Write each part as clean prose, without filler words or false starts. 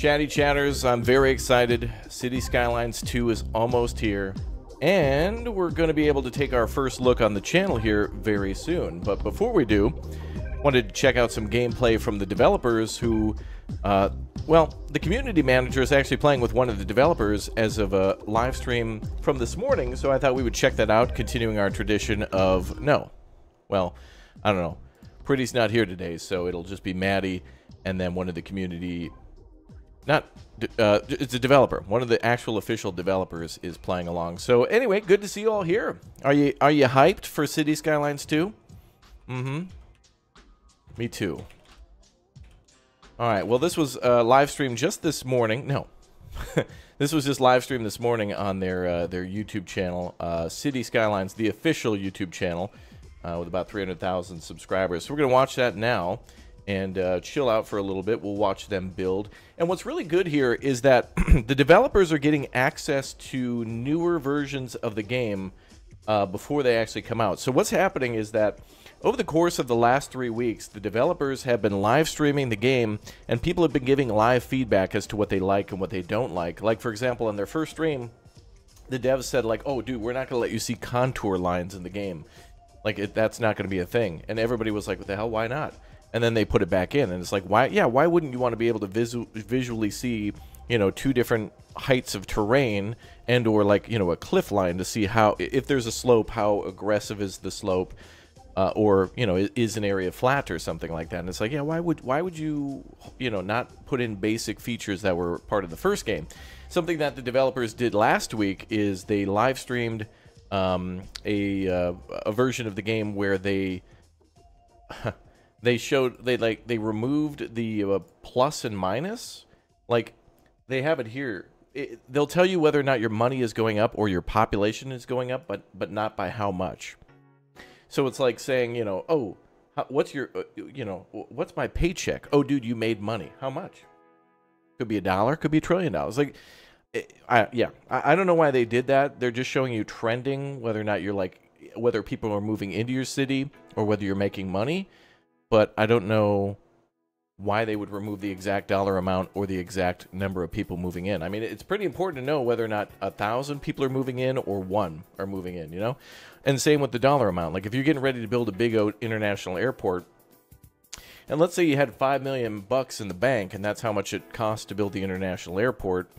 Chatty chatters, I'm very excited. City Skylines 2 is almost here, and we're going to be able to take our first look on the channel here very soon. But before we do, I wanted to check out some gameplay from the developers who, well, the community manager is actually playing with one of the developers as of a live stream from this morning, so I thought we would check that out, continuing our tradition of, well, I don't know. Pretty's not here today, so it'll just be Maddie and then one of the community... it's a developer. One of the actual official developers is playing along. So anyway, good to see you all here. Are you hyped for City Skylines 2? Mm-hmm. Me too. All right. Well, this was live stream just this morning. No, this was just live stream this morning on their YouTube channel, City Skylines, the official YouTube channel, with about 300,000 subscribers. So we're gonna watch that now and chill out for a little bit. We'll watch them build. And what's really good here is that the developers are getting access to newer versions of the game before they actually come out. So what's happening is that over the course of the last 3 weeks, the developers have been live streaming the game, and people have been giving live feedback as to what they like and what they don't like. Like, for example, on their first stream, the devs said, like, oh, dude, we're not going to let you see contour lines in the game. Like, that's not going to be a thing. And everybody was like, what the hell, why not? And then they put it back in, and it's like, why? Yeah, why wouldn't you want to be able to visually see, you know, two different heights of terrain and or like, you know, a cliff line to see how, if there's a slope, how aggressive is the slope, or, you know, is an area flat or something like that? And it's like, yeah, why would you, you know, not put in basic features that were part of the first game? Something that the developers did last week is they live streamed a version of the game where they they removed the plus and minus. Like, they have it here. They'll tell you whether or not your money is going up or your population is going up, but not by how much. So it's like saying, you know, oh, what's your, you know, what's my paycheck? Oh, dude, you made money. How much? Could be $1, could be $1 trillion. Like, I don't know why they did that. They're just showing you trending, whether or not you're like, whether people are moving into your city or whether you're making money. But I don't know why they would remove the exact dollar amount or the exact number of people moving in. I mean, it's pretty important to know whether or not 1,000 people are moving in or 1 are moving in, you know? And same with the dollar amount. Like, if you're getting ready to build a big international airport, and let's say you had $5 million in the bank, and that's how much it costs to build the international airport,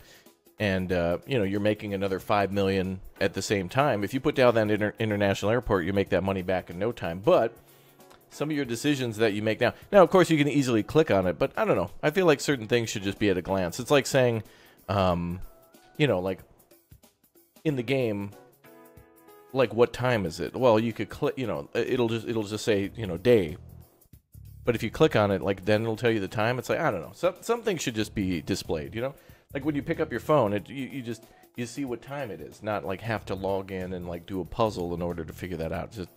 and, you know, you're making another $5 million at the same time. If you put down that international airport, you make that money back in no time. But some of your decisions that you make now, of course, you can easily click on it, but I don't know. I feel like certain things should just be at a glance. It's like saying, you know, like in the game, like, what time is it? Well, you could click, you know, it'll just say, you know, day. But if you click on it, like, then it'll tell you the time. It's like, I don't know. Some things should just be displayed, you know? Like when you pick up your phone, you see what time it is, not like have to log in and like do a puzzle in order to figure that out. Just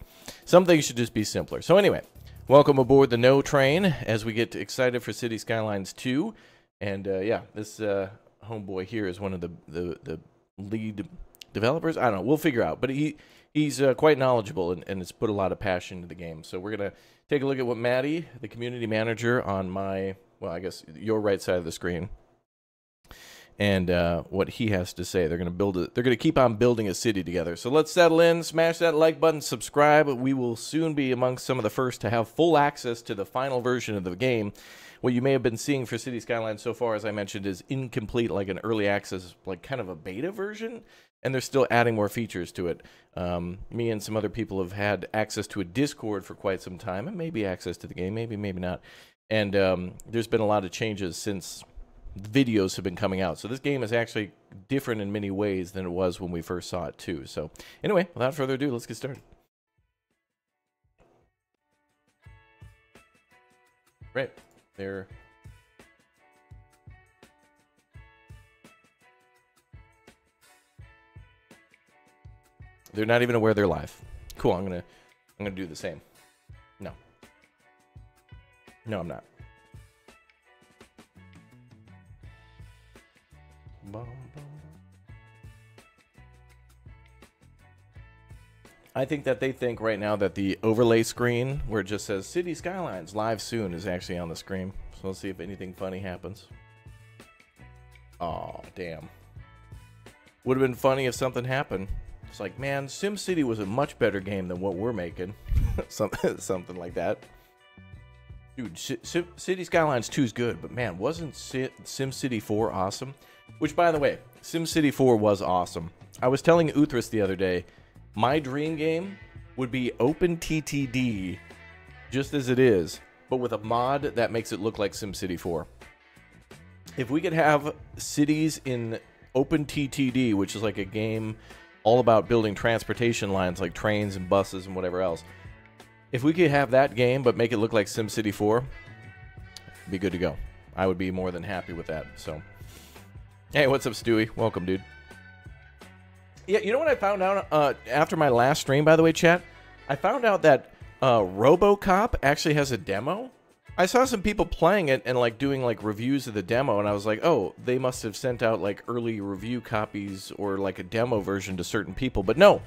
some things should just be simpler. So anyway, welcome aboard the No Train as we get excited for City Skylines 2. And yeah, this homeboy here is one of the lead developers. I don't know. We'll figure out. But he's quite knowledgeable and has put a lot of passion into the game. So we're gonna take a look at what Maddie, the community manager on my, well, I guess your right side of the screen, and what he has to say. They're going to build it. They're going to keep on building a city together. So let's settle in, smash that like button, subscribe. We will soon be amongst some of the first to have full access to the final version of the game. What you may have been seeing for City Skylines so far, as I mentioned, is incomplete, like an early access, like kind of a beta version, and they're still adding more features to it. Me and some other people have had access to a Discord for quite some time, and maybe access to the game, maybe not. And there's been a lot of changes since videos have been coming out. So this game is actually different in many ways than it was when we first saw it too. So anyway, without further ado, let's get started. Right. They're not even aware they're live. Cool. I'm gonna do the same. No. No, I'm not. I think that they think right now that the overlay screen where it just says City Skylines live soon is actually on the screen. So let's see if anything funny happens. Oh, damn. Would have been funny if something happened. It's like, man, SimCity was a much better game than what we're making. Something like that. Dude, City Skylines 2 is good, but man, wasn't SimCity 4 awesome? Which, by the way, SimCity 4 was awesome. I was telling Uthras the other day, my dream game would be OpenTTD, just as it is, but with a mod that makes it look like SimCity 4. If we could have cities in OpenTTD, which is like a game all about building transportation lines like trains and buses and whatever else, if we could have that game but make it look like SimCity 4, it'd be good to go. I would be more than happy with that. So, hey, what's up, Stewie? Welcome, dude. Yeah, you know what I found out after my last stream, by the way, chat? I found out that RoboCop actually has a demo. I saw some people playing it and like doing like reviews of the demo, and I was like, oh, they must have sent out like early review copies or like a demo version to certain people. But no,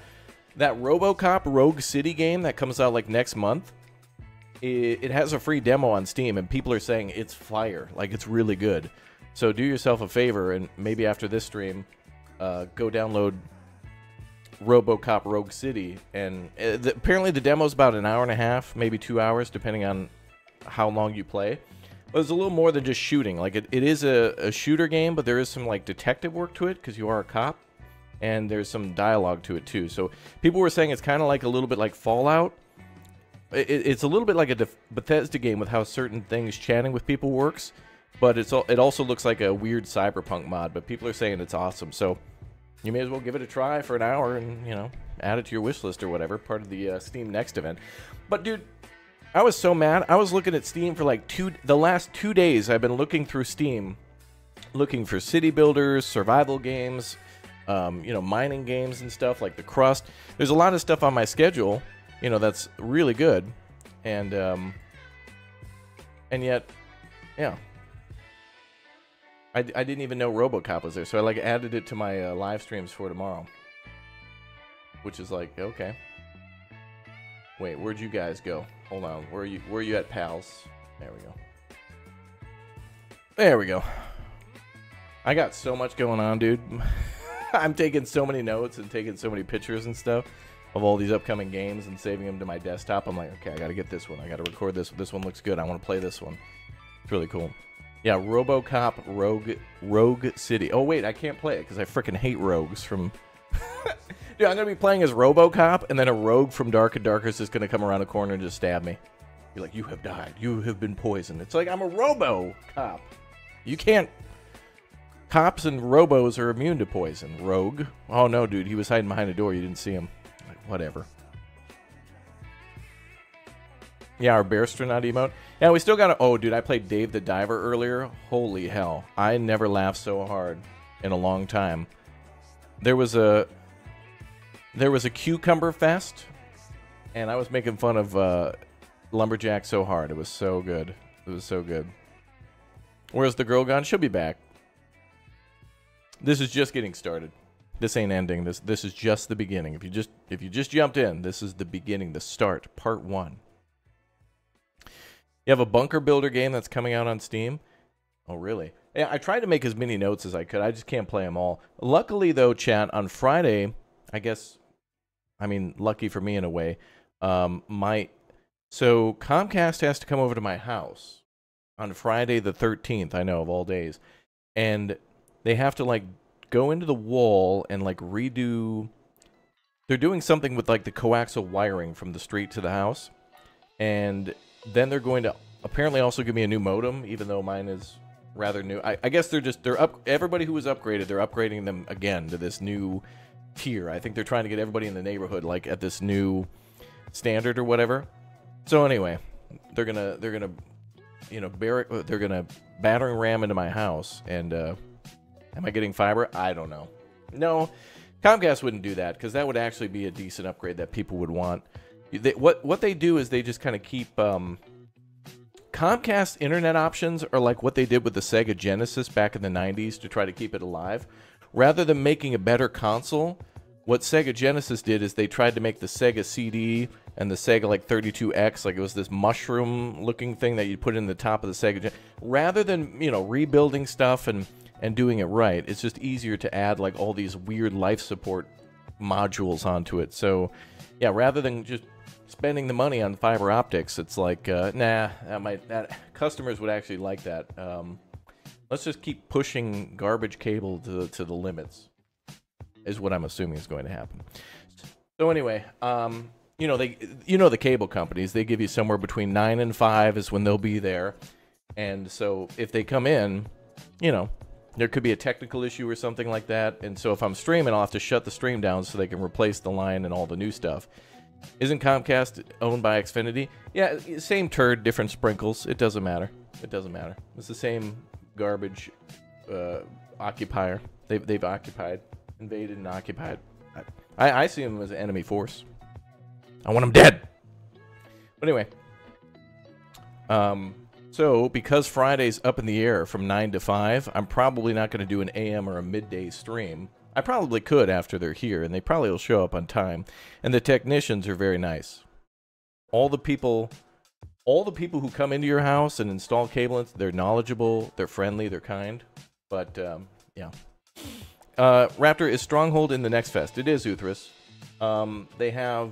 that RoboCop Rogue City game that comes out like next month, it has a free demo on Steam, and people are saying it's fire, like it's really good. So do yourself a favor, and maybe after this stream, go download RoboCop Rogue City, and apparently the demo's about an hour and a half, maybe 2 hours, depending on how long you play. But it's a little more than just shooting. Like it is a shooter game, but there is some like detective work to it because you are a cop, and there's some dialogue to it too. So people were saying it's kind of like a little bit like Fallout. It's a little bit like a Bethesda game with how certain things chatting with people works, but it also looks like a weird cyberpunk mod. But people are saying it's awesome, so you may as well give it a try for an hour and, you know, add it to your wish list or whatever, part of the Steam Next event. But dude, I was so mad. I was looking at Steam for like the last 2 days. I've been looking through Steam, looking for city builders, survival games, you know, mining games and stuff like The Crust. There's a lot of stuff on my schedule, you know, that's really good, and yet, yeah, I didn't even know RoboCop was there, so I like added it to my live streams for tomorrow, which is like, okay. Wait, where'd you guys go? Hold on, where are you at, pals? There we go. There we go. I got so much going on, dude. I'm taking so many notes and taking so many pictures and stuff of all these upcoming games and saving them to my desktop. I'm like, okay, I gotta get this one. I gotta record this. This one looks good. I want to play this one. It's really cool. Yeah, RoboCop Rogue City. Oh wait, I can't play it because I freaking hate rogues from. Dude, I'm gonna be playing as RoboCop, and then a rogue from Dark and Darkest is gonna come around the corner and just stab me. Be like, you have died. You have been poisoned. It's like, I'm a RoboCop. You can't. Cops and robos are immune to poison. Rogue. Oh no, dude, he was hiding behind a door. You didn't see him. Like, whatever. Yeah, our Bearstronaut emote. Yeah, we still got to... Oh, dude, I played Dave the Diver earlier. Holy hell. I never laughed so hard in a long time. There was a Cucumber Fest, and I was making fun of Lumberjack so hard. It was so good. It was so good. Where's the girl gone? She'll be back. This is just getting started. This ain't ending. This is just the beginning. If you just jumped in, this is the beginning, the start, part 1. You have a bunker builder game that's coming out on Steam. Oh, really? Yeah, I tried to make as many notes as I could. I just can't play them all. Luckily, though, chat, on Friday, I guess, I mean, lucky for me in a way, so Comcast has to come over to my house on Friday the 13th, I know, of all days. And they have to, like, go into the wall and, like, redo... They're doing something with, like, the coaxial wiring from the street to the house. And then they're going to apparently also give me a new modem, even though mine is rather new. I guess everybody who was upgraded, they're upgrading them again to this new tier. I think they're trying to get everybody in the neighborhood, like, at this new standard or whatever. So anyway, they're gonna you know, they're gonna battering ram into my house, and am I getting fiber? I don't know. No, Comcast wouldn't do that because that would actually be a decent upgrade that people would want. What they do is they just kind of keep Comcast internet options are like what they did with the Sega Genesis back in the 90s to try to keep it alive. Rather than making a better console, what Sega Genesis did is they tried to make the Sega CD and the Sega like 32X, like it was this mushroom looking thing that you put in the top of the Sega rather than, you know, rebuilding stuff and doing it right. It's just easier to add like all these weird life support modules onto it. So yeah, rather than just spending the money on fiber optics, it's like nah, that customers would actually like that. Let's just keep pushing garbage cable to the limits, is what I'm assuming is going to happen. So anyway, you know, the cable companies, they give you somewhere between 9 and 5 is when they'll be there. And so if they come in, you know, there could be a technical issue or something like that. And so if I'm streaming, I'll have to shut the stream down so they can replace the line and all the new stuff. Isn't Comcast owned by Xfinity? Yeah, same turd, different sprinkles. It doesn't matter. It doesn't matter. It's the same garbage occupier. They've occupied, invaded, and occupied. I see them as an enemy force. I want them dead. But anyway, so because Friday's up in the air from 9 to 5, I'm probably not going to do an AM or a midday stream. I probably could after they're here, and they probably will show up on time. And the technicians are very nice. All the people who come into your house and install cable, they're knowledgeable, they're friendly, they're kind. But yeah. Raptor, is Stronghold in the next fest? It is, Uthras. They have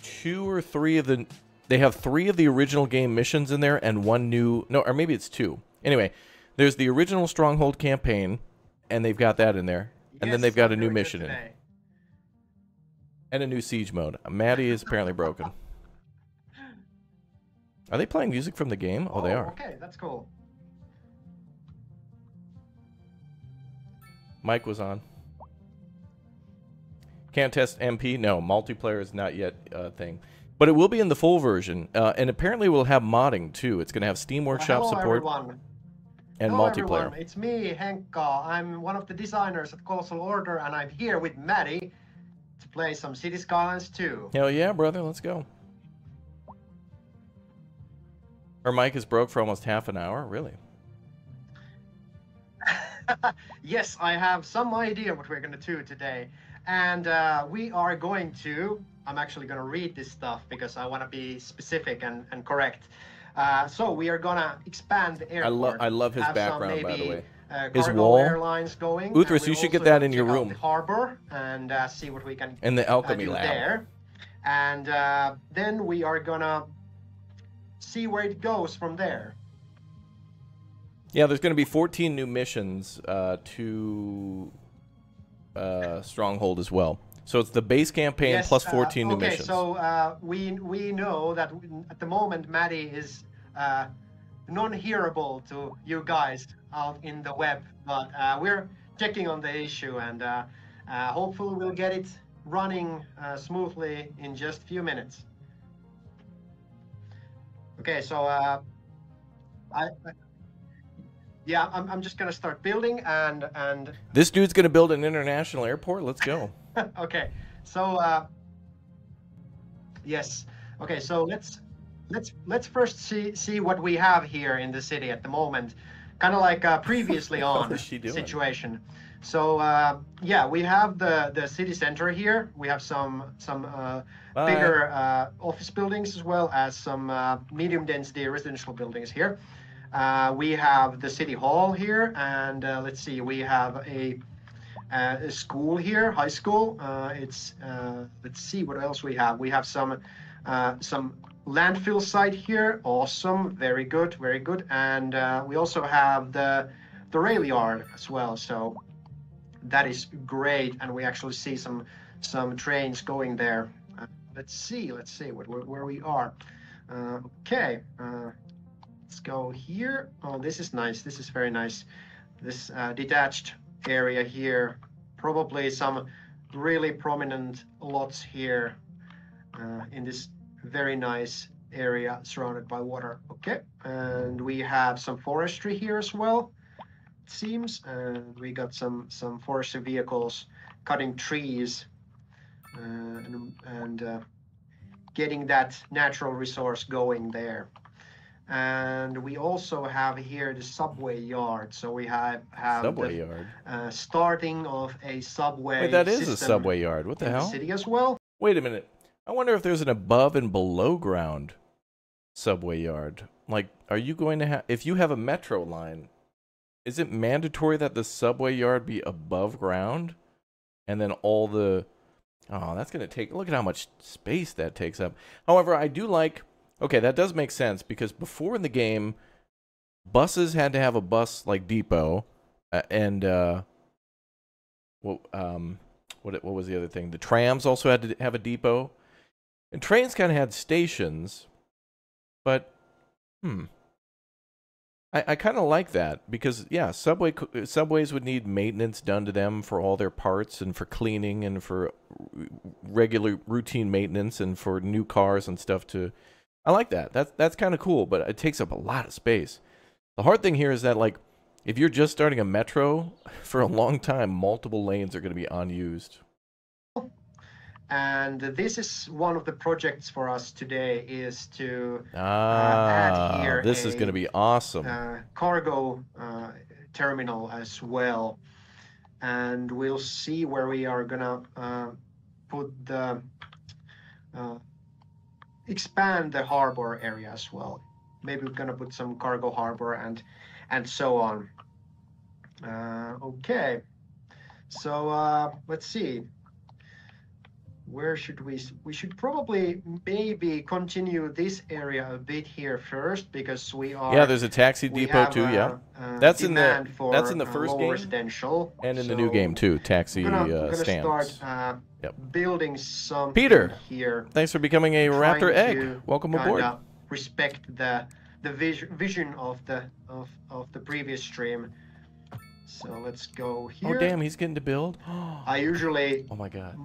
2 or 3 of the. They have 3 of the original game missions in there, and 1 new. No, or maybe it's 2. Anyway, there's the original Stronghold campaign. And they've got that in there. And then they've got a new mission in it. And a new siege mode. Maddie is apparently broken. Are they playing music from the game? Oh, they are. Okay, that's cool. Mike was on. Can't test MP? No, multiplayer is not yet a thing. But it will be in the full version. And apparently we'll have modding, too. It's going to have Steam Workshop support. Everyone. And hello, multiplayer. Everyone. It's me, Henkka. I'm one of the designers at Colossal Order, and I'm here with Maddie to play some City Skylines 2. Hell yeah, brother. Let's go. Her mic is broke for almost half an hour? Really? Yes, I have some idea what we're going to do today. And we are going to... I'm actually going to read this stuff because I want to be specific and correct. So we are gonna expand the airport. I love his background, by the way. His wall. Airlines going. Uthras, you should get that in your room. The harbor and see what we can. In the alchemy lab. There. And then we are gonna see where it goes from there. Yeah, there's gonna be 14 new missions to Stronghold as well. So it's the base campaign, yes, plus 14 new missions. Okay, so we know that at the moment Maddie is non-hearable to you guys out in the web, but we're checking on the issue, and hopefully we'll get it running smoothly in just a few minutes. Okay, so I'm just gonna start building, and this dude's gonna build an international airport. Let's go. Okay, so yes. Okay, so let's first see what we have here in the city at the moment, kind of like previously on situation. So yeah, we have the city center here. We have some bigger office buildings as well as some medium density residential buildings here. We have the city hall here, and let's see, we have a school here, high school. Let's see what else we have. We have some landfill site here. Awesome, very good, very good. And we also have the rail yard as well. So that is great, and we actually see some trains going there. Let's see where we are. Okay, let's go here. Oh, this is nice. This is very nice. This detached area here, probably some really prominent lots here in this very nice area surrounded by water. Okay, and we have some forestry here as well, it seems, and we got some forestry vehicles cutting trees and getting that natural resource going there. And we also have here the subway yard. So we have subway the yard. Starting of a subway. Wait, that is a subway yard. What the hell? The city as well. Wait a minute. I wonder if there's an above and below ground subway yard. Like, are you going to have, if you have a metro line, is it mandatory that the subway yard be above ground? And then all the, oh, that's going to take, look at how much space that takes up. However, I do like, okay, that does make sense because before in the game, buses had to have a bus like depot, and what was the other thing? The trams also had to have a depot, and trains kind of had stations. But I kind of like that because yeah, subways would need maintenance done to them for all their parts and for cleaning and for regular routine maintenance and for new cars and stuff to. I like that. That's kind of cool, but it takes up a lot of space. The hard thing here is that, like, if you're just starting a metro, for a long time, multiple lanes are going to be unused. And this is one of the projects for us today is to add here this is going to be awesome. Cargo terminal as well. And we'll see where we are going to put the expand the harbor area as well. Maybe we're gonna put some cargo harbor and so on. Okay, so let's see. Where should we should probably maybe continue this area a bit here first because we are. Yeah, there's a taxi depot too. Yeah, that's in the first game residential and in the new game too. Taxi stands. Start building some. Peter, here. Thanks for becoming a Raptor Egg. Welcome aboard. Respect the vision of the previous stream. So let's go here. Oh damn, he's getting to build. I usually oh my god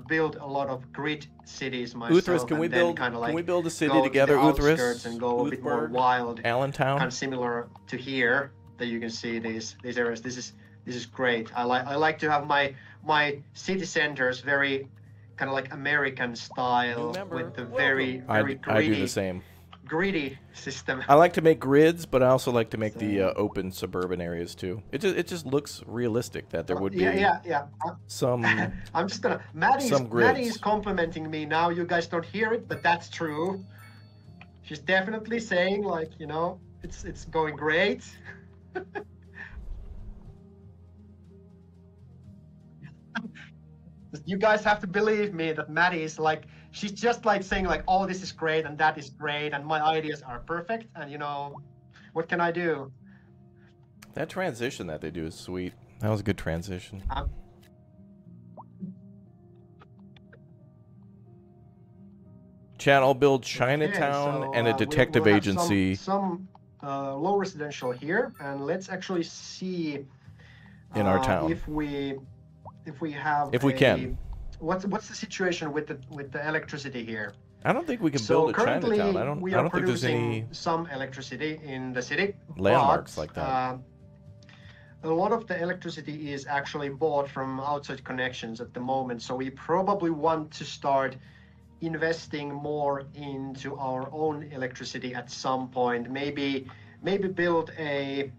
build a lot of grid cities myself. Uthras, can we build? Like can we build a city together, Uthras? And go a bit more wild. Allentown. And similar to here, that you can see these areas. This is great. I like to have my city centers very kind of like American style with the very gritty. I do the same. Gritty system. I like to make grids, but I also like to make the open suburban areas too. It just looks realistic that there would be some. I'm just gonna. Maddie's complimenting me now. You guys don't hear it, but that's true. She's definitely saying like, you know, it's going great. You guys have to believe me that Maddie is like. She's just like saying like, oh, this is great and that is great and my ideas are perfect and you know, what can I do? That transition that they do is sweet. That was a good transition. Chat, I'll build Chinatown and a detective agency. Some low residential here, and let's actually see in our town if we have can. What's the situation with the electricity here? I don't think we can build a Chinatown. I don't think there's any some electricity in the city. Landmarks like that. A lot of the electricity is actually bought from outside connections at the moment, so we probably want to start investing more into our own electricity at some point. Maybe build a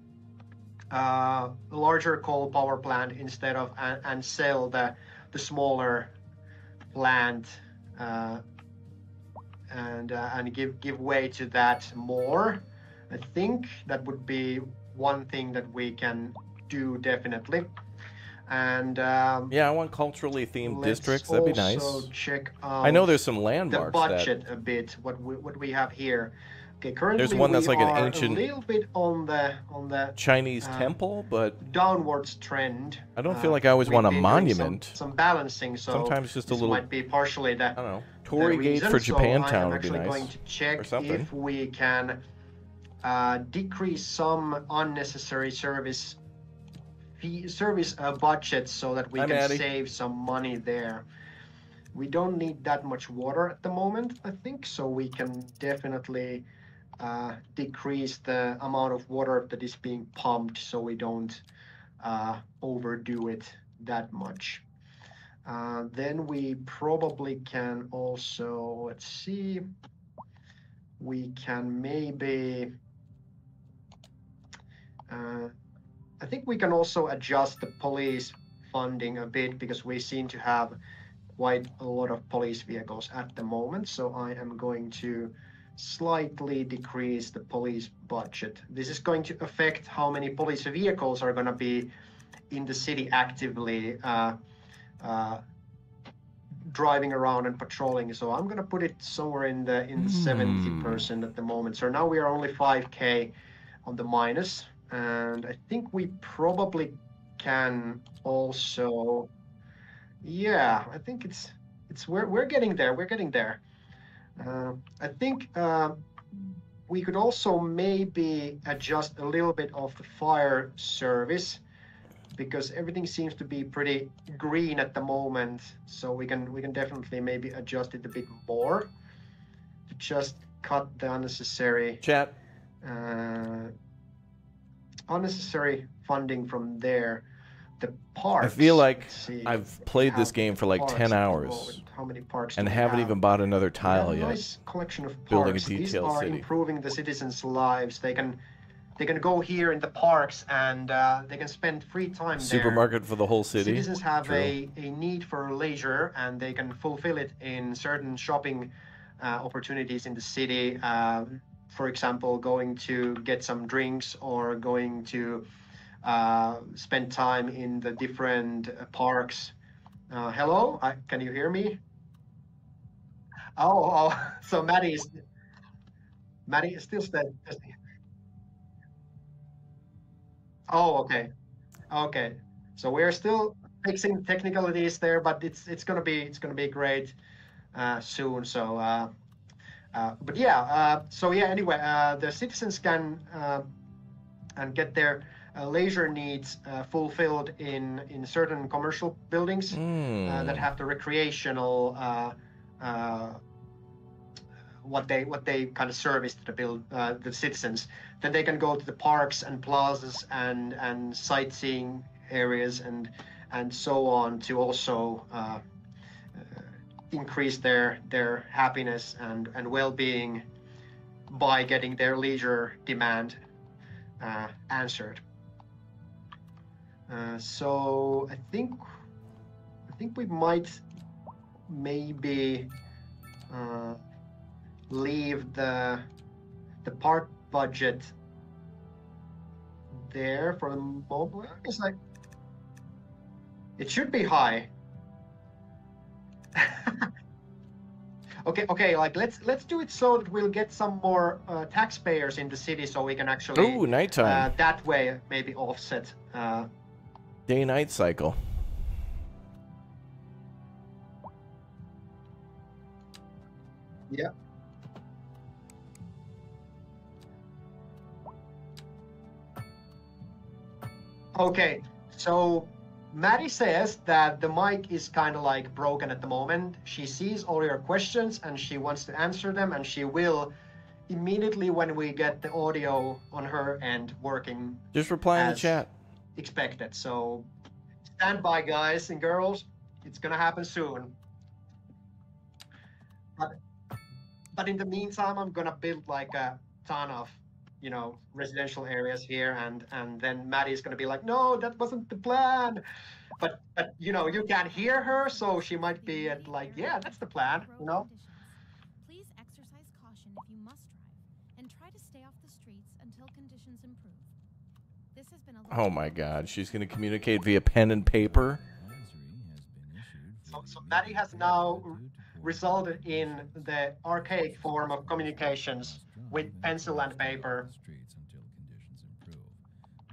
larger coal power plant instead of and sell the smaller plant and give way to that more. I think that would be one thing that we can do definitely. And yeah, I want culturally themed districts. That'd be nice. Check I know there's some landmarks. The budget a bit. What we have here. Okay, currently there's one that's like an ancient, a little bit on the Chinese temple, but downwards trend. I don't feel like I always want a monument. Some balancing, so sometimes just a little. Might be partially the. I don't know. Torii Gate for Japantown would be nice. I'm actually going to check if we can decrease some unnecessary service budgets so that we can save some money there. We don't need that much water at the moment, I think, so we can definitely decrease the amount of water that is being pumped so we don't overdo it that much. Then we probably can also, let's see, we can maybe, I think we can also adjust the police funding a bit because we seem to have quite a lot of police vehicles at the moment. So I am going to slightly decrease the police budget. This is going to affect how many police vehicles are going to be in the city actively driving around and patrolling. So I'm going to put it somewhere in the 70% at the moment. So now we are only 5K on the minus, and I think we probably can also, yeah, I think it's we're getting there. We're getting there. I think we could also maybe adjust a little bit of the fire service because everything seems to be pretty green at the moment. So we can definitely maybe adjust it a bit more to just cut the unnecessary unnecessary funding from there. The parks. I feel like I've played this game for like 10 hours. How many parks and haven't even bought another tile yet. Nice collection of parks. Building a detailed city. These are improving the citizens' lives. They can go here in the parks and they can spend free time there. Supermarket for the whole city. Citizens have a need for leisure and they can fulfill it in certain shopping opportunities in the city. For example, going to get some drinks or going to spend time in the different parks. Hello, can you hear me? Oh, so Maddie is still dead. Oh, okay. So we're still fixing technicalities there, but it's gonna be great soon. So, but yeah. So yeah. Anyway, the citizens can and get their leisure needs fulfilled in certain commercial buildings that have the recreational what they kind of service to the citizens. Then they can go to the parks and plazas and sightseeing areas and so on to also increase their happiness and well-being by getting their leisure demand answered. So I think we might maybe leave the park budget there for the moment. It's like it should be high. Okay, like let's do it so that we'll get some more taxpayers in the city, so we can actually nighttime that way maybe offset day-night cycle. Yeah. Okay, so Maddie says that the mic is kind of like broken at the moment. She sees all your questions and she wants to answer them, and she will immediately when we get the audio on her end working. Just reply in the chat. Expected. So stand by, guys and girls. It's gonna happen soon. But in the meantime, I'm gonna build like a ton of residential areas here, and then Maddie's gonna be like, no, that wasn't the plan. But you can't hear her, so she might be at like, yeah, that's the plan. Please exercise caution if you must drive, and try to stay off the streets until conditions improve. This has been a oh my God, she's gonna communicate via pen and paper. So Maddie has now resulted in the archaic form of communications with pencil and paper.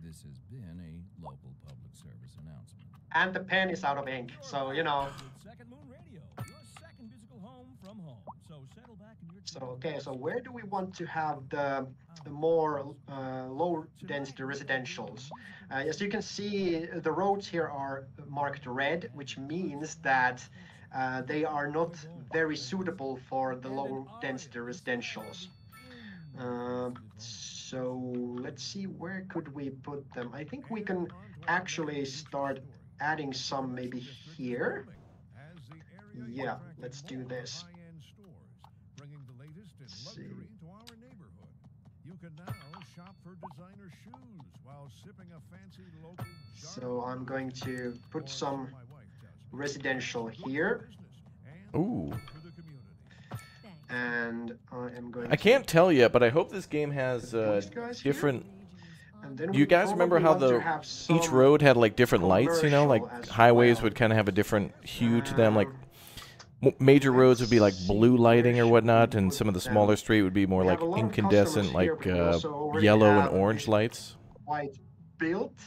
This has been a local public service announcement. And the pen is out of ink, so Second Moon Radio, your second musical home from home. So settle back in your So okay, so where do we want to have the more low density residentials? As you can see, the roads here are marked red, which means that they are not very suitable for the low density residentials. So let's see, where could we put them? I think we can actually start adding some maybe here. Yeah, let's do this. Let's see. You can now shop for designer shoes while sipping a fancy local. So I'm going to put some residential here. Ooh. And I am going I can't tell yet, but I hope this game has different. Do you guys remember how each road had like different lights? You know, like highways would kind of have a different hue to them. Like major roads would be like blue lighting or whatnot, and some of the smaller street would be more like incandescent, like yellow and orange lights. White built.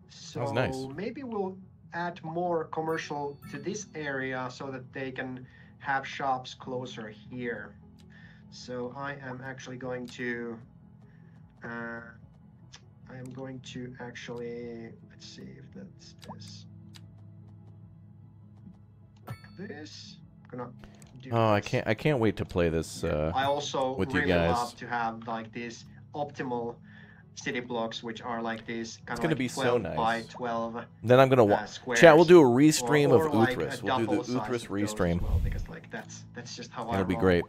So that was nice. Maybe we'll add more commercial to this area so that they can have shops closer here. So I am actually going to actually, let's see if that's this. Like this. I'm gonna do this. I can't wait to play this I also with really you guys. love to have like these optimal city blocks, which are like these kind of gonna like be 12 so nice. by 12. Then I'm gonna watch. Chat. We'll do a restream of Uthris. We'll do the Uthris restream. Well, because like that's just how It'll be great.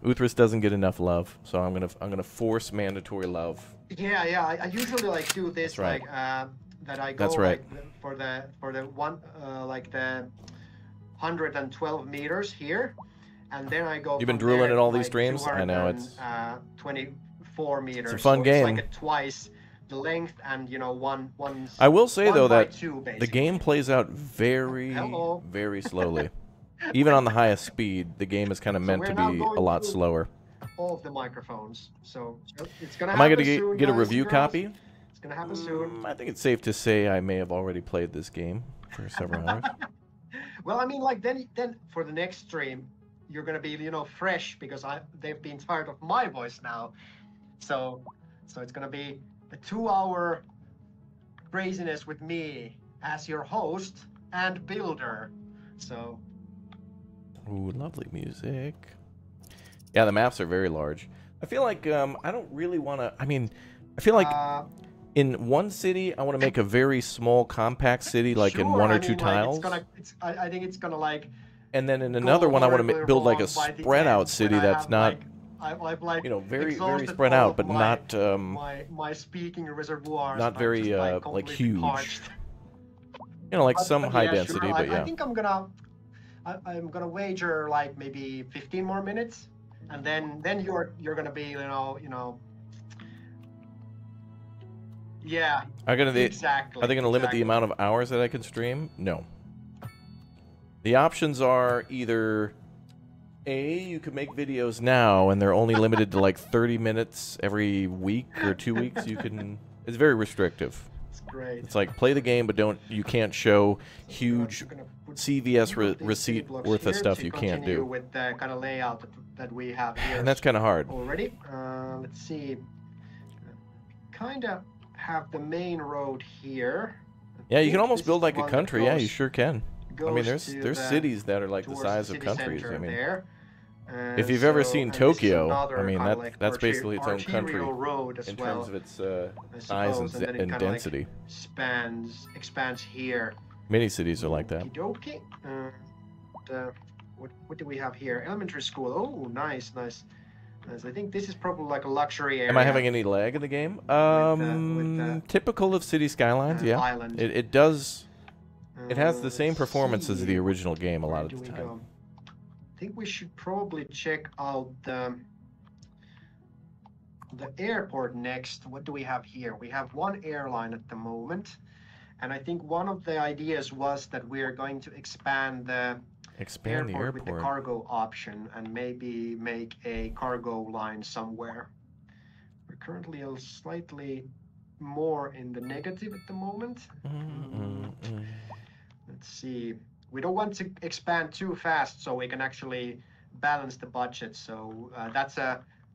Uthris doesn't get enough love, so I'm gonna force mandatory love. Yeah. I usually like do this right. like that I go That's right. like, for the one like the 112 meters here, and then I go. You've been from drooling there at all to, these like, streams? I know it's 24 meters. It's a fun so game. It's like twice the length, and you know one. I will say though that two, the game plays out very very slowly. Even on the highest speed, the game is kind of meant to be a lot slower. All of the microphones, so it's gonna. Am I gonna get a review copy? It's gonna happen soon. I think it's safe to say I may have already played this game for several hours. Well, I mean, like then for the next stream, you're gonna be fresh because they've been tired of my voice now, so it's gonna be a 2-hour craziness with me as your host and builder. So. Ooh, lovely music. Yeah, the maps are very large. I feel like I don't really want to. I mean, I feel like in one city I want to make a very small, compact city, like in one or two tiles. I think it's gonna like. And then in another one, I want to build like a spread out city that's not, like, very spread out, but not my speaking reservoirs. Not very like huge. Parched. Like some high yeah, density, sure. but yeah. I think I'm gonna wager like maybe 15 more minutes, and then you're gonna be yeah. Exactly. Are they gonna limit the amount of hours that I can stream? No. The options are either A, you can make videos now and they're only limited to like 30 minutes every week or 2 weeks. It's very restrictive. It's great. It's like play the game, but you can't show huge CVS receipt worth of stuff you can't do. With the kind of layout that we have here. And that's kind of hard. Already. Let's see. Kind of have the main road here. Yeah, you can almost build like a country. Yeah, you sure can. I mean, there's cities that are like the size of countries. I mean, if you've ever seen Tokyo, I mean that's basically its own country in terms of its size and density. Expands here. Many cities are like that. Okie dokie. What do we have here? Elementary school. Oh, nice. I think this is probably like a luxury area. Am I having any lag in the game? Typical of City Skylines, yeah. Island. It does. It has the same performance as the original game a lot of the time. I think we should probably check out the airport next. What do we have here? We have one airline at the moment, and I think one of the ideas was that we are going to expand the airport with the cargo option and maybe make a cargo line somewhere. We're currently slightly more in the negative at the moment. Let's see. We don't want to expand too fast, so we can actually balance the budget. So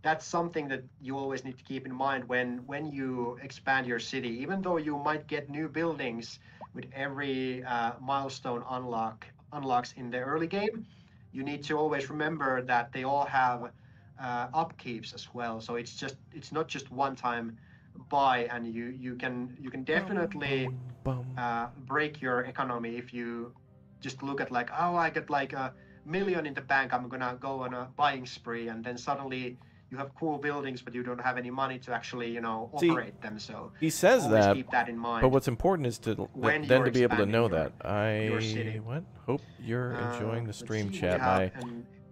that's something that you always need to keep in mind when you expand your city. Even though you might get new buildings with every milestone unlocks in the early game, you need to always remember that they all have upkeeps as well. So it's not just one time buy, and you can definitely break your economy if you just look at like, oh, I got like $1 million in the bank, I'm gonna go on a buying spree, and then suddenly you have cool buildings, but you don't have any money to actually, you know, operate them. So he says always that, keep that in mind. but what's important is to then to be able to know that. Your city. What? Hope you're enjoying the stream see, chat. My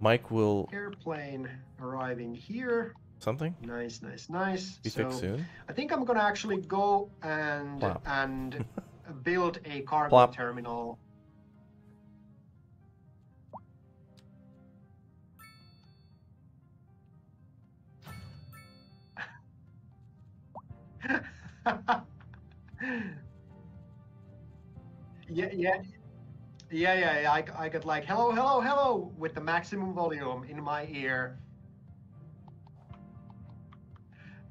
mic will. Airplane arriving here. Something. Nice, nice, nice. Be fixed soon. I think I'm gonna actually go and Plop. and build a cargo Plop. terminal. Yeah. I got like hello, hello, hello with the maximum volume in my ear.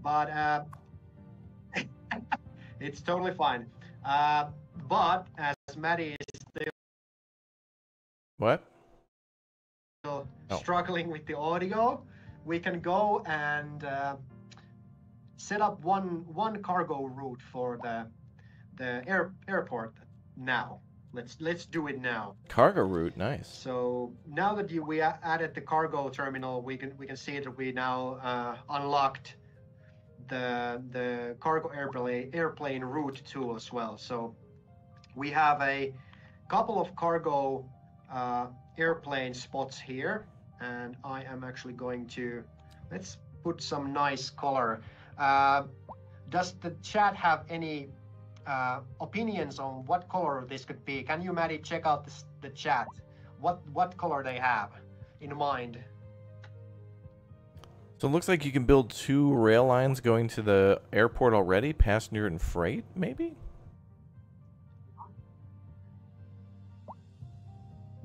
But it's totally fine. But as Maddie is What? still struggling with the audio, we can go and set up one cargo route for the airport now. Let's do it now. Cargo route, nice. So now that we added the cargo terminal, we can see that we now unlocked the cargo airplane route tool as well. So we have a couple of cargo airplane spots here, and I am actually going to let's put some nice color. Does the chat have any opinions on what color this could be? Can you, Maddie, check out the chat? What color they have in mind? So it looks like you can build 2 rail lines going to the airport already, passenger and freight, maybe?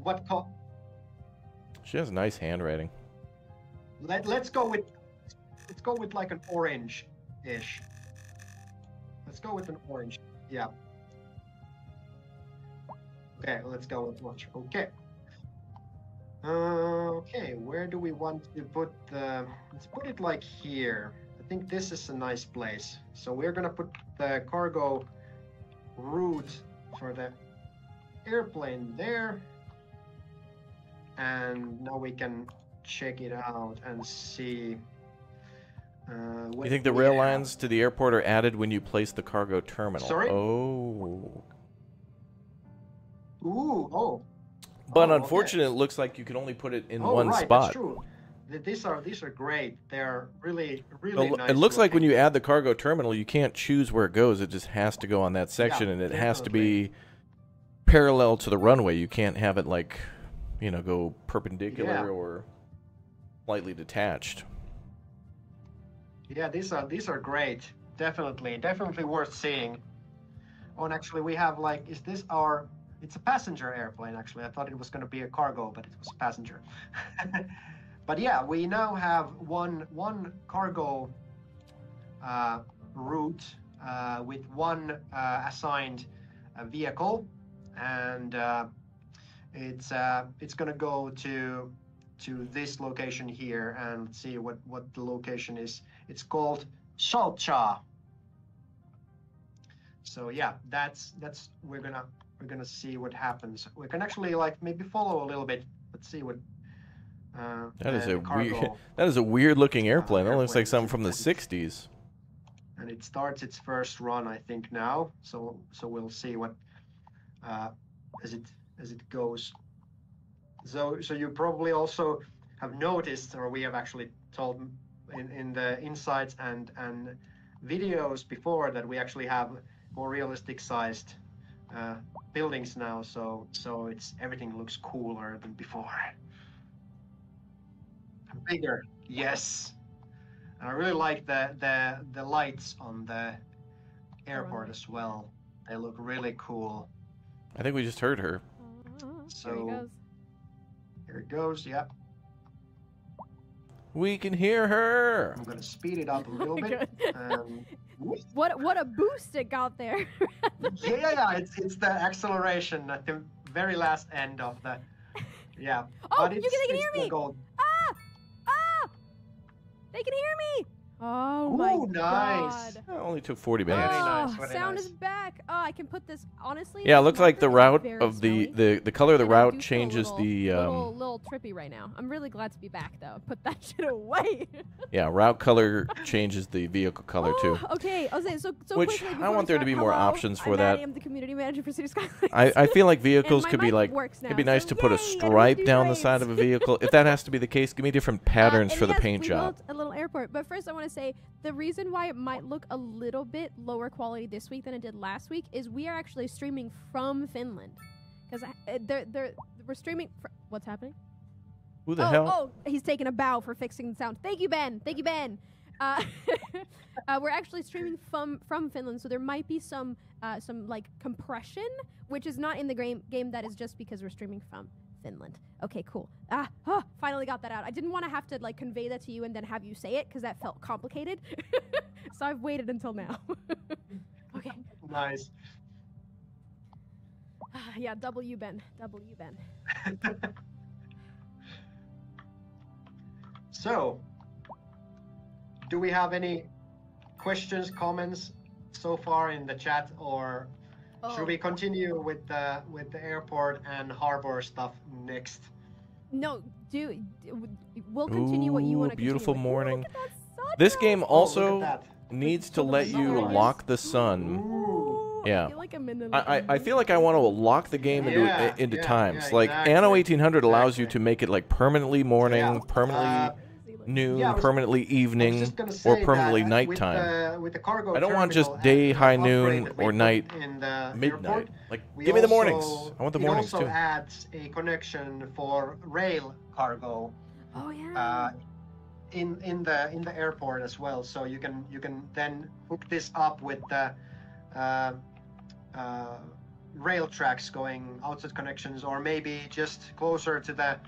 What color? She has nice handwriting. Let's go with like an orange-ish. Let's go with an orange. Yeah. Okay, let's go with orange. Okay. Okay, where do we want to put the... Let's put it like here. I think this is a nice place. So we're gonna put the cargo route for the airplane there. And now we can check it out and see... you think the rail lines to the airport are added when you place the cargo terminal? Sorry? Oh. Ooh, oh. But unfortunately, it looks like you can only put it in one right, spot. That's true. These are great. They're really nice. It looks like when you add the cargo terminal, you can't choose where it goes. It just has to go on that section, and it has to be parallel to the runway. You can't have it like, you know, go perpendicular or slightly detached. Yeah, these are great. Definitely worth seeing. Oh, and actually, we have like, is this our? It's a passenger airplane. Actually, I thought it was going to be a cargo, but it was a passenger. But yeah, we now have one cargo route with one assigned vehicle, and it's going to go to this location here, and let's see what the location is. It's called Shalcha. So yeah, that's we're gonna see what happens. We can actually like maybe follow a little bit. Let's see what. That is a weird looking airplane. That looks like something from the '60s. And it starts its first run, I think now. So we'll see what as it goes. So you probably also have noticed, or we have actually told in the insights and videos before, that we actually have more realistic sized buildings now. So everything looks cooler than before. Bigger, yes. And I really like the lights on the airport as well. They look really cool. I think we just heard her. So here it goes. Yep. We can hear her. I'm gonna speed it up a little bit. What a boost it got there. Yeah, it's the acceleration at the very last end of the. Yeah. Oh, but they can hear me. Gold. Ah! They can hear me. Oh Ooh, my nice. god. It only took 40 Very minutes. nice, Oh, very sound nice. is back. Oh, I can put this, honestly. Yeah, it this looks like the marker is route very of smelly, the color of the and I route do feel a changes little, the little trippy right now. I'm really glad to be back though. Put that shit away. yeah, route color changes the vehicle color too. Okay, Jose, so Which quickly I before want we there to start, be more hello, options for I'm that. Maddie, I'm the community manager for City Skylines. I feel like And vehicles my could be mic like works now, it'd be nice so to put a yay, I don't have to stripe do down the side of a trades. vehicle. If that has to be the case, give me different patterns And for the yes, paint we job. built a little airport, but first I want to say the reason why it might look a little bit lower quality this week than it did last week is we are actually streaming from Finland, because we're streaming. What's happening? Who the hell? Oh, he's taking a bow for fixing the sound. Thank you, Ben. Thank you, Ben. We're actually streaming from Finland, so there might be some like compression, which is not in the game. That is just because we're streaming from Finland. Okay, cool. Finally got that out. I didn't want to have to like convey that to you and then have you say it because that felt complicated. So I've waited until now. Okay. Nice. Yeah, W Ben. So, do we have any questions, comments so far in the chat, or should we continue with the airport and harbor stuff next? No, we'll continue what you want to. Beautiful continue with. morning. Look at that sunrise. This game look also at that. needs to Some of let the you sunrise. lock the sun. Ooh. Yeah. I feel like I'm in the. I feel like I want to lock the game into times. Like exactly. Anno 1800 allows you Exactly. to make it like permanently morning, permanently noon, yeah, I was- permanently I was evening, just gonna or say permanently that nighttime. with the cargo I don't want just terminal day, and high upgrade noon, that we or put night, in the midnight. airport, Like, we give me the mornings. also- I want the it mornings also too. adds a connection for rail cargo Oh yeah. in the airport as well. So you can then hook this up with the rail tracks going outside connections, or maybe just closer to the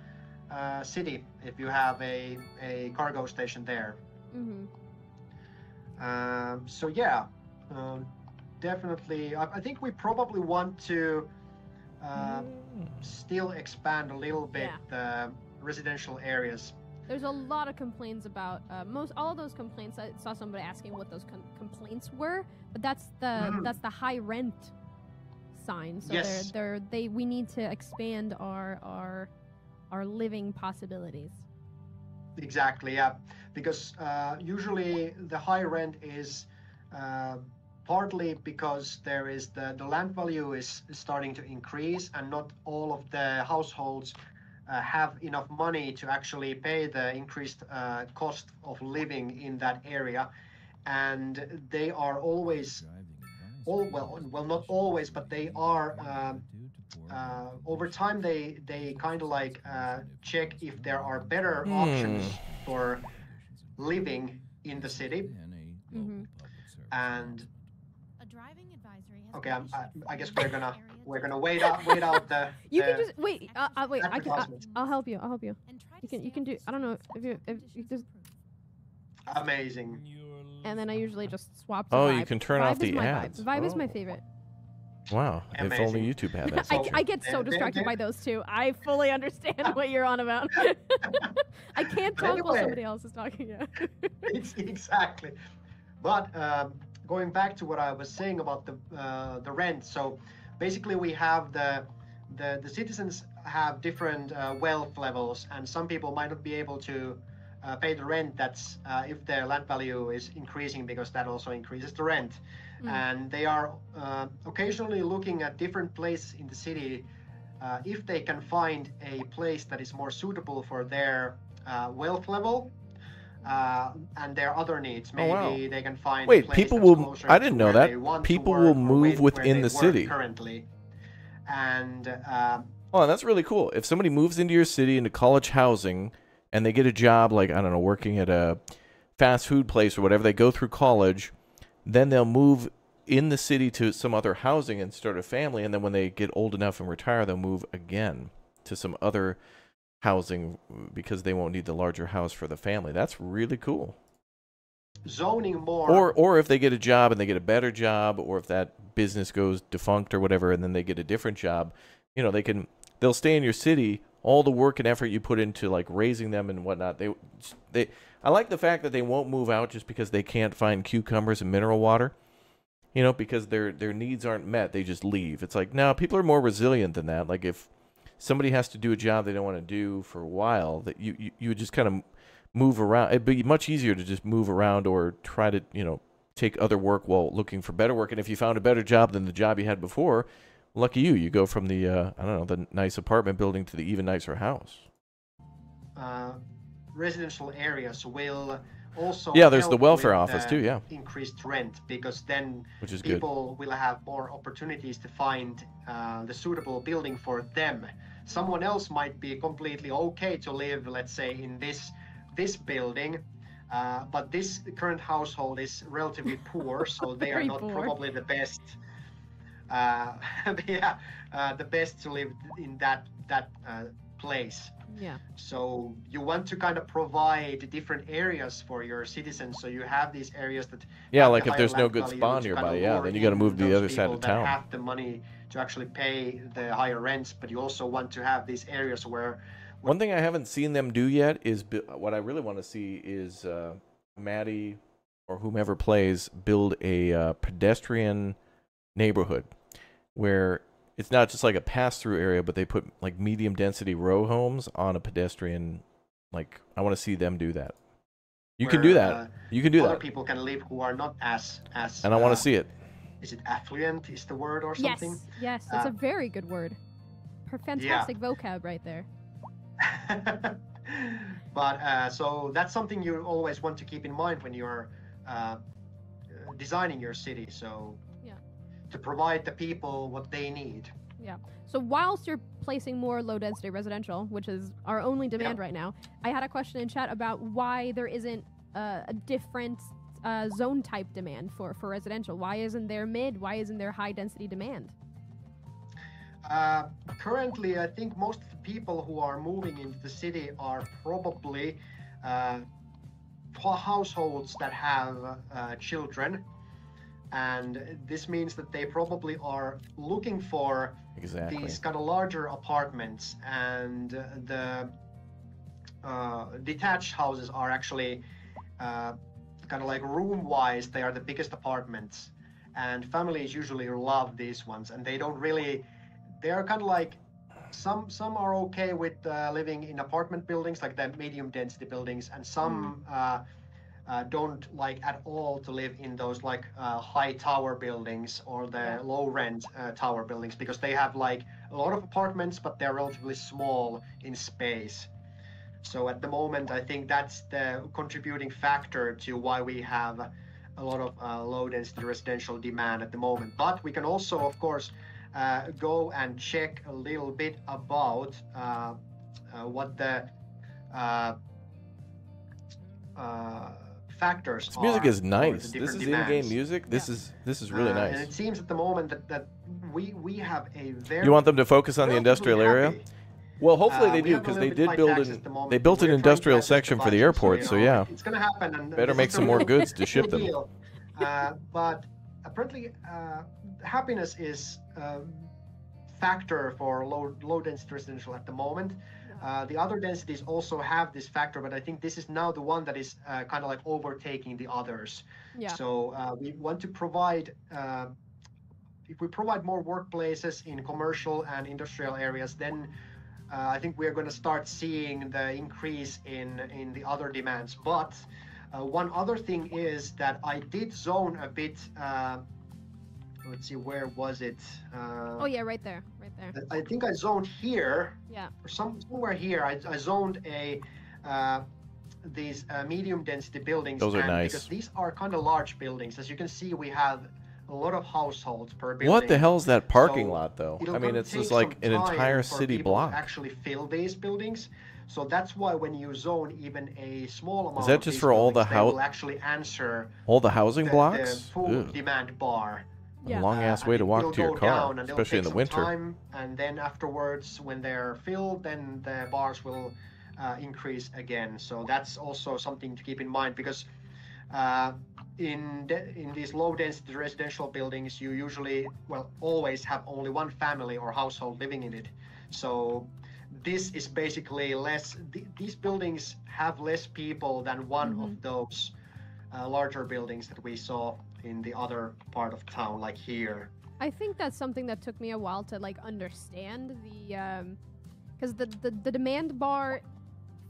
city if you have a cargo station there. So yeah, definitely. I think we probably want to still expand a little bit the residential areas. There's a lot of complaints about all of those complaints. I saw somebody asking what those complaints were, but that's the high rent sign. So Yes. we need to expand our living possibilities. Exactly, yeah, because usually the high rent is partly because there is the land value is starting to increase, and not all of the households have enough money to actually pay the increased cost of living in that area, and they are always, well, not always, but they are. Over time, they kind of like check if there are better options for living in the city. And A driving advisory has okay, been issued I for guess the we're gonna area to wait out the. You can the- just wait. Wait. advertisements. I'll help you. and try You to can stay do. off I don't know the if you conditions just. improve. Amazing. And then I usually just swap. To Oh, Vibe. you can turn Vibe off is the my ads. Vibe is my Oh. favorite. Wow, if only Amazing. YouTube had that. I feature. get so There- distracted there- by those two. I fully understand what you're on about. I can't But talk while anyway. somebody else is talking. Yeah. Exactly. But going back to what I was saying about the rent, so basically we have the citizens have different wealth levels, and some people might not be able to pay the rent. That's if their land value is increasing, because that also increases the rent. And they are occasionally looking at different places in the city if they can find a place that is more suitable for their wealth level and their other needs. Maybe wow. they can find. Wait, a place people that's will- closer I didn't to know where that. they want to People work, will or move where within they the work city. currently. And Oh, that's really cool. If somebody moves into your city into college housing and they get a job, like, I don't know, working at a fast food place or whatever, they go through college, then they'll move in the city to some other housing and start a family. And then when they get old enough and retire, they'll move again to some other housing because they won't need the larger house for the family. That's really cool. zoning more. Or if they get a job and they get a better job, or if that business goes defunct or whatever, and then they get a different job, you know, they'll stay in your city all the work and effort you put into like raising them and whatnot. I like the fact that they won't move out just because they can't find cucumbers and mineral water. You know, because their needs aren't met, they just leave. It's like, no, people are more resilient than that. Like if somebody has to do a job they don't want to do for a while, that you would just kind of move around. It'd be much easier to just move around or try to, you know, take other work while looking for better work. And if you found a better job than the job you had before, lucky you. You go from the, I don't know, the nice apartment building to the even nicer house. Residential areas will also there's the welfare office too, increased rent, because then which is people will have more opportunities to find the suitable building for them. Someone else might be completely okay to live, let's say, in this building, but this current household is relatively poor, so they are not probably the best. The best to live in that place. Yeah. So you want to kind of provide different areas for your citizens. So you have these areas that like if there's no good spa nearby, then you got to move to the other side of town. That have the money to actually pay the higher rents, but you also want to have these areas where. One thing I haven't seen them do yet is what I really want to see is Maddie or whomever plays build a pedestrian neighborhood where it's not just like a pass-through area, but they put like medium density row homes on a pedestrian. Like, I want to see them do that. You can do that. You can do that. Other people can live who are not as. And I want to see it. Is it affluent? Is the word or something? Yes, that's a very good word. Fantastic vocab right there. But so that's something you always want to keep in mind when you're designing your city. So. To provide the people what they need. Yeah. So whilst you're placing more low-density residential, which is our only demand right now, I had a question in chat about why there isn't a different zone type demand for residential. Why isn't there mid? Why isn't there high-density demand? Currently, I think most of the people who are moving into the city are probably households that have children. And this means that they probably are looking for these kind of larger apartments, and the detached houses are actually kind of like room-wise, they are the biggest apartments, and families usually love these ones, and they don't really, they are kind of like, some are okay with living in apartment buildings, like the medium density buildings, and some don't like at all to live in those like high tower buildings or the low rent tower buildings, because they have like a lot of apartments, but they're relatively small in space. So at the moment, I think that's the contributing factor to why we have a lot of low density residential demand at the moment. But we can also, of course, go and check a little bit about what the factors this music is nice. This is in-game music. This is really nice. And it seems at the moment that we have a very. You want them to focus on the industrial area? Well, hopefully they do, because they did built an industrial section for the airport. So yeah, it's going to happen. And better make some more goods to ship them. But apparently, happiness is a factor for low density residential at the moment. The other densities also have this factor, but I think this is now the one that is kind of like overtaking the others. Yeah. So we want to provide, if we provide more workplaces in commercial and industrial areas, then I think we are going to start seeing the increase in the other demands. But one other thing is that I did zone a bit. Let's see, where was it? Oh yeah, right there. I think I zoned here. Yeah. Or somewhere here. I zoned these medium density buildings. Those are nice. Because these are kind of large buildings. As you can see, we have a lot of households per building. What the hell is that parking lot, though? I mean, it's just like an entire city block. Actually fill these buildings. So that's why when you zone even a small amount, is that just for all the will actually answer all the housing blocks? The full demand bar. Yeah. Long ass way to walk to your car, especially in the winter. Time, and then afterwards, when they're filled, then the bars will increase again. So that's also something to keep in mind, because in these low density residential buildings, you usually, always have only one family or household living in it. So this is basically less. These buildings have less people than one of those larger buildings that we saw in the other part of town, like here. I think that's something that took me a while to like understand the, because the demand bar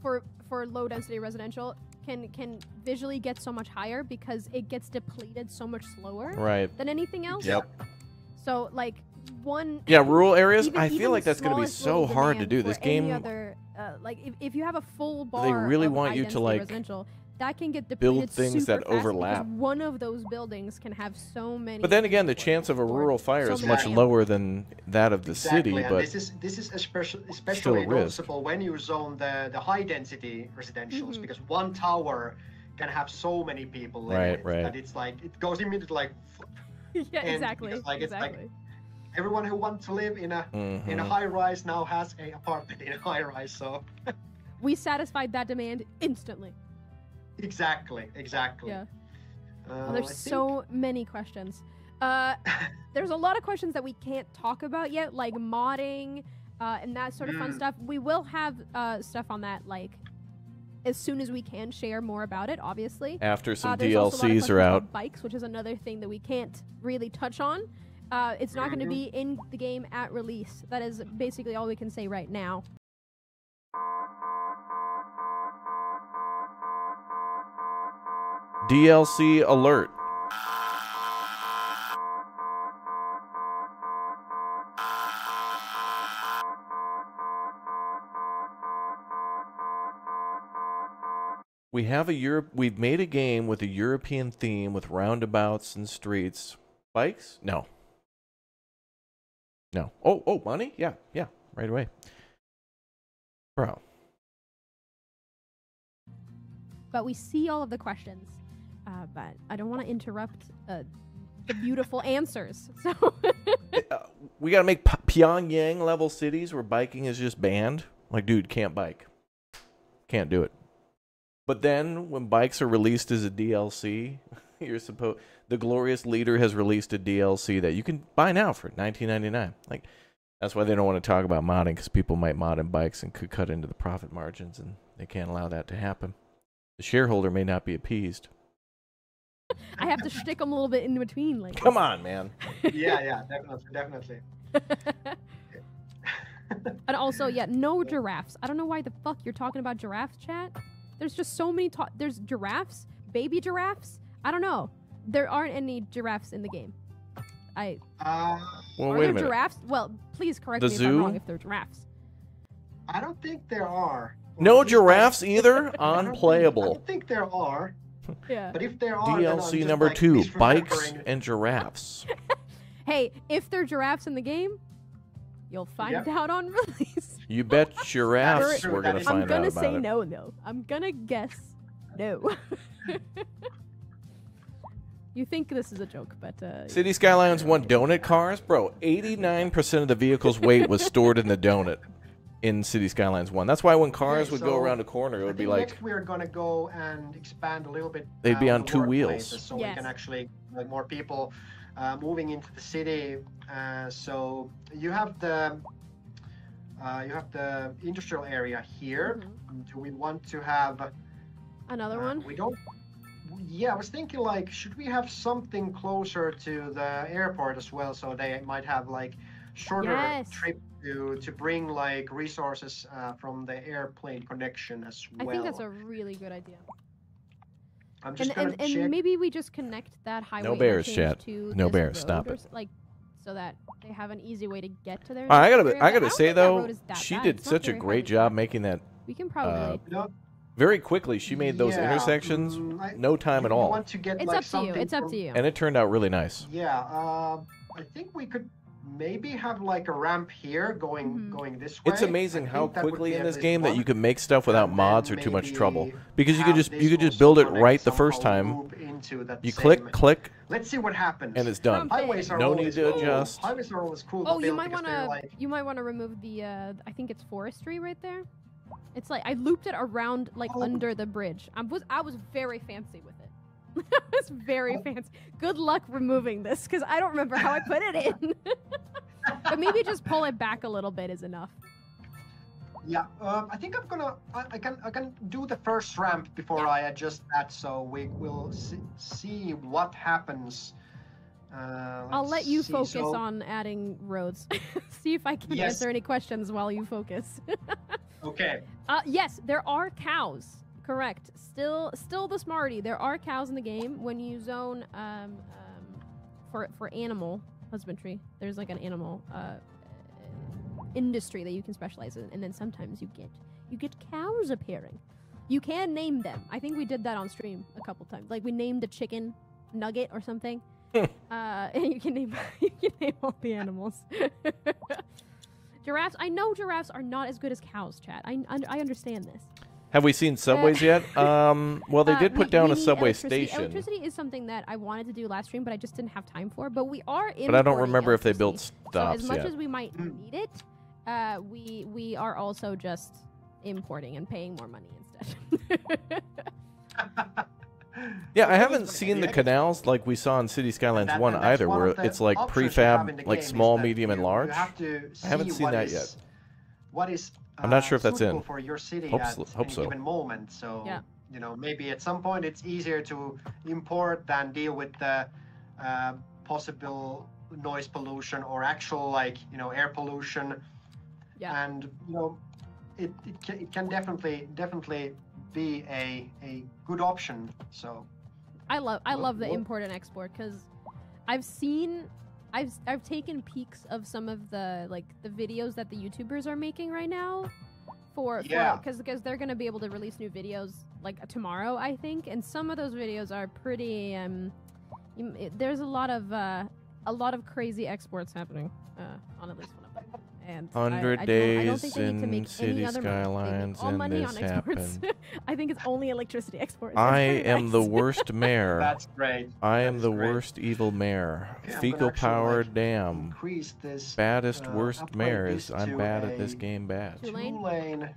for low density residential can visually get so much higher because it gets depleted so much slower than anything else. So like rural areas. I even feel like that's going to be so hard to do. This game, other, like if you have a full bar, they really of want you to like residential, that can get build depleted things super that fast overlap. because one of those buildings can have so many. But then again, the chance of a rural fire is much lower than that of the city. And But this is especially risk. noticeable when you zone the high density residentials, because one tower can have so many people living in it that it's like it goes immediately like. Yeah, exactly. It's like exactly. Everyone who wants to live in a high rise now has an apartment in a high rise. So we satisfied that demand instantly. Exactly. Yeah. Well, there's so many questions. There's a lot of questions that we can't talk about yet, like modding and that sort of fun stuff. We will have stuff on that, like, as soon as we can share more about it, obviously. After some there's also a lot of DLCs questions are out. about bikes, which is another thing that we can't really touch on. It's not going to be in the game at release. That is basically all we can say right now. DLC alert. We've made a game with a European theme with roundabouts and streets. Bikes? No. No. Oh, money? Yeah, right away. Bro. But we see all of the questions. But I don't want to interrupt the beautiful answers. So we got to make Pyongyang level cities where biking is just banned. Like, dude, can't bike. Can't do it. But then when bikes are released as a DLC, the Glorious Leader has released a DLC that you can buy now for $19.99. Like, that's why they don't want to talk about modding, because people might mod in bikes and could cut into the profit margins, and they can't allow that to happen. The shareholder may not be appeased. I have to shtick them a little bit in between. Like, come on, man. Yeah, definitely. And also, no giraffes. I don't know why the fuck you're talking about giraffes, chat. There's just so many. There's giraffes, baby giraffes. I don't know. There aren't any giraffes in the game. Well, are wait there a minute. Giraffes? Well, please correct me if I'm wrong if they're giraffes. I don't think there are. No giraffes either? Unplayable. I don't think there are. Yeah. But if there are, DLC number 2, bikes and giraffes. Hey, if there are giraffes in the game, you'll find out on release. You bet giraffes we're going to find out about it. I'm going to say no, though. I'm going to guess no. You think this is a joke, but... City Skylines 1 donut cars? Bro, 89% of the vehicle's weight was stored in the donut in City Skylines 1. That's why when cars would go around a corner, it would be like... Next we're going to go and expand a little bit... They'd be on 2 wheels. So we can actually... Like, more people moving into the city. So you have the industrial area here. Do we want to have... Another one? We don't... Yeah, I was thinking, like, should we have something closer to the airport as well, so they might have, like, shorter trip to bring, like, resources from the airplane connection as well. I think that's a really good idea. I'm just and maybe we just connect that highway no bears, chat. To no this bears, road stop it. Like, so that they have an easy way to get to their... I gotta say, though, she bad. did such a great job making that... We can probably... very quickly, she made those intersections no time at all. Want to get, it's like, up to you. It's up to you. And it turned out really nice. Yeah, I think we could maybe have like a ramp here going this way. It's amazing how quickly in this game that you can make stuff without mods or too much trouble, because you could just build it right the first time. You click. Let's see what happens. And it's done. No need to adjust. Highways are always cool. Oh, you might want to remove the I think it's forestry right there. It's like I looped it around like under the bridge. I was very fancy with it. I was very fancy. Good luck removing this because I don't remember how I put it in. But maybe just pull it back a little bit is enough. Yeah, I think I'm gonna. I can do the first ramp before I adjust that, so we will see what happens. I'll let you see. focus So, on adding roads. See if I can Yes. answer any questions while you focus. Okay. Yes, there are cows. Correct. Still the smarty. There are cows in the game. When you zone for animal husbandry, there's like an animal industry that you can specialize in, and then sometimes you get cows appearing. You can name them. I think we did that on stream a couple times. Like we named a chicken Nugget or something. And you can name all the animals. Giraffes. I know giraffes are not as good as cows, Chad. I understand this. Have we seen subways yet? Well, they did put down a need subway electricity. station. Electricity is something that I wanted to do last stream, but I just didn't have time for. But we are importing But I don't remember if they built electricity. stops So as much yet. as we might need it, we are also just importing and paying more money instead. Yeah, I haven't seen the canals like we saw in City Skylines 1 that's either, one where of the it's like options you have in prefab, the like game, is small, that medium, and you large. have to I haven't see seen what that is- yet. What is I'm not sure if that's suitable in. for your city Hope at so- hope any so. given moment. So Yeah. you know, maybe at some point it's easier to import than deal with the possible noise pollution or actual air pollution. Yeah. And it can definitely be a good option. So I love the Well- import and export because I've taken peeks of some of the videos that the YouTubers are making right now because they're gonna be able to release new videos like tomorrow, I think, and some of those videos are pretty there's a lot of crazy exports happening on at least one of them. And 100 I don't days think they need to in make City any other money. They Skylines make all and money this on exports. happened. I think it's only electricity exports. I It's very am the nice. worst mayor. that's great. I That am is the great. worst evil mayor. Okay, I'm gonna Fecal actually, powered dam. Increase this. Baddest, worst upgrade mayor this is I'm to bad at this a game bad. Two-lane?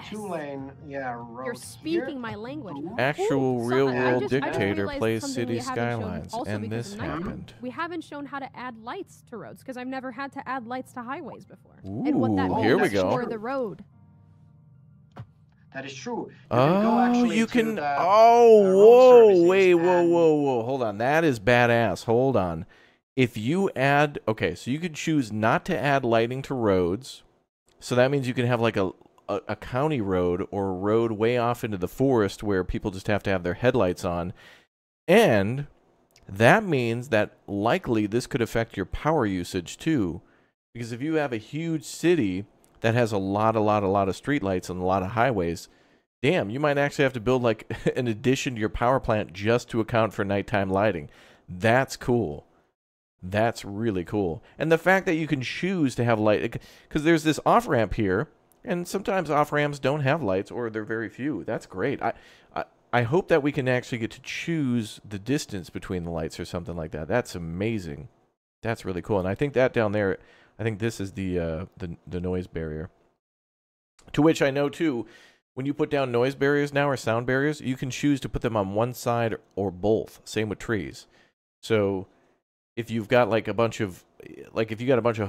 Two-lane, road. You're speaking my language. Actual Ooh, real I world just dictator realized plays something City we haven't shown Skylines, also and because this of nighttime. happened. We haven't shown how to add lights to roads because I've never had to add lights to highways before. And what that Ooh, means here we go. for the road. That is true. Oh, you to can. the, Oh, road whoa, services wait, whoa, and- whoa. Hold on. That is badass. Hold on. If you add. Okay, so you could choose not to add lighting to roads. So that means you can have like a county road or a road way off into the forest where people just have to have their headlights on. And that means that likely this could affect your power usage too. Because if you have a huge city that has a lot of streetlights and a lot of highways, damn, you might actually have to build like an addition to your power plant just to account for nighttime lighting. That's cool. That's really cool. And the fact that you can choose to have light, because there's this off-ramp here, and sometimes off-ramps don't have lights, or they're very few. That's great. I hope that we can actually get to choose the distance between the lights or something like that. That's amazing. That's really cool. And I think that down there, I think this is the noise barrier. To which I know, too, when you put down noise barriers now or sound barriers, you can choose to put them on one side or both. Same with trees. So if you've got like a bunch of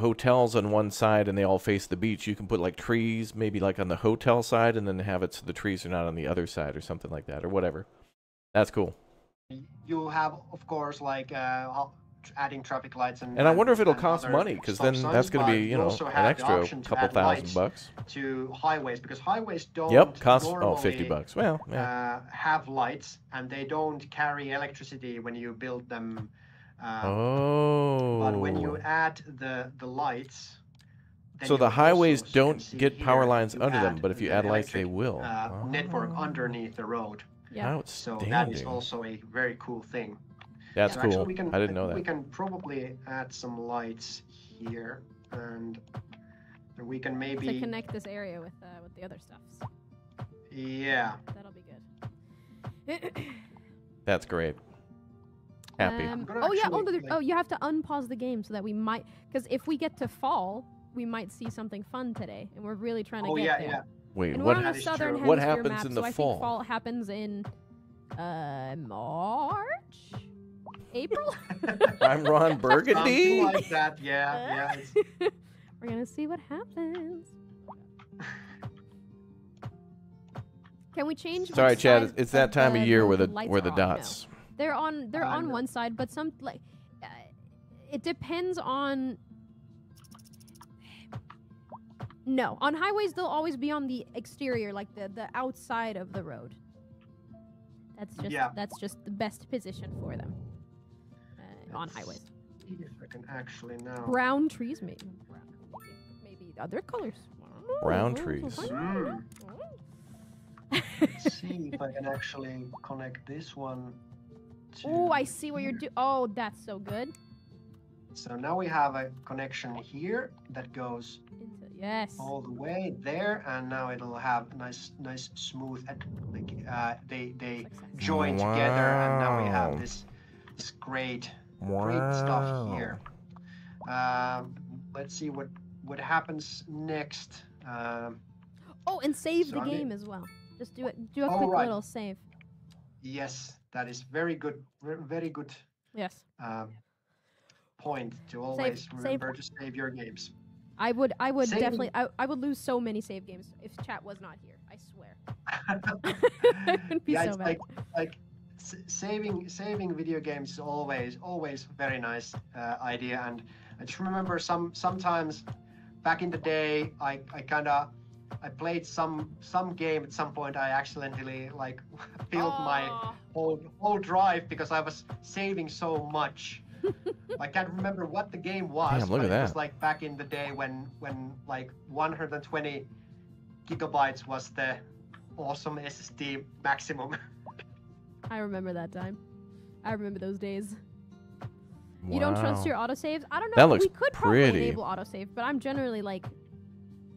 hotels on one side and they all face the beach, you can put like trees maybe like on the hotel side and then have it so the trees are not on the other side or something like that or whatever. That's cool. You have, of course, adding traffic lights And I wonder if it'll and cost other money, because stop then signs, that's going to but be, you an also have the extra option to couple add lights $1,000. to highways, because highways don't Yep, cost normally, $50. Well, yeah. have lights, and they don't carry electricity when you build them. Oh. But when you add the lights, then So you the also, highways as you don't can see get power here, lines you under them, add but if you the add lights, they electric, will. network Oh. underneath the road. Yeah. So Outstanding. that is also a very cool thing. That's So cool. actually we can, I didn't know think We that. can probably add some lights here, and we can maybe. To connect this area with the other stuffs. Yeah. That'll be good. That's great. Happy. I'm gonna Oh yeah. actually, You have to unpause the game so that we might, because if we get to fall, we might see something fun today, and we're really trying to Oh get yeah, there. yeah. Wait, And what? we're on That a is southern true. What hemisphere happens map, in so the I fall? think fall happens in March, April. I'm Ron Something Burgundy. like that. Yeah, yeah. We're gonna see what happens. Can we change? Sorry, which Chad. side It's that of time of year where the lights where the are on? No. dots. They're on No. one side, but some like it depends on. No, on highways they'll always be on the exterior, like the outside of the road. That's just the best position for them on highways. See if I can actually now. Brown trees, maybe other colors. Brown trees. Let's see if I can actually connect this one. Oh, I see what you're doing. Oh, that's so good. So now we have a connection here that goes Yes. all the way there, and now it'll have nice smooth. They join together, and now we have this great stuff here. Let's see what happens next. Oh, and save the game as well. Just do a quick little save. Yes, that is very good. Very good. Yes. Point to always remember to save your games. I would definitely. I would lose so many save games if chat was not here. I swear. It would be so bad. Like saving video games is always very nice idea. And I just remember sometimes back in the day, I played some game at some point. I accidentally like filled my whole drive because I was saving so much. I can't remember what the game was. Damn, look at but that. It was like back in the day when like 120 gigabytes was the awesome SSD maximum. I remember that time. I remember those days. You don't trust your autosaves? I don't know. That looks we could probably pretty. enable autosave, but I'm generally like,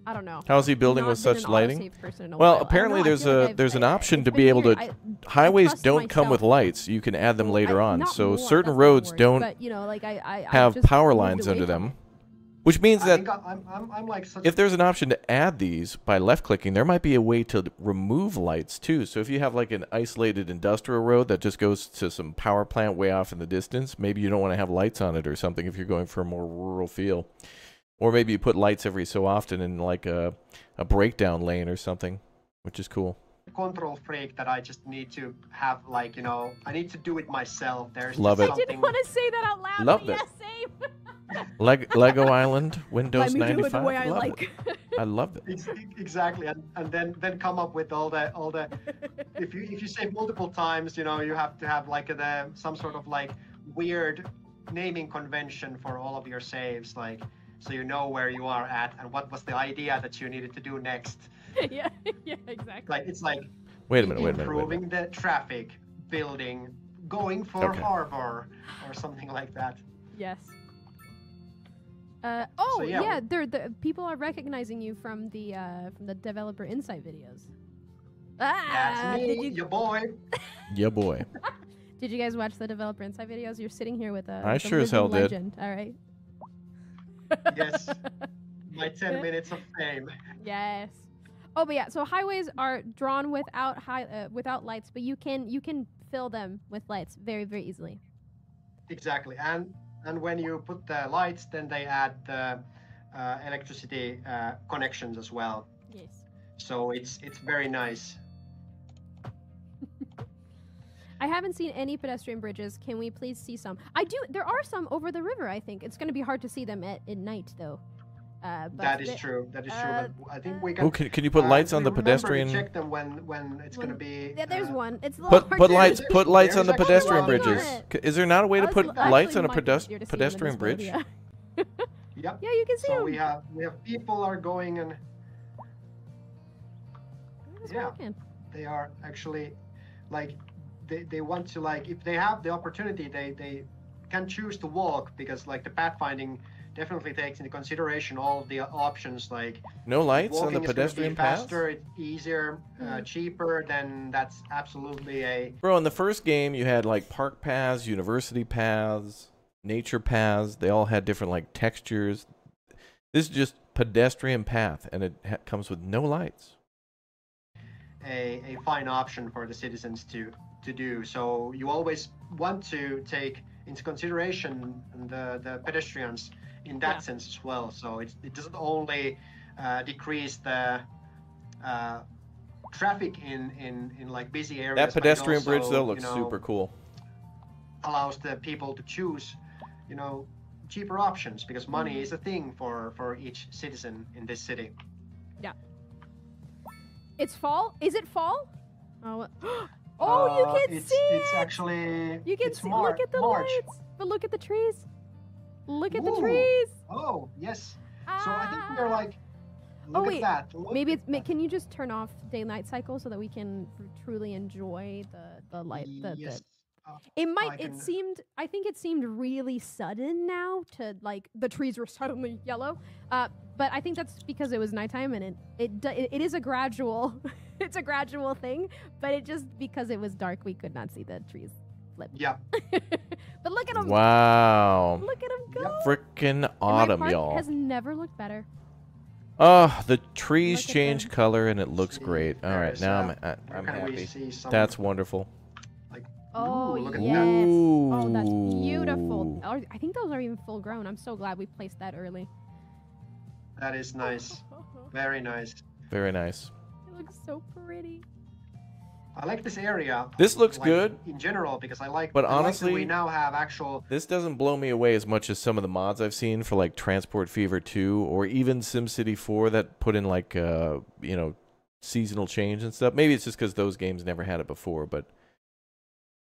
I don't know. How is he building Not with been such an lighting? autosave person in a Well, while. I don't apparently know, I there's feel like there's an option it's to been be able weird. to. I Highways trust don't come with myself. lights. You can add them later on. Not So more, certain that's not the roads word, don't but, you know, like I have just power moved lines away under from them. it. Which means I that think I'm like such if there's an option to add these by left-clicking, there might be a way to remove lights too. So if you have like an isolated industrial road that just goes to some power plant way off in the distance, maybe you don't want to have lights on it or something if you're going for a more rural feel. Or maybe you put lights every so often in like a breakdown lane or something, which is cool. control freak that I just need to have, like, you know, I need to do it myself. There's Love it. I didn't want to say that out loud. Love but it. yes, same. Lego Island, Windows Let me 95. do it the way I Love like. it. I love it. Exactly, and then come up with all the if you save multiple times, you know, you have to have like some sort of like weird naming convention for all of your saves, like, so you know where you are at and what was the idea that you needed to do next. yeah, exactly. Like, it's like Wait a minute. improving the traffic, building, going for harbor or something like that. Yes. So, yeah, the people are recognizing you from the developer insight videos. That's me, your boy. Yeah, boy. Did you guys watch the developer insight videos? You're sitting here with a I with a sure as hell living did. legend. All right. Yes, my 10 minutes of fame. Yes. Oh, but yeah. So highways are drawn without without lights, but you can fill them with lights very, very easily. Exactly, and when you put the lights, then they add the electricity connections as well. Yes. So it's very nice. I haven't seen any pedestrian bridges. Can we please see some? I do. There are some over the river, I think. It's going to be hard to see them at night, though. But That is true. That is true. But I think we can. Oh, can you put lights on the remember to pedestrian? check them when it's going to be. Yeah, there's one. It's a little hard Put to lights. see. Put lights on the There's actually pedestrian one. bridges. Is there not a way to Oh, put it's actually lights on a much easier to see them in pedestrian this bridge? mode, yeah. Yep. Yeah, you can see So them. we have people are going and yeah, they are actually like they want to, like, if they have the opportunity, they can choose to walk, because like the pathfinding definitely takes into consideration all of the options, like No lights on walking the is gonna be pedestrian paths? faster, it's easier, cheaper, then that's absolutely a Bro, in the first game, you had like park paths, university paths, nature paths. They all had different like textures. This is just pedestrian path, and it comes with no lights. a fine option for the citizens to do. So you always want to take into consideration the pedestrians in that sense as well. So it doesn't only decrease the traffic in like busy areas. That pedestrian but it bridge also, though looks super cool. Allows the people to choose, cheaper options, because money is a thing for each citizen in this city. Yeah. It's fall? Is it fall? Oh, oh, you can see it's actually you can it's see. March. Look at the lights, but look at the trees. Look at the Ooh. trees. Oh yes. Ah. So I think we're like. Look wait. at that. Look Maybe at it's. that. Can you just turn off day-night cycle so that we can truly enjoy the light? Yes. It might. I It can- seemed. I think it seemed really sudden now to like the trees were suddenly yellow. But I think that's because it was nighttime and it is a gradual. It's a gradual thing. But it just because it was dark we could not see the trees flip. Yeah. But look at them. Wow. Look at them go. Yep. Frickin' autumn, My park y'all. has never looked better. Oh, the trees Look at change them. color and it looks See, great. All right, there's, now where I'm can we happy. see some, That's wonderful. like, Oh, ooh, look at yes. that. Oh, that's beautiful. Ooh. Oh, I think those are even full grown. I'm so glad we placed that early. That is nice. Very nice. Very nice. It looks so pretty. I like this area. This looks like, good. in general, because I like. But I like that honestly- we now have actual. This doesn't blow me away as much as some of the mods I've seen for like Transport Fever 2 or even SimCity 4 that put in like seasonal change and stuff. Maybe it's just because those games never had it before, but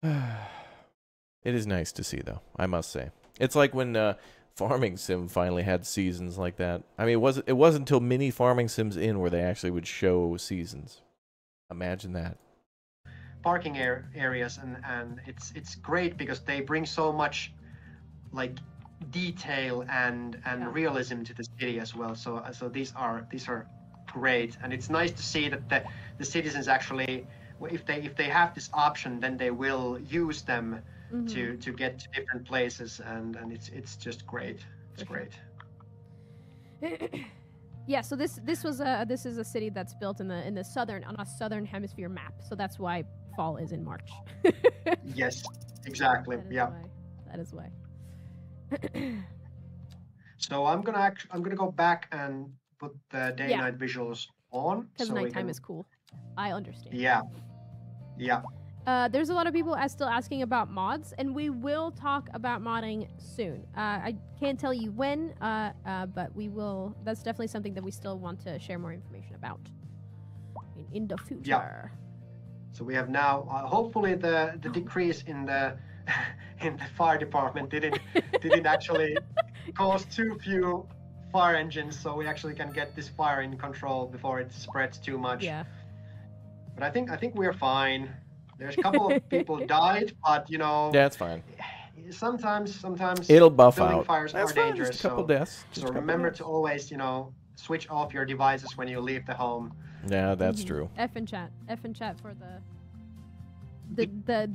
it is nice to see though, I must say. It's like when Farming Sim finally had seasons like that. I mean, it wasn't until mini Farming Sims in where they actually would show seasons. Imagine that. Parking areas, and it's great because they bring so much like detail and Yeah. realism to the city as well. So these are great, and it's nice to see that the citizens actually, if they have this option, then they will use them Mhm. to get to different places, and it's just great. It's For sure. great. Yeah, so this is a city that's built on a southern hemisphere map. So that's why fall is in March. Yes, exactly. Yeah. That is why. So I'm gonna go back and put the day-night visuals on. Because so we nighttime can- is cool. I understand. Yeah. Yeah. There's a lot of people still asking about mods, and we will talk about modding soon. I can't tell you when, but we will. That's definitely something that we still want to share more information about in the future. So we have now, hopefully the decrease in the in the fire department didn't actually cause too few fire engines, so we actually can get this fire in control before it spreads too much. Yeah. But I think we're fine. There's a couple of people died, but Yeah, it's fine. sometimes It'll buff building out. fires That's are fine. dangerous. Just a couple so deaths. Just so a couple remember deaths. to always switch off your devices when you leave the home. Yeah, that's Mhm. true. F in chat for the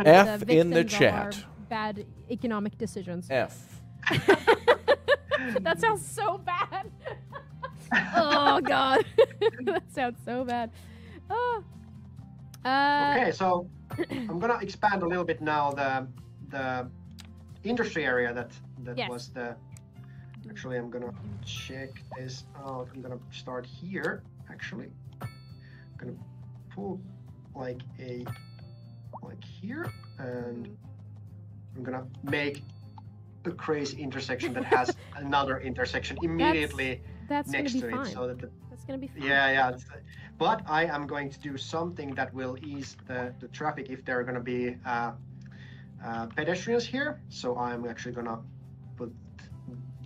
F the in the victims of our chat. bad economic decisions. F. That sounds so bad. Oh god, that sounds so bad. Oh. Okay, so I'm gonna expand a little bit now the industry area that Yes. was the. Actually, I'm gonna check this out. I'm gonna start here. Actually, I'm gonna pull like here, and I'm gonna make a crazy intersection that has another intersection immediately That's gonna next be to fine. it, so that the That's gonna be fine. yeah. But I am going to do something that will ease the traffic if there are going to be pedestrians here. So I'm actually going to put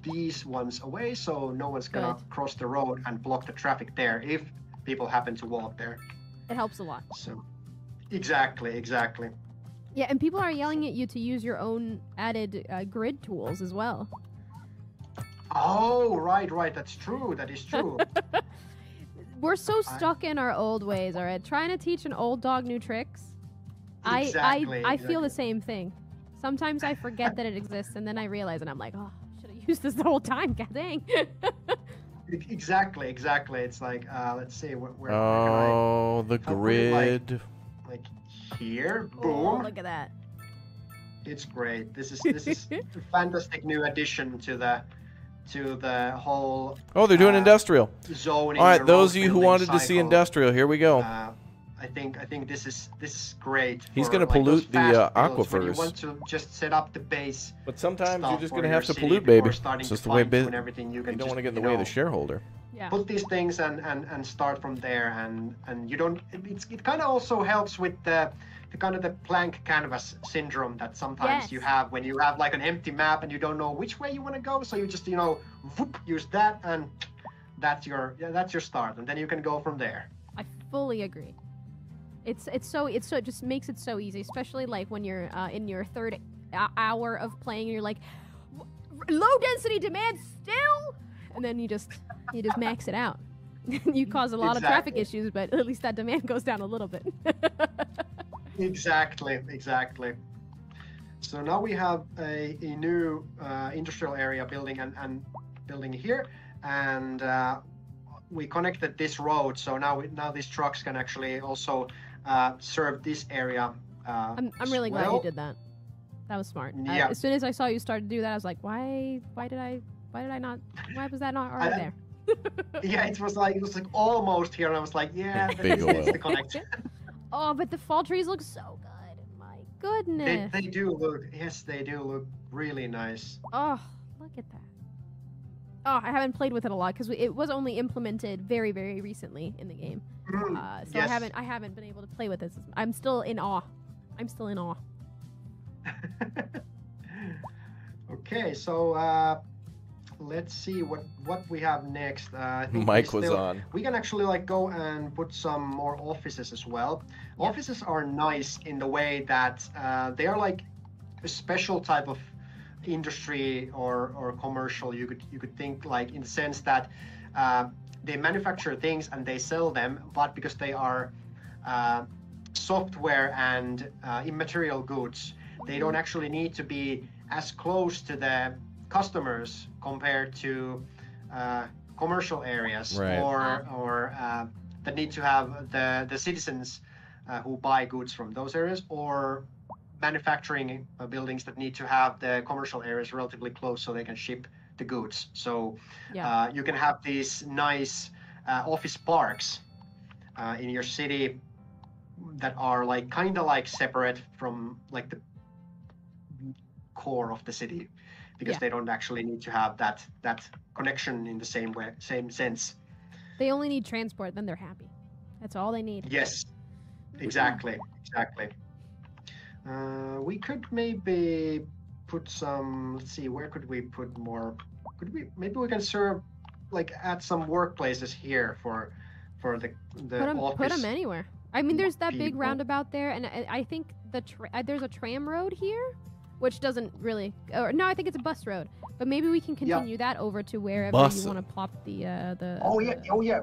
these ones away so no one's going to Good. cross the road and block the traffic there if people happen to walk there. It helps a lot. So exactly. Yeah, and people are yelling at you to use your own added grid tools as well. Oh, right. That's true. That is true. We're so stuck in our old ways, all right? Trying to teach an old dog new tricks. Exactly, I feel the exactly. same thing. Sometimes I forget that it exists, and then I realize, and I'm like, oh, should have used this the whole time. God dang. Exactly. It's like, let's see, where Oh, the I'll put it, like- grid. like here, Oh, boom. look at that. It's great. This is a fantastic new addition to the whole Oh, they're doing industrial. zoning. All right, the those road of you who building wanted to see cycle. industrial, here we go. I think this is great. He's for, going to like, those pollute the fast builds when you aquifers. want to just set up the base. But sometimes you're stuff just for going to your have to city pollute, before baby. starting It's to just the way fine-tune everything. You can don't just, want to get in the you way of the know, shareholder. Yeah. put these things and start from there, and you don't. It kind of also helps with the kind of the blank canvas syndrome that sometimes you have when you have like an empty map and you don't know which way you want to go. So you just whoop, use that, and that's your start, and then you can go from there. I fully agree. It just makes it so easy, especially like when you're in your third hour of playing and you're like, low density demand still, and then you just max it out. You cause a lot of traffic issues, but at least that demand goes down a little bit. Exactly. So now we have a new industrial area building and building here, and we connected this road. So now these trucks can actually also serve this area. I'm really glad you did that. That was smart. Yeah. As soon as I saw you start to do that, I was like, why was that not already there? Yeah, it was like almost here, and I was like, yeah, this needs to connect. Oh, but the fall trees look so good. My goodness. They do look. Yes, they do look really nice. Oh, look at that. Oh, I haven't played with it a lot because it was only implemented very, very recently in the game. So yes. I haven't been able to play with this. I'm still in awe. Okay, so let's see what we have next. I think Mike was on. We can actually like go and put some more offices as well. Yep. Offices are nice in the way that they are like a special type of industry or commercial. You could think like in the sense that they manufacture things and they sell them, but because they are software and immaterial goods, they don't actually need to be as close to the customers compared to commercial areas, right, or that need to have the citizens who buy goods from those areas, or manufacturing buildings that need to have the commercial areas relatively close so they can ship the goods. So you can have these nice office parks in your city that are like kind of like separate from like the core of the city, because they don't actually need to have that connection in the same sense. They only need transport, then they're happy. That's all they need. Yes, exactly. We could maybe put some. Let's see, where could we put more? Maybe we can add some workplaces here for the office. Put them anywhere. I mean, there's that big people. roundabout there, and I think there's a tram road here, which doesn't really. Or no, I think it's a bus road. But maybe we can continue that over to wherever you want to plop the. Oh yeah.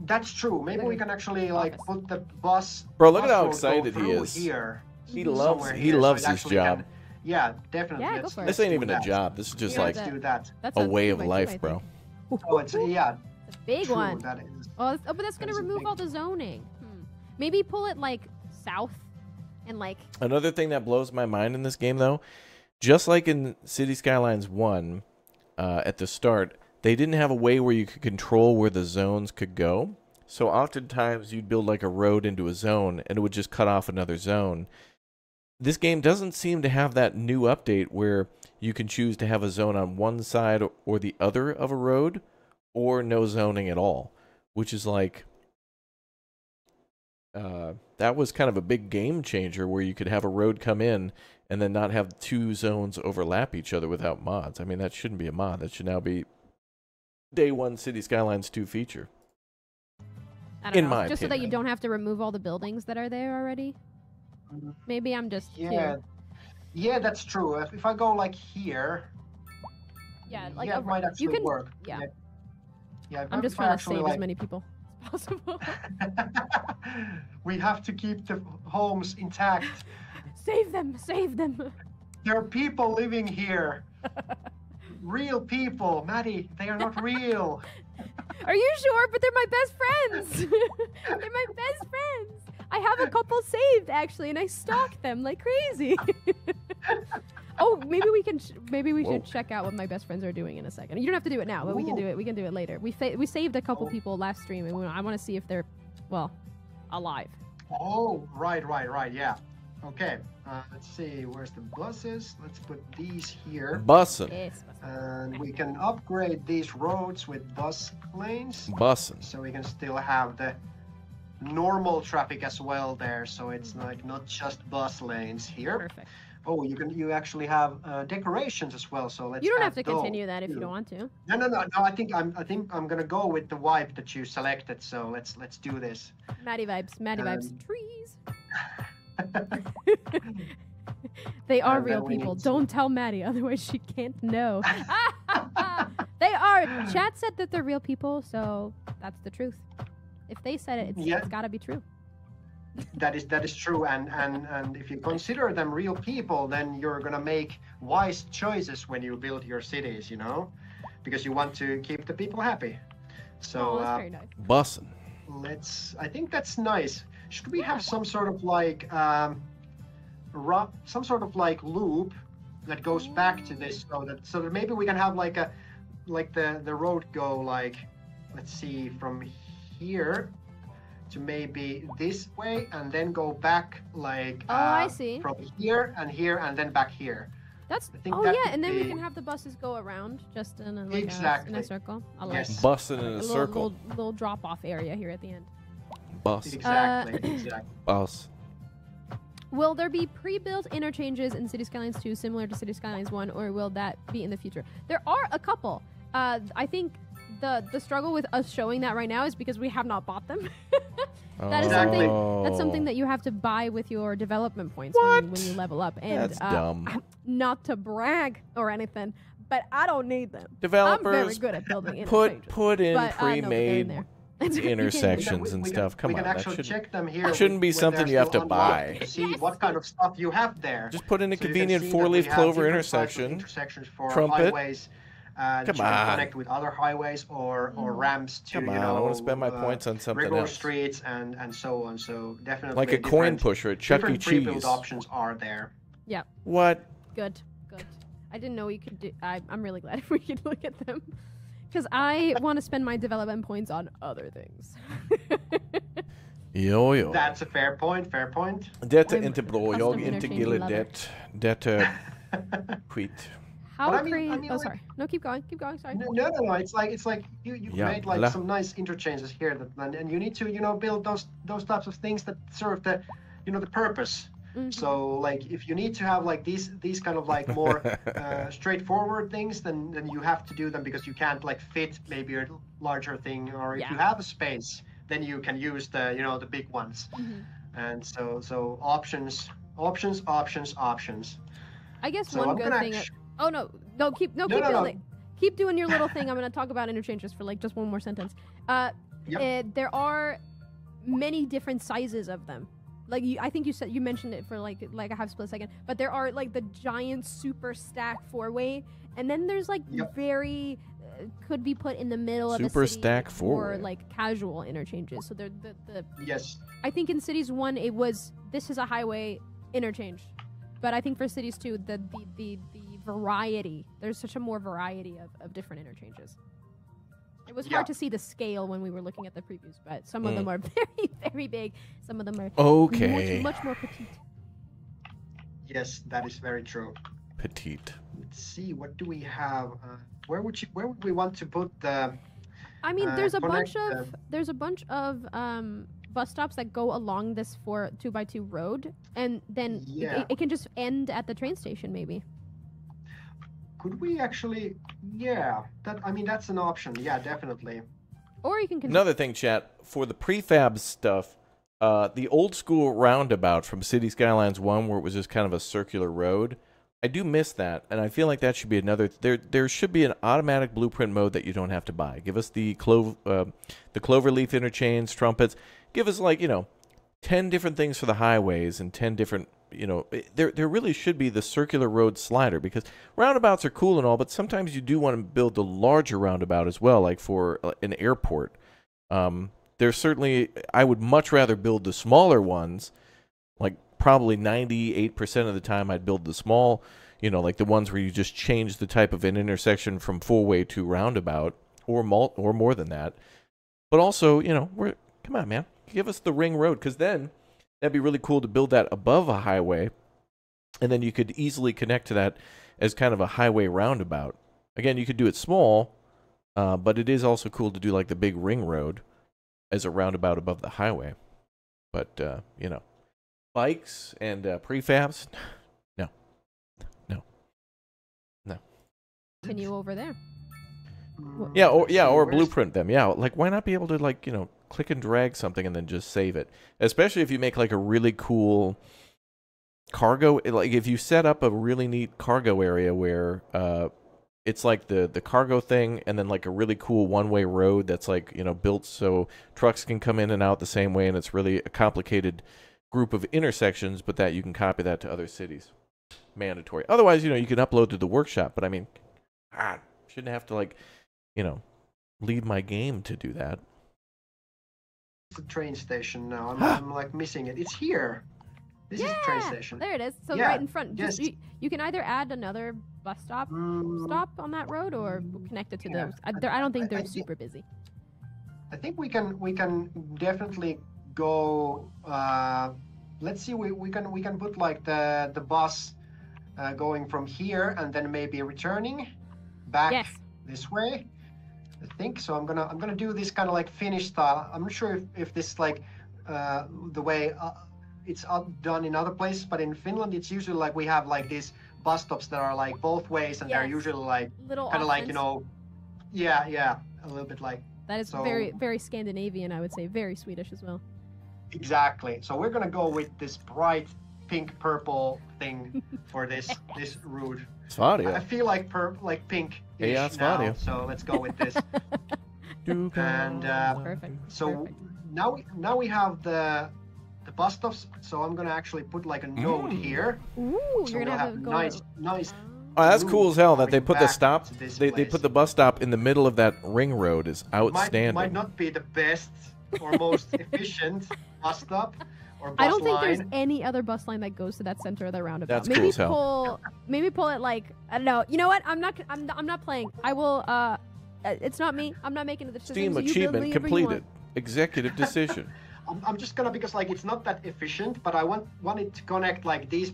That's true. Maybe we can actually put the bus. Bro, look at how excited he is. Here. He loves his job. Yeah, definitely. Yeah, go for it. This ain't even a job. This is just like a way of life, bro. Oh, it's It's a big true, one. that is. Oh, but that's gonna remove all the zoning. Maybe pull it like south, and like. Another thing that blows my mind in this game, though, just like in City Skylines 1, at the start, they didn't have a way where you could control where the zones could go. So oftentimes you'd build like a road into a zone and it would just cut off another zone. This game doesn't seem to have that new update where you can choose to have a zone on one side or the other of a road, or no zoning at all, which is like, that was kind of a big game changer where you could have a road come in and then not have two zones overlap each other without mods. I mean, that shouldn't be a mod. That should now be Day 1 City Skylines 2 feature. I don't know. My just opinion. so that you don't have to remove all the buildings that are there already. Maybe I'm just Yeah, that's true. If I go like here, it might actually work. Yeah. Yeah. I'm just trying to save as many people as possible. We have to keep the homes intact. Save them. There are people living here. Real people, Maddie. They are not real. Are you sure? But they're my best friends. They're my best friends. I have a couple saved actually, and I stalk them like crazy. Oh, maybe we should check out what my best friends are doing in a second. You don't have to do it now, but we can do it. We can do it later. We saved a couple people last stream, and I want to see if they're alive. Oh, right, yeah. Okay, let's see, where's the buses? Let's put these here. Bussin'. Yes. And we can upgrade these roads with bus lanes. Bussin'. So we can still have the normal traffic as well there. So it's like not just bus lanes here. Perfect. Oh, you actually have decorations as well. So let's. You don't have add to continue those that if you too. don't want to. No. I think I'm gonna go with the vibe that you selected. So let's do this. Maddie vibes. Maddie vibes. Trees. They are And then real we people. need Don't tell Maddie, otherwise she can't know. They are. Chat said that they're real people, so that's the truth. If they said it, Yeah. it's gotta be true. That is true, and if you consider them real people, then you're gonna make wise choices when you build your cities, you know, because you want to keep the people happy. So Oh, that's very nice. Bussin'. I think that's nice. Should we have some sort of like some sort of like loop that goes back to this, so that maybe we can have like the road go like, let's see, from here to maybe this way and then go back like Oh, I see. from here and then back here. That's. I think Oh that yeah, could and then we be- can have the buses go around just in a, like in Exactly. a circle. I like Yes. Bussin' in a a little, circle. little drop-off area here at the end. Bus. Exactly. Bus. Will there be pre-built interchanges in City Skylines 2 similar to City Skylines 1, or will that be in the future? There are a couple. I think the struggle with us showing that right now is because we have not bought them. That is Exactly. that's something that you have to buy with your development points when you level up. And That's dumb. Not to brag or anything, but I don't need them. Developers, I'm very good at building interchanges. put in but, no, they're in pre-made there. intersections and stuff. Come we on, can that actually shouldn't, check them here. shouldn't be when something they're you have still to unlocked buy. to see what kind of stuff you have there. Just put in a So you can convenient see that four-leaf we have clover different types of intersection. intersections for Trumpet. highways that Come you can on. connect with other highways or ramps to Come on, you know I want to spend my points on something regular else. streets and so on. So definitely Like a coin different- pusher at Chuck E. different pre-built Cheese. options are there. Yeah, What? good. I didn't know you could do. I'm really glad if we could look at them, because I want to spend my development points on other things. Jo. That's a fair point. Fair point. Detta I'm inte bra. custom Jag inte interchange gillar lover. Detta skit. How But I mean- crazy? I mean, Oh, like- sorry. No, keep going. Keep going. Sorry. No. It's like you Yeah, made like la- some nice interchanges here and you need to build those types of things that serve the the purpose. Mhm. So like if you need to have like these kind of like more straightforward things, then you have to do them because you can't like fit maybe a larger thing, or if Yeah. you have a space, then you can use the big ones. Mhm. And so options. I guess So one I'm good gonna thing. actu- Oh no, keep No, building. no. Keep doing your little thing. I'm gonna talk about interchanges for like just one more sentence. There are many different sizes of them. Like I think you mentioned it for like a half split second, but there are like the giant super stack 4-way, and then there's like Yep. very could be put in the middle Super of a city stack or 4-way. like casual interchanges. So they're the Yes. I think in Cities 1 it was this is a highway interchange, but I think for Cities 2 the variety, there's such a more variety of different interchanges. It was Yeah. hard to see the scale when we were looking at the previews, but some of them are very, very big. Some of them are Okay. much more petite. Yes, that is very true. Petite. Let's see, what do we have? Where would we want to put the? I mean, there's a bunch connect of bus stops that go along this 2x2 road, and then Yeah. it can just end at the train station, maybe. Could we actually? Yeah, that's an option. Yeah, definitely. Or you can Another thing, chat, for the prefab stuff, the old school roundabout from City Skylines 1 where it was just kind of a circular road, I do miss that, and I feel like that should be another. There should be an automatic blueprint mode that you don't have to buy. Give us the cloverleaf interchange, trumpets. Give us 10 different things for the highways and 10 different. There really should be the circular road slider, because roundabouts are cool and all, but sometimes you do want to build a larger roundabout as well, like for an airport. There's certainly, I would much rather build the smaller ones. Like probably 98% of the time I'd build the small, like the ones where you just change the type of an intersection from 4-way to roundabout, or more than that. But also, come on, man, give us the ring road, because then That'd be really cool to build that above a highway, and then you could easily connect to that as kind of a highway roundabout. Again, you could do it small, but it is also cool to do like the big ring road as a roundabout above the highway. But, you know, bikes and prefabs, no. Continue over there. Yeah, or blueprint them. Yeah, like why not be able to like, you know, click and drag something and then just save it? Especially if you make like a really cool cargo, like if you set up a really neat cargo area where it's like the cargo thing and then like a really cool one-way road that's like, you know, built so trucks can come in and out the same way, and it's really a complicated group of intersections, but that you can copy that to other cities. Mandatory. Otherwise, you know, you can upload to the workshop, but I mean, shouldn't have to like, you know, leave my game to do that. The train station now. I'm like missing it. It's here. This is the train station. There it is. So Yeah, right in front. yes. You can either add another bus stop on that road or connect it to those. I don't think they're super busy. I think we can definitely go. Let's see. We can put like the bus going from here and then maybe returning back this way. I think so. I'm gonna do this kind of like Finnish style. I'm not sure if this is like the way it's done in other places, but in Finland it's usually like we have like these bus stops that are like both ways, and they're usually like kind of like, you know, a little bit like that is very, very Scandinavian, I would say, very Swedish as well. Exactly. So we're gonna go with this bright pink purple thing for this route. I feel like pink now, so let's go with this. And Perfect. so Perfect. now we have the bus stops. So I'm gonna actually put like a node here. Ooh, So you're we'll gonna have have to go. nice. Oh, that's cool as hell that they Going put the back stop. to this They place. put the bus stop in the middle of that ring road is outstanding. Might not be the best or most efficient bus stop or bus I don't think line. there's any other bus line that goes to that center of the roundabout. That's maybe cool as hell. maybe pull it like, I don't know. You know what? I'm not playing. I will. It's not me. I'm not making the decision. Steam achievement completed. Executive decision. I'm just gonna, because like it's not that efficient, but I want it to connect like these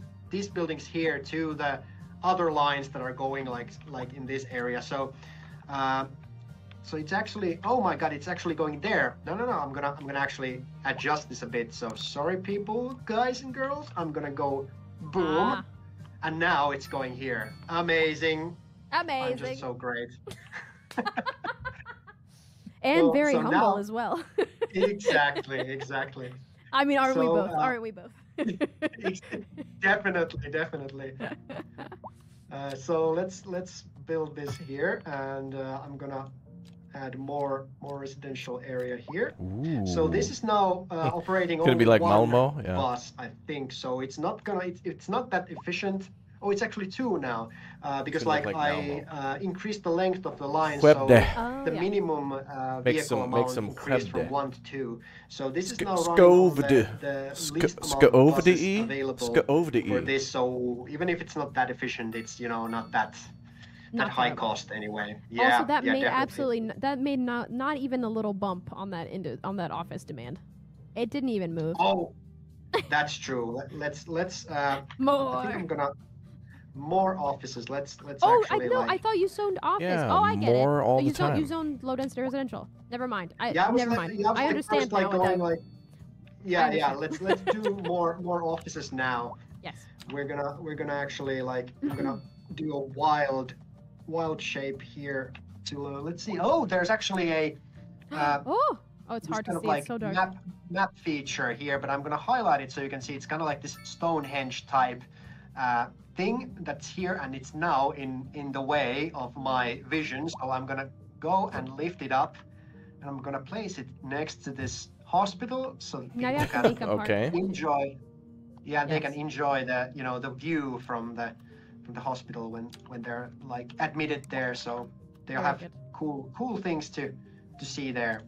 buildings here to the other lines that are going like in this area. So so it's actually, oh my god, it's actually going there. No, I'm gonna actually adjust this a bit. So sorry people, guys and girls, I'm gonna go boom, and now it's going here. Amazing. I'm just so great. And very humble now, as well. Exactly. I mean, aren't we So, both? Aren't we both? Definitely. So let's build this here, and I'm gonna add more residential area here. Ooh. So this is now operating Gonna only be like one Malmo? Yeah. bus, I think. So it's not that efficient. Oh, it's actually two now, because Should look like like I increased the length of the line, Web so day. the minimum vehicle amount increased from 1 to 2. So this is now running on the least amount of buses available for this. So even if it's not that efficient, it's, you know, not that high cost anyway. Yeah. Also, that made definitely. not even a little bump on that office demand. It didn't even move. Oh, that's true. Let's More. I think I'm gonna more offices. Let's Oh, actually I thought you zoned office. Yeah, oh, I get more it. all you the time. You zoned low density residential. Never mind. Never mind. I understand now. Let's do more offices now. Yes. We're gonna actually like I'm gonna do a wild shape here to let's see. Oh, there's actually a it's hard to kind of see. like It's so dark. map feature here, but I'm gonna highlight it so you can see it's kind of like this Stonehenge type thing that's here, and it's now in the way of my vision. So I'm gonna go and lift it up, and I'm gonna place it next to this hospital so that Now you people have to make can a part. Okay. enjoy. Yeah, they Yes. can enjoy the view from the hospital when they're like admitted there. So they'll Very have good. cool things to see there.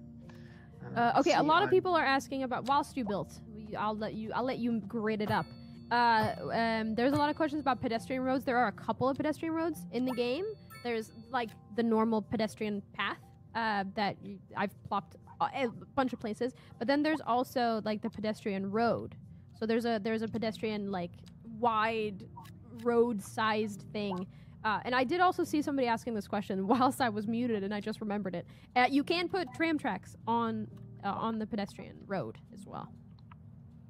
Okay, a lot of people are asking about whilst you built. I'll let you grid it up. There's a lot of questions about pedestrian roads. There are a couple of pedestrian roads in the game. There's like the normal pedestrian path that I've plopped a bunch of places, but then there's also like the pedestrian road. So there's a pedestrian like wide road-sized thing. And I did also see somebody asking this question whilst I was muted, and I just remembered it. You can put tram tracks on the pedestrian road as well.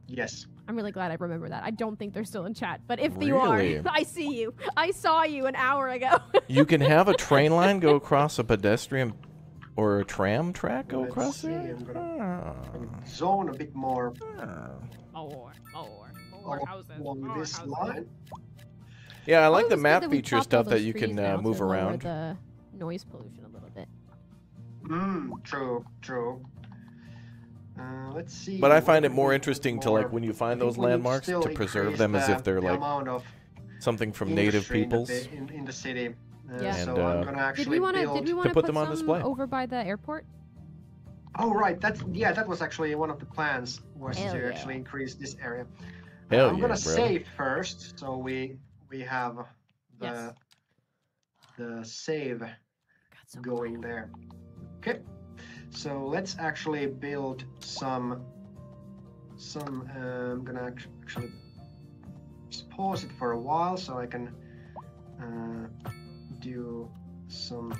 Yes. I'm really glad I remember that. I don't think they're still in chat, but if you are, I see you. I saw you an hour ago. You can have a train line go across a pedestrian or a tram track go across there? I'm gonna zone a bit more. More houses. Along this line. Yeah, I like the It's good map that we feature chopped stuff all that those you trees can now to move lower around. the noise pollution a little bit. True. Let's see. But I find it more interesting to, like, when you find those landmarks, to preserve them as if they're, like, something from native peoples. In the city. Yeah. So I'm gonna actually Did we want to put them on some display. over by the airport? Oh right, that was actually one of the plans, was Hell to yeah. actually increase this area. Hell I'm yeah, gonna brother. save first, so we have the Yes. the save God, so going there. Okay, so let's actually build some. I'm gonna actually just pause it for a while so I can do some.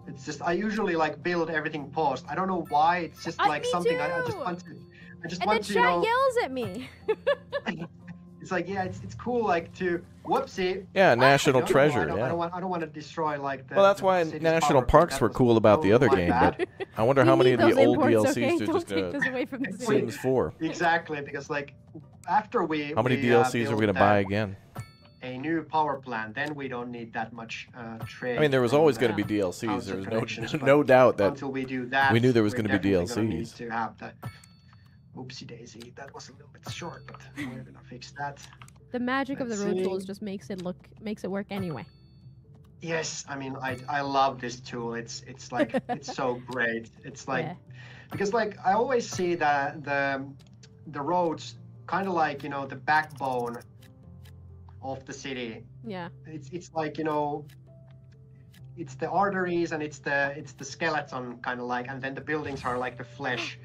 It's just I usually like build everything paused. I don't know why. It's just like me something too. I just want to. I just And want then to, chat yells at me. It's like, yeah, it's cool, like to whoopsie. Yeah, national No, treasure. I yeah. don't want to destroy like the. Well, that's the why city's national power. parks That were was cool about the other my game, bad. but I wonder how We many need of the those old imports, DLCs okay? are Don't just take this away from the city. Sims 4. Exactly, because like after we. How many we, DLCs are we built gonna buy again? a new power plant, then we don't need that much trade. I mean, there was from, always going to be outside DLCs. There was connections, but no doubt that until we do that, we knew there was we're gonna be definitely gonna need DLCs. to have the oopsie daisy. That was a little bit short, but we're gonna fix that. The magic of the Let's road see. tools just makes it work anyway. Yes, I mean I love this tool. It's like it's so great. It's like Yeah. because like I always see that the roads kind of like, you know, the backbone of the city. Yeah. It's like, you know, it's the arteries and it's the skeleton kind of like, and then the buildings are like the flesh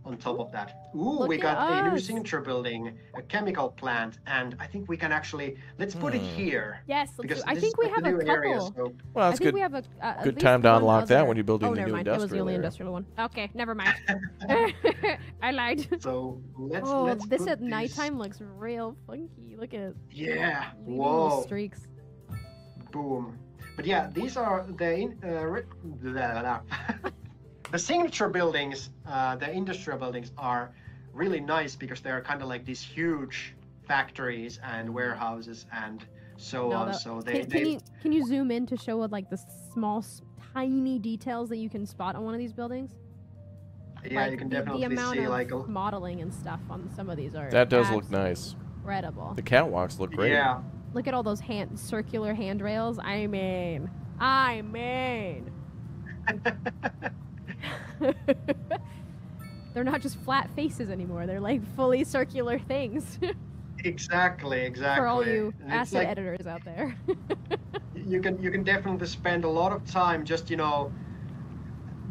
on top of that. Ooh, Look we at got a new us. signature building, a chemical plant, and I think we can actually let's put it here. Yes, let's Because do. I this think is we like have the a new area, couple. so Well, I that's think good. we have a at Good least time to one unlock that other- when you're building oh, the never new mind. It was the industrial only area. industrial one. Okay, never mind. I lied. So let's Oh, let's this put at these- nighttime looks real funky. Look at Yeah. leaving little Whoa. streaks. Boom. But yeah, these are the the signature buildings, the industrial buildings are really nice because they are kind of like these huge factories and warehouses and so No, on. that- So can you zoom in to show like the small, tiny details that you can spot on one of these buildings? yeah, Like, you can the definitely amount see of like modeling and stuff on some of these are That does look nice. incredible. The catwalks look great. yeah. Look at all those circular handrails. I mean. They're not just flat faces anymore. They're like fully circular things. Exactly. For all you And it's asset like, editors out there. you can definitely spend a lot of time just, you know,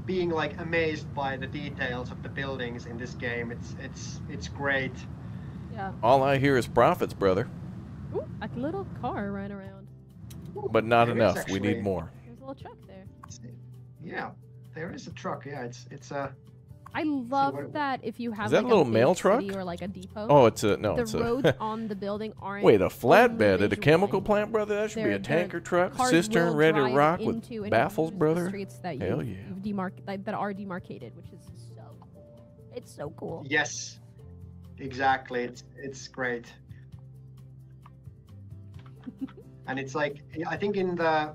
being like amazed by the details of the buildings in this game. It's great. Yeah. All I hear is profits, brother. Ooh, a little car running around. But not There is enough. actually- We need more. There's a little truck there. Yeah, there is a truck. Yeah, it's a. I love what- that if you have that like a little big mail city truck? or like a depot. Oh, it's a no. the It's roads a on the building aren't. wait. A flatbed at a visually. chemical plant, brother. That should be a They're- tanker truck, Cars cistern will ready to drive rock with into and baffles, use the brother. Streets that Hell you, yeah. that are demarcated, which is so cool. It's so cool. Yes, exactly. It's great. And it's like I think in the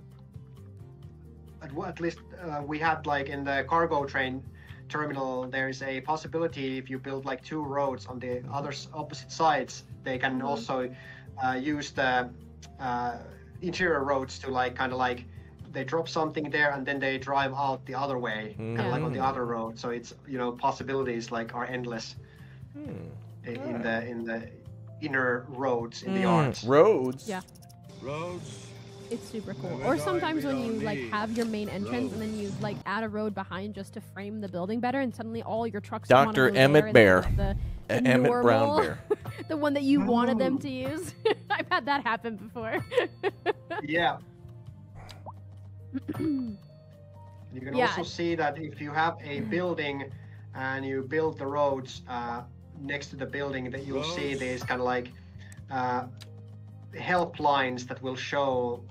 at least we had like in the cargo train terminal there is a possibility if you build like two roads on the opposite sides they can also use the interior roads to like kind of like they drop something there and then they drive out the other way kind of like on the other road, so it's, you know, possibilities like are endless in the inner roads in the yards. Roads. Yeah. Roads. It's super cool. Now, Or that's sometimes all when we you don't like need. have your main entrance and then you like add a road behind just to frame the building better, and suddenly all your trucks come on a Dr. road Emmett there Bear. instead of the Emmett Brown normal- Bear. The one that you wanted them to use. I've had that happen before. Yeah. You can also see that if you have a building and you build the roads next to the building, that you'll see these kind of like help lines that will show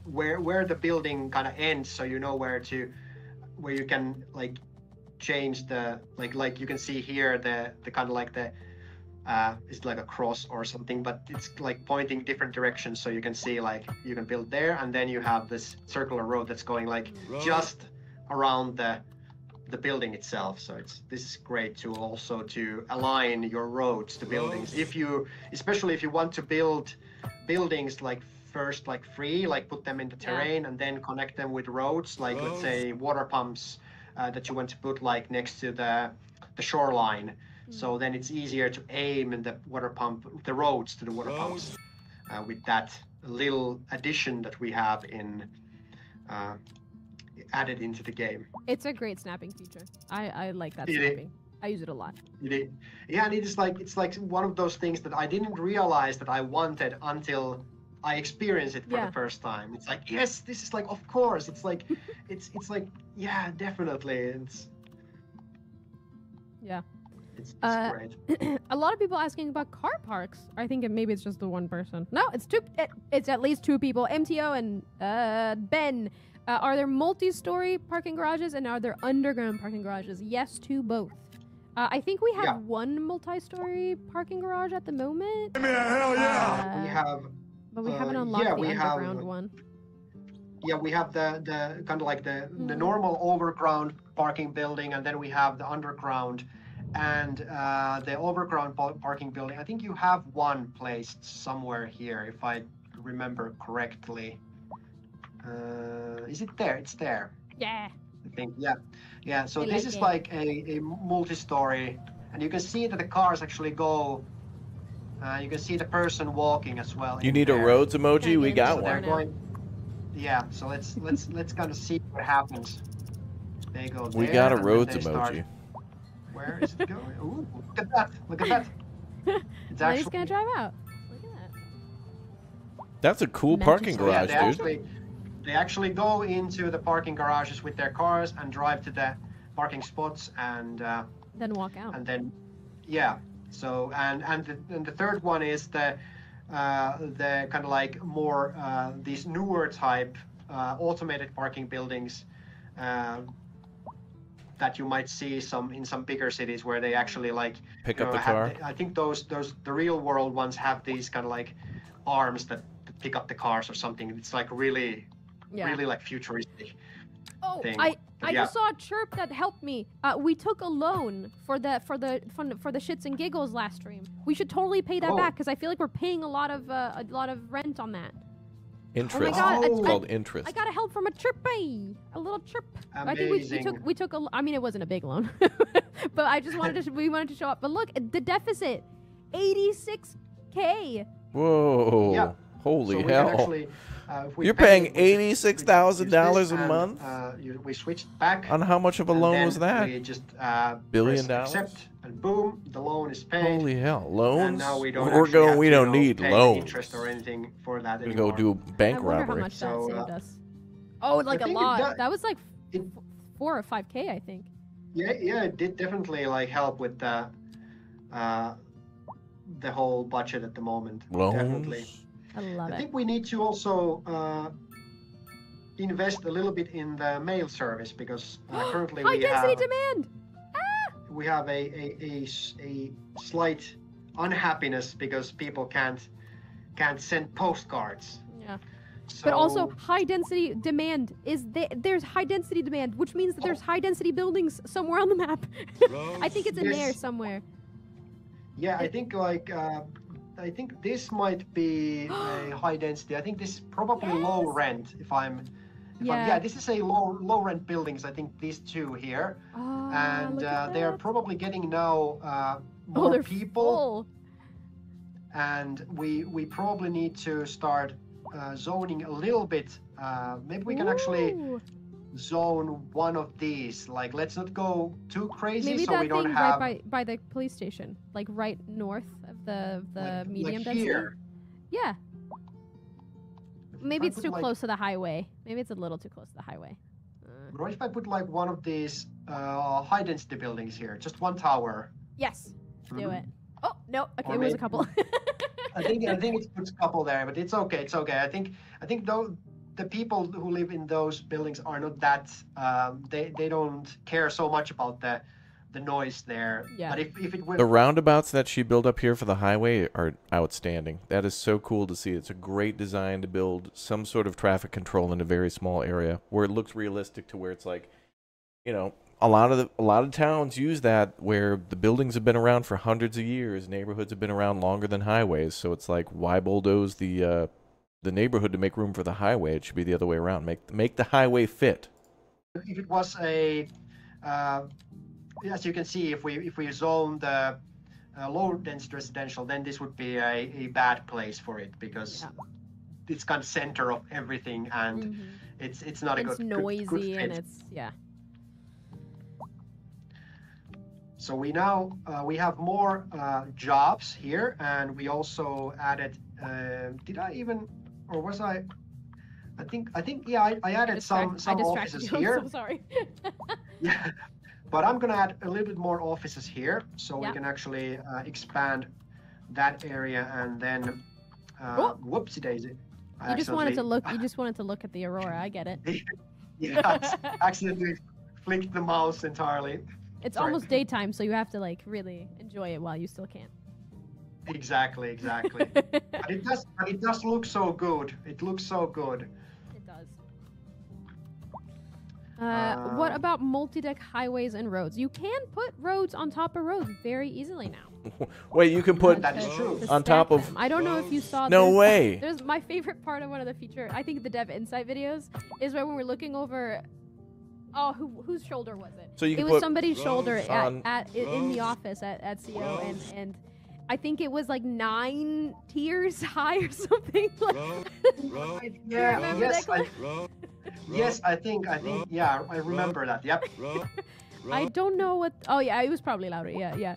where the building kind of ends, so you know where you can like change the like you can see here the kind of like the it's like a cross or something, but it's like pointing different directions, so you can see like you can build there, and then you have this circular road that's going like just around the building itself. So this is great to also to align your roads to buildings. Especially if you want to build buildings like first like free, like put them in the terrain and then connect them with roads, like let's say water pumps that you want to put like next to the shoreline. So then it's easier to aim in the roads to the water pumps with that little addition that we have in added into the game. It's a great snapping feature. I like that snapping. I use it a lot. Yeah, and it's like one of those things that I didn't realize that I wanted until I experienced it for the first time. It's like, yes, this is like, of course. It's like, it's like, yeah, definitely. It's great. A lot of people asking about car parks. I think maybe it's just the one person. No, it's two. It's at least two people. MTO and Ben. Are there multi-story parking garages and are there underground parking garages? Yes to both. I think we have one multi-story parking garage at the moment. Hell yeah! We have. But we haven't unlocked the underground one. Yeah, we have the kind of like the normal overground parking building, and then we have the underground. And the overground parking building, I think you have one placed somewhere here, if I remember correctly. Is it there? It's there. Yeah. I think, yeah. So this is like a multi-story, and you can see that the cars actually go. You can see the person walking as well. You need a roads emoji? We got one. Yeah. So let's kind of see what happens. They go there. We got a roads emoji. Where is it going? Ooh, look at that! Look at that! It's actually. He's gonna drive out. Look at that. That's a cool parking garage, dude. They actually go into the parking garages with their cars and drive to the parking spots and then walk out. And then, So and the third one is the kind of like more these newer type automated parking buildings. That you might see in some bigger cities where they actually like pick up the car. I think those the real world ones have these kind of like arms that pick up the cars or something. It's like really like futuristic. Oh, thing. I just saw a chirp that helped me. We took a loan for the shits and giggles last stream. We should totally pay that back because I feel like we're paying a lot of rent on that. Interest. Oh my God, it's called interest. I got a help from a chirpy, a little chirp. Amazing. I think we took a. I mean, it wasn't a big loan, but I just wanted to. We wanted to show up. But look, the deficit, 86K. Whoa! Yeah. Holy hell! Actually, you're paying $86,000 a month. We switched back. On how much of a loan was that? We just $1 billion. Accept, and boom, the loan is paid. Holy hell! Loans? And now we don't. We don't need pay loans. Interest or anything for that We anymore. go do bank I wonder robbery. how much that saved us. Oh, like a lot. That was like 4 or 5K, I think. Yeah, it did definitely like help with the whole budget at the moment. Loans? Definitely. I love it. I think we need to also invest a little bit in the mail service because currently high density demand. We have a slight unhappiness because people can't send postcards. Yeah. So, but also high density demand there's high density demand, which means that there's high density buildings somewhere on the map. I think it's in there somewhere. Yeah, I think like I think this might be a high density. I think this is probably low rent. This is a low rent buildings. I think these two here, and they are probably getting now more people. Full. And we probably need to start zoning a little bit. Maybe we can actually zone one of these. Like, let's not go too crazy. Maybe so that we don't thing have right by the police station, like right north of the medium like density. here. Yeah. Maybe I it's put, too like- close to the highway. Maybe it's a little too close to the highway. What if I put like one of these high density buildings here, just one tower? Yes. Do Mhm. it. Oh no. Okay, Or it was a maybe- couple. I think it's puts a couple there, but it's okay. It's okay. I think though the people who live in those buildings are not that they don't care so much about the noise there. Yeah. But if it were The roundabouts that she built up here for the highway are outstanding. That is so cool to see. It's a great design to build some sort of traffic control in a very small area where it looks realistic to where it's like, you know, a lot of towns use that where the buildings have been around for hundreds of years. Neighborhoods have been around longer than highways. So it's like, why bulldoze the neighborhood to make room for the highway? It should be the other way around. Make the highway fit. if it was a as you can see, if we zone the low density residential, then this would be a bad place for it because it's kind of center of everything, and it's not a It's good noisy good fit. and it's So we now we have more jobs here, and we also added. Did I even, or was I? I think yeah. I added some offices here. I'm so sorry. Yeah, but I'm gonna add a little bit more offices here, so Yeah. we can actually expand that area, and then whoopsie daisy. You just wanted to look. You just wanted to look at the aurora. I get it. Yeah, accidentally flicked the mouse entirely. It's Sorry. almost daytime, so you have to like really enjoy it while you still can. Exactly. But it does look so good. It looks so good. It does. What about multi-deck highways and roads? You can put roads on top of roads very easily now. Wait, you can put That is true. on stack top of. them. I don't know if you saw. No way. There's my favorite part of one of the feature. I think the Dev Insight videos is when we're looking over. Oh, whose shoulder was it? So you can it was put somebody's shoulder on- in the office at CO, and I think it was like 9 tiers high or something. Like, Yeah. remember Yes. that, Yes. I think. Yeah. I remember that. Yep. I don't know what. Oh yeah, it was probably louder. Yeah.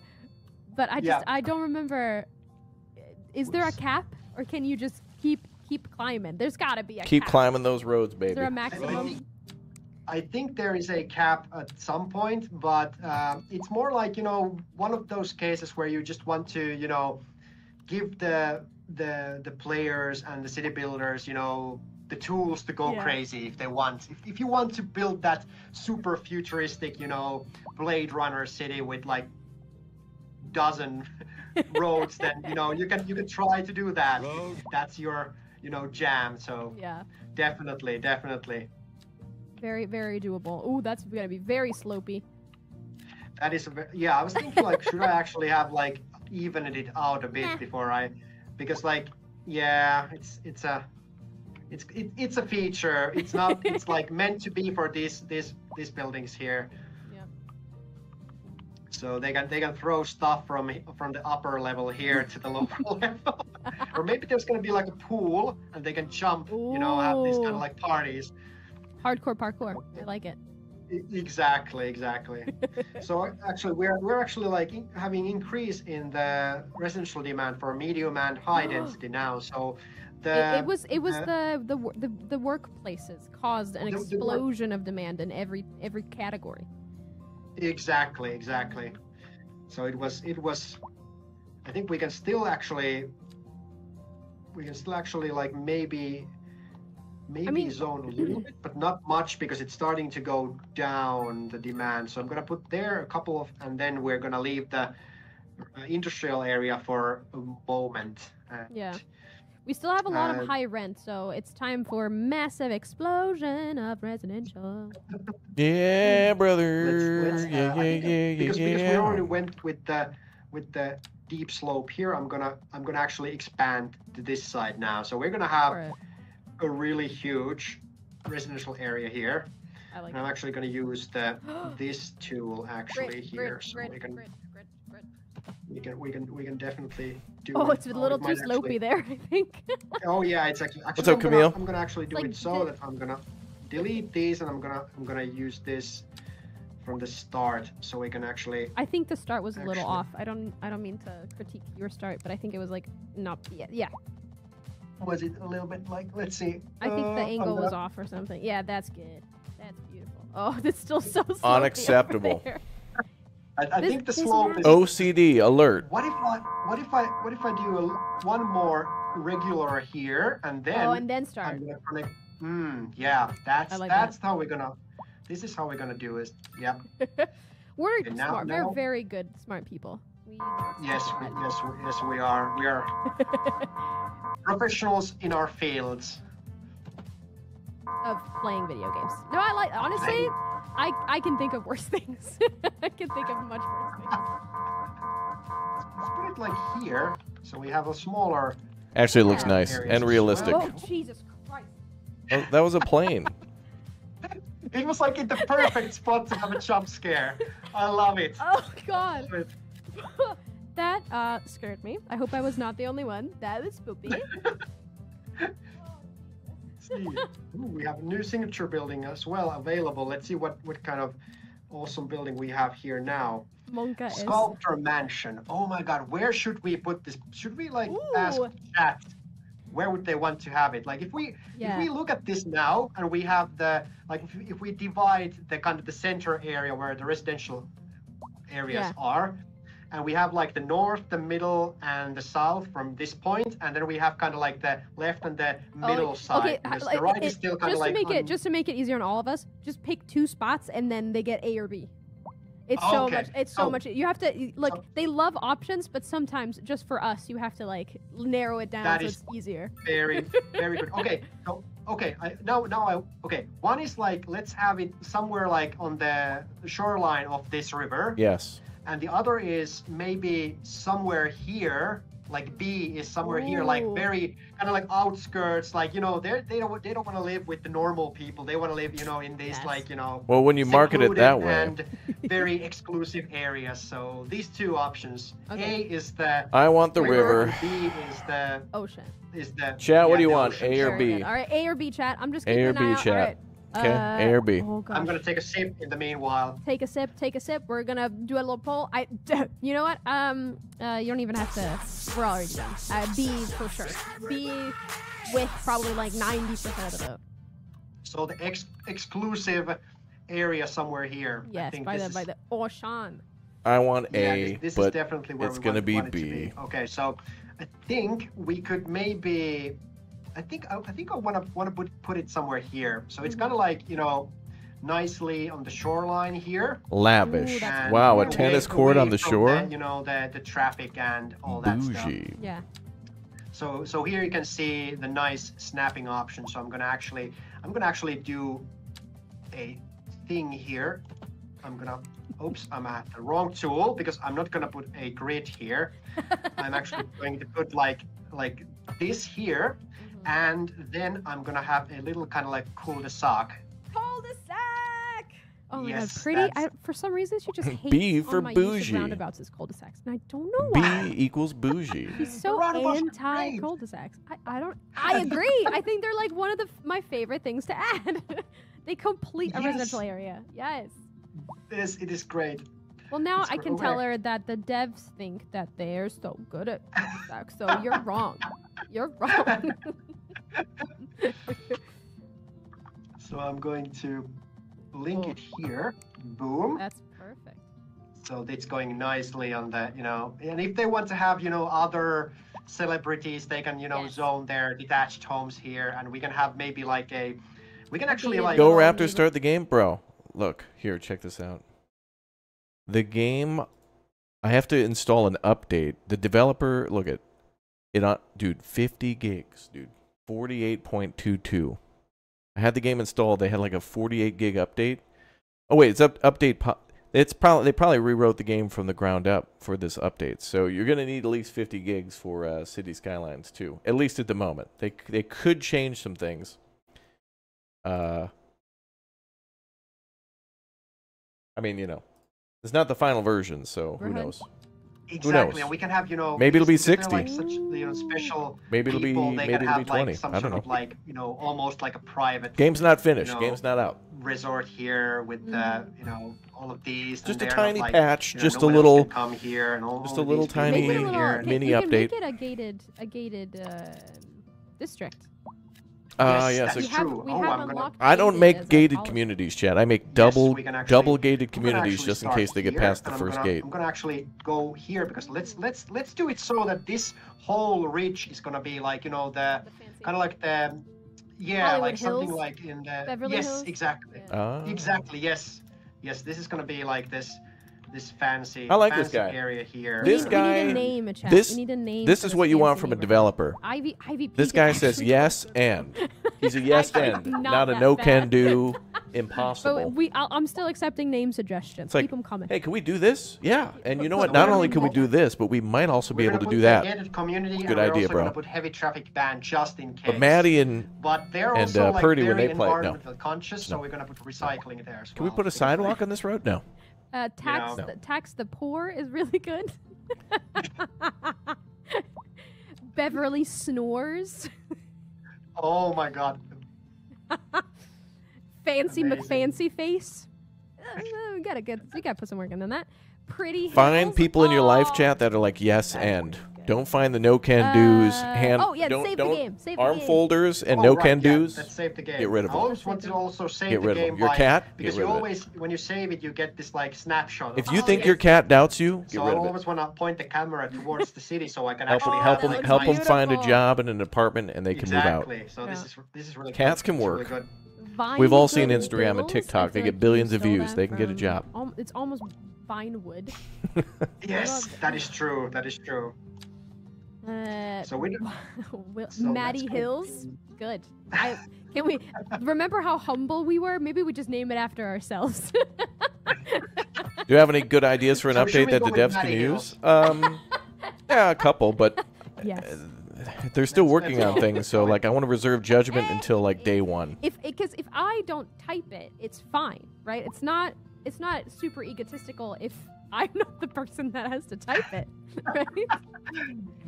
But I don't remember. Is there a cap, or can you just keep climbing? There's got to be a Keep cap. climbing those roads, Is baby. there a maximum? I think there is a cap at some point, but it's more like, one of those cases where you just want to, give the players and the city builders, the tools to go crazy if they want. If you want to build that super futuristic, Blade Runner city with like dozen roads, then you can try to do that. If that's your jam. So Yeah. definitely. Very, very doable. Ooh, that's gonna be very slopey. That is, I was thinking like, should I actually have like evened it out a bit before because like, yeah, it's a feature. It's not. It's like meant to be for these buildings here. Yeah. So they can throw stuff from the upper level here to the lower level, or maybe there's gonna be like a pool and they can jump. Have these kind of like parties. Hardcore parkour. I like it. Exactly. So actually, we're actually like having increase in the residential demand for medium and high density now. So It was the workplaces caused an explosion of demand in every category. Exactly. So it was. I think we can still actually like maybe zone a little bit, but not much because it's starting to go down the demand. So I'm gonna put there a couple of, and then we're gonna leave the industrial area for a moment. Yeah. We still have a lot of high rent, so it's time for massive explosion of residential. Yeah, brother. Let's, because we already went with the deep slope here. I'm gonna actually expand to this side now. So we're gonna have a really huge residential area here. I like and I'm actually going to use this tool actually here, so we can definitely do. Oh, it's a little too slopey there, I think. Oh yeah, it's actually. What's up, Camille? I'm gonna actually do it so that I'm gonna delete these, and I'm gonna use this from the start, so we can actually. I think the start was a little off. I don't mean to critique your start, but I think it was like not. Yeah. Was it a little bit like? Let's see. I think the angle was off or something. Yeah, that's good. That's beautiful. Oh, it's still so slow. Unacceptable. I think the slope is OCD alert. What if I do one more regular here and then? Oh, and then start. I'm gonna connect. Yeah, that's how we're gonna. This is how we're gonna do it. Yeah. We're okay, smart. We're very good, smart people. Yes, we are. We are professionals in our fields of playing video games. No, honestly, I can think of worse things. I can think of much worse things. Let's put it like here, so we have a smaller. Actually, it looks nice and realistic. Oh, Jesus Christ. Oh, that was a plane. It was like in the perfect spot to have a jump scare. I love it. Oh, God. That scared me. I hope I was not the only one. That was spooky. See. Ooh, we have a new signature building as well available. Let's see what kind of awesome building we have here now. Monka Sculptor Mansion. Oh my God, where should we put this? Should we ask chat? Where would they want to have it? Like if we look at this now and we have the if we divide the kind of the center area where the residential areas are, and we have like the north, the middle, and the south from this point, and then we have kind of like the left and the middle side. Okay, the right is still kind of like just to make it easier on all of us, just pick 2 spots and then they get A or B. It's so much. You have to they love options, but sometimes just for us, you have to like narrow it down so it's easier. Very, very good. Okay, so okay. One is like let's have it somewhere like on the shoreline of this river. Yes. And the other is maybe somewhere here, like B is somewhere here, like very kind of like outskirts, like they don't want to live with the normal people. They want to live, in these Well, when you market it that way. And very exclusive areas. So these 2 options. A is the I want the river. B is the ocean. Chat, what do you want? Ocean. A or B? All right, A or B, chat. I'm just keeping A or an eye B, out. chat. All right. Okay, A or B. Oh gosh. I'm gonna take a sip in the meanwhile. Take a sip. We're gonna do a little poll. You know what? You don't even have to. We're already done. B for sure. B with probably like 90% of the vote. So the exclusive area somewhere here. Yes, I think by the ocean. I want A, this but is definitely where it's we gonna want be it B. to be. Okay, so I think we could maybe. I think I want to put it somewhere here. So it's kind of like nicely on the shoreline here. Lavish. Wow, a tennis court on the shore. The traffic and all that stuff. Bougie. Yeah. So here you can see the nice snapping option. So I'm gonna actually do a thing here. Oops, I'm at the wrong tool because I'm not gonna put a grid here. I'm actually going to put like this here. And then I'm gonna have a little kind of like cul-de-sac. Cul-de-sac! Oh my yes, God, pretty. For some reason, she just hates B for on my use of bougie. roundabouts as cul-de-sacs, and I don't know why. B equals bougie. She's so anti cul-de-sacs. I agree. I think they're like one of my favorite things to add. They complete a residential area. Yes. It is great. Well, now I can tell her that the devs think that they're so good at cul-de-sacs, so you're wrong. You're wrong. So I'm going to link it here. Boom. That's perfect. So it's going nicely on the, and if they want to have, other celebrities, they can, zone their detached homes here, and we can have maybe we can actually Go Raptors, start the game, bro. Look here, check this out. The game, I have to install an update. The developer, look at it on, dude, 50 gigs, dude, 48.22. I had the game installed. They had like a 48 gig update. Oh wait, it's update. They probably rewrote the game from the ground up for this update. So you're gonna need at least 50 gigs for City Skylines 2, at least at the moment. They could change some things. I mean, it's not the final version, so who knows? Exactly, and we can have maybe it'll be 60. Like such special. Maybe it'll be people, maybe it'll be 20. Some I don't sort know. of almost like a private. Game's not finished. Game's not out. resort here with you know, all of these. Just and a they're not, tiny like, patch, you know, just a nobody else little, can come here and all just of a little these people tiny Make it a in little, here. mini you can update. make it a gated district. Yes, that's We have, true. we oh, have I'm gonna. unlocked I don't gated as make a gated policy. communities, Chad. I make Yes, double we can actually- double gated I'm gonna communities actually just in start case they get here, past the and first I'm gonna, gate. I'm gonna actually go here because let's do it so that this whole ridge is gonna be like, you know, the fancy kind of like the Hollywood like something Hills? like in the Beverly yes Hills? exactly Yeah. exactly yes this is gonna be like this fancy I like fancy this guy. area here. This we guy- need a name, a chat. this- we need a name. This for is what you want fancy from a neighborhood. developer. IVP. This guy says yes and. He's a yes Actually, and, not not a that no bad. can do, But impossible. I'm still accepting name suggestions. It's like, Keep them coming. hey, can we do this? Yeah. And you know what? So Not we're only gonna can we go- do this, but we might also be We're able to gonna do put that. the gated community, Good and we're idea, also bro. gonna put heavy traffic ban just in case. But Maddie and But they're and, also like Purdy, when very they play- no. environmental conscious, so No. we're gonna put recycling there as well. can we put a because, sidewalk on this road? No. Tax know. tax the poor is really good. Beverly snores. Oh my god. Fancy Amazing. McFancy face. We gotta put some work into that. Pretty. Find Hills? people in your life Oh. chat that are like yes That's and. good. Don't find the no can do's. Oh, yeah, don't, save the don't game, save the arm game. folders and Oh, no right, can yeah, do's. let's save the game. Get rid of I them. always want to also save Get the rid of game them. Your by, cat, get because rid you of it. always when you save it you get this like snapshot. If of, you oh, think yes. your cat doubts you, get So I rid of it. always want to point the camera towards the city so I can Help them, actually help that them, looks help them find a beautiful. job in an apartment, and they can move out. Exactly. So Yeah. this is really Cats good. can It's really work. good. We've all seen Vinewood Instagram and Hills? TikTok. I They feel get like billions you of stole views. that They can get a from- job. It's almost Vinewood. Yes, that is true. That is true. So we do- So Maddie that's Hills. good. Good. Can we remember how humble we were? Maybe we just name it after ourselves. Do you have any good ideas for an So should update we that go the with devs Matty can Hills? use? Yeah, a couple, but Yes. they're still Let's working go. on things. Let's So, go. like, I want to reserve judgment until like day one. Because if I don't type it, it's fine, right? It's not super egotistical if I'm not the person that has to type it, right?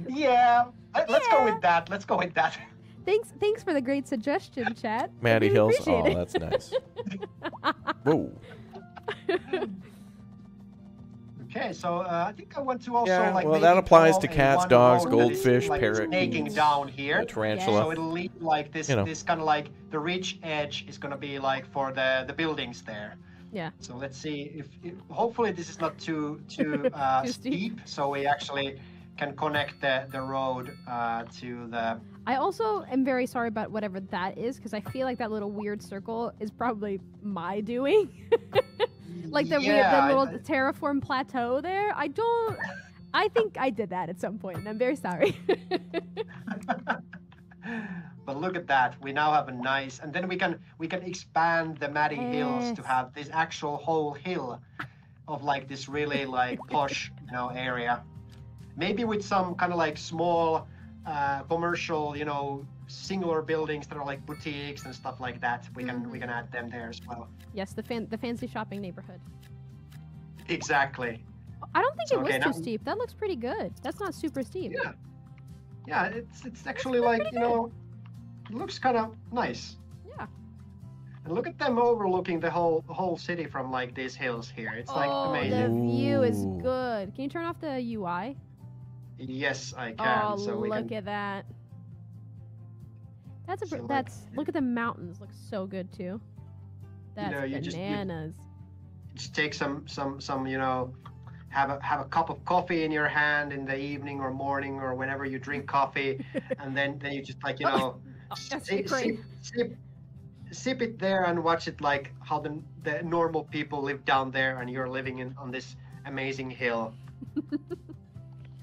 Yeah. Let's go Yeah. with that. Let's go with that. Thanks for the great suggestion, chat. I Maddie really Hills. appreciate Oh, it. that's nice. Whoa. Okay, so I think I want to also Yeah, like well, maybe that applies to draw a cats, one dogs, road that is, goldfish, like, parrots, snaking down here. A tarantula. So it'll lead like this, You know. this kind of like the ridge edge is gonna be like for the buildings there. Yeah. So let's see if hopefully this is not too Too steep. steep, so we actually can connect the road to the. I also am very sorry about whatever that is because I feel like that little weird circle is probably my doing. Like the little terraform plateau there. I think I did that at some point, and I'm very sorry. But look at that. We now have a nice, and then we can expand the Maddie Hills to Yes. have this actual whole hill of like this really like posh, area. Maybe with some kind of like small commercial, singular buildings that are like boutiques and stuff like that. We can add them there as well. Yes, the fancy shopping neighborhood. Exactly. I don't think So, it was okay, too now- steep. That looks pretty good. That's not super steep. Yeah. Yeah, it's actually like, it looks kind of nice. Yeah. And look at them overlooking the whole city from like these hills here. It's like Oh, amazing. the view is Ooh. good. Can you turn off the UI? Yes, I can. Oh, so we look can. at that. That's So, like, that's. Look at the mountains. Looks so good too. That's you just- bananas. Just take some have a cup of coffee in your hand in the evening or morning or whenever you drink coffee, and then you just like Oh, that's great. sip it there and watch it like how the normal people live down there and you're living on this amazing hill.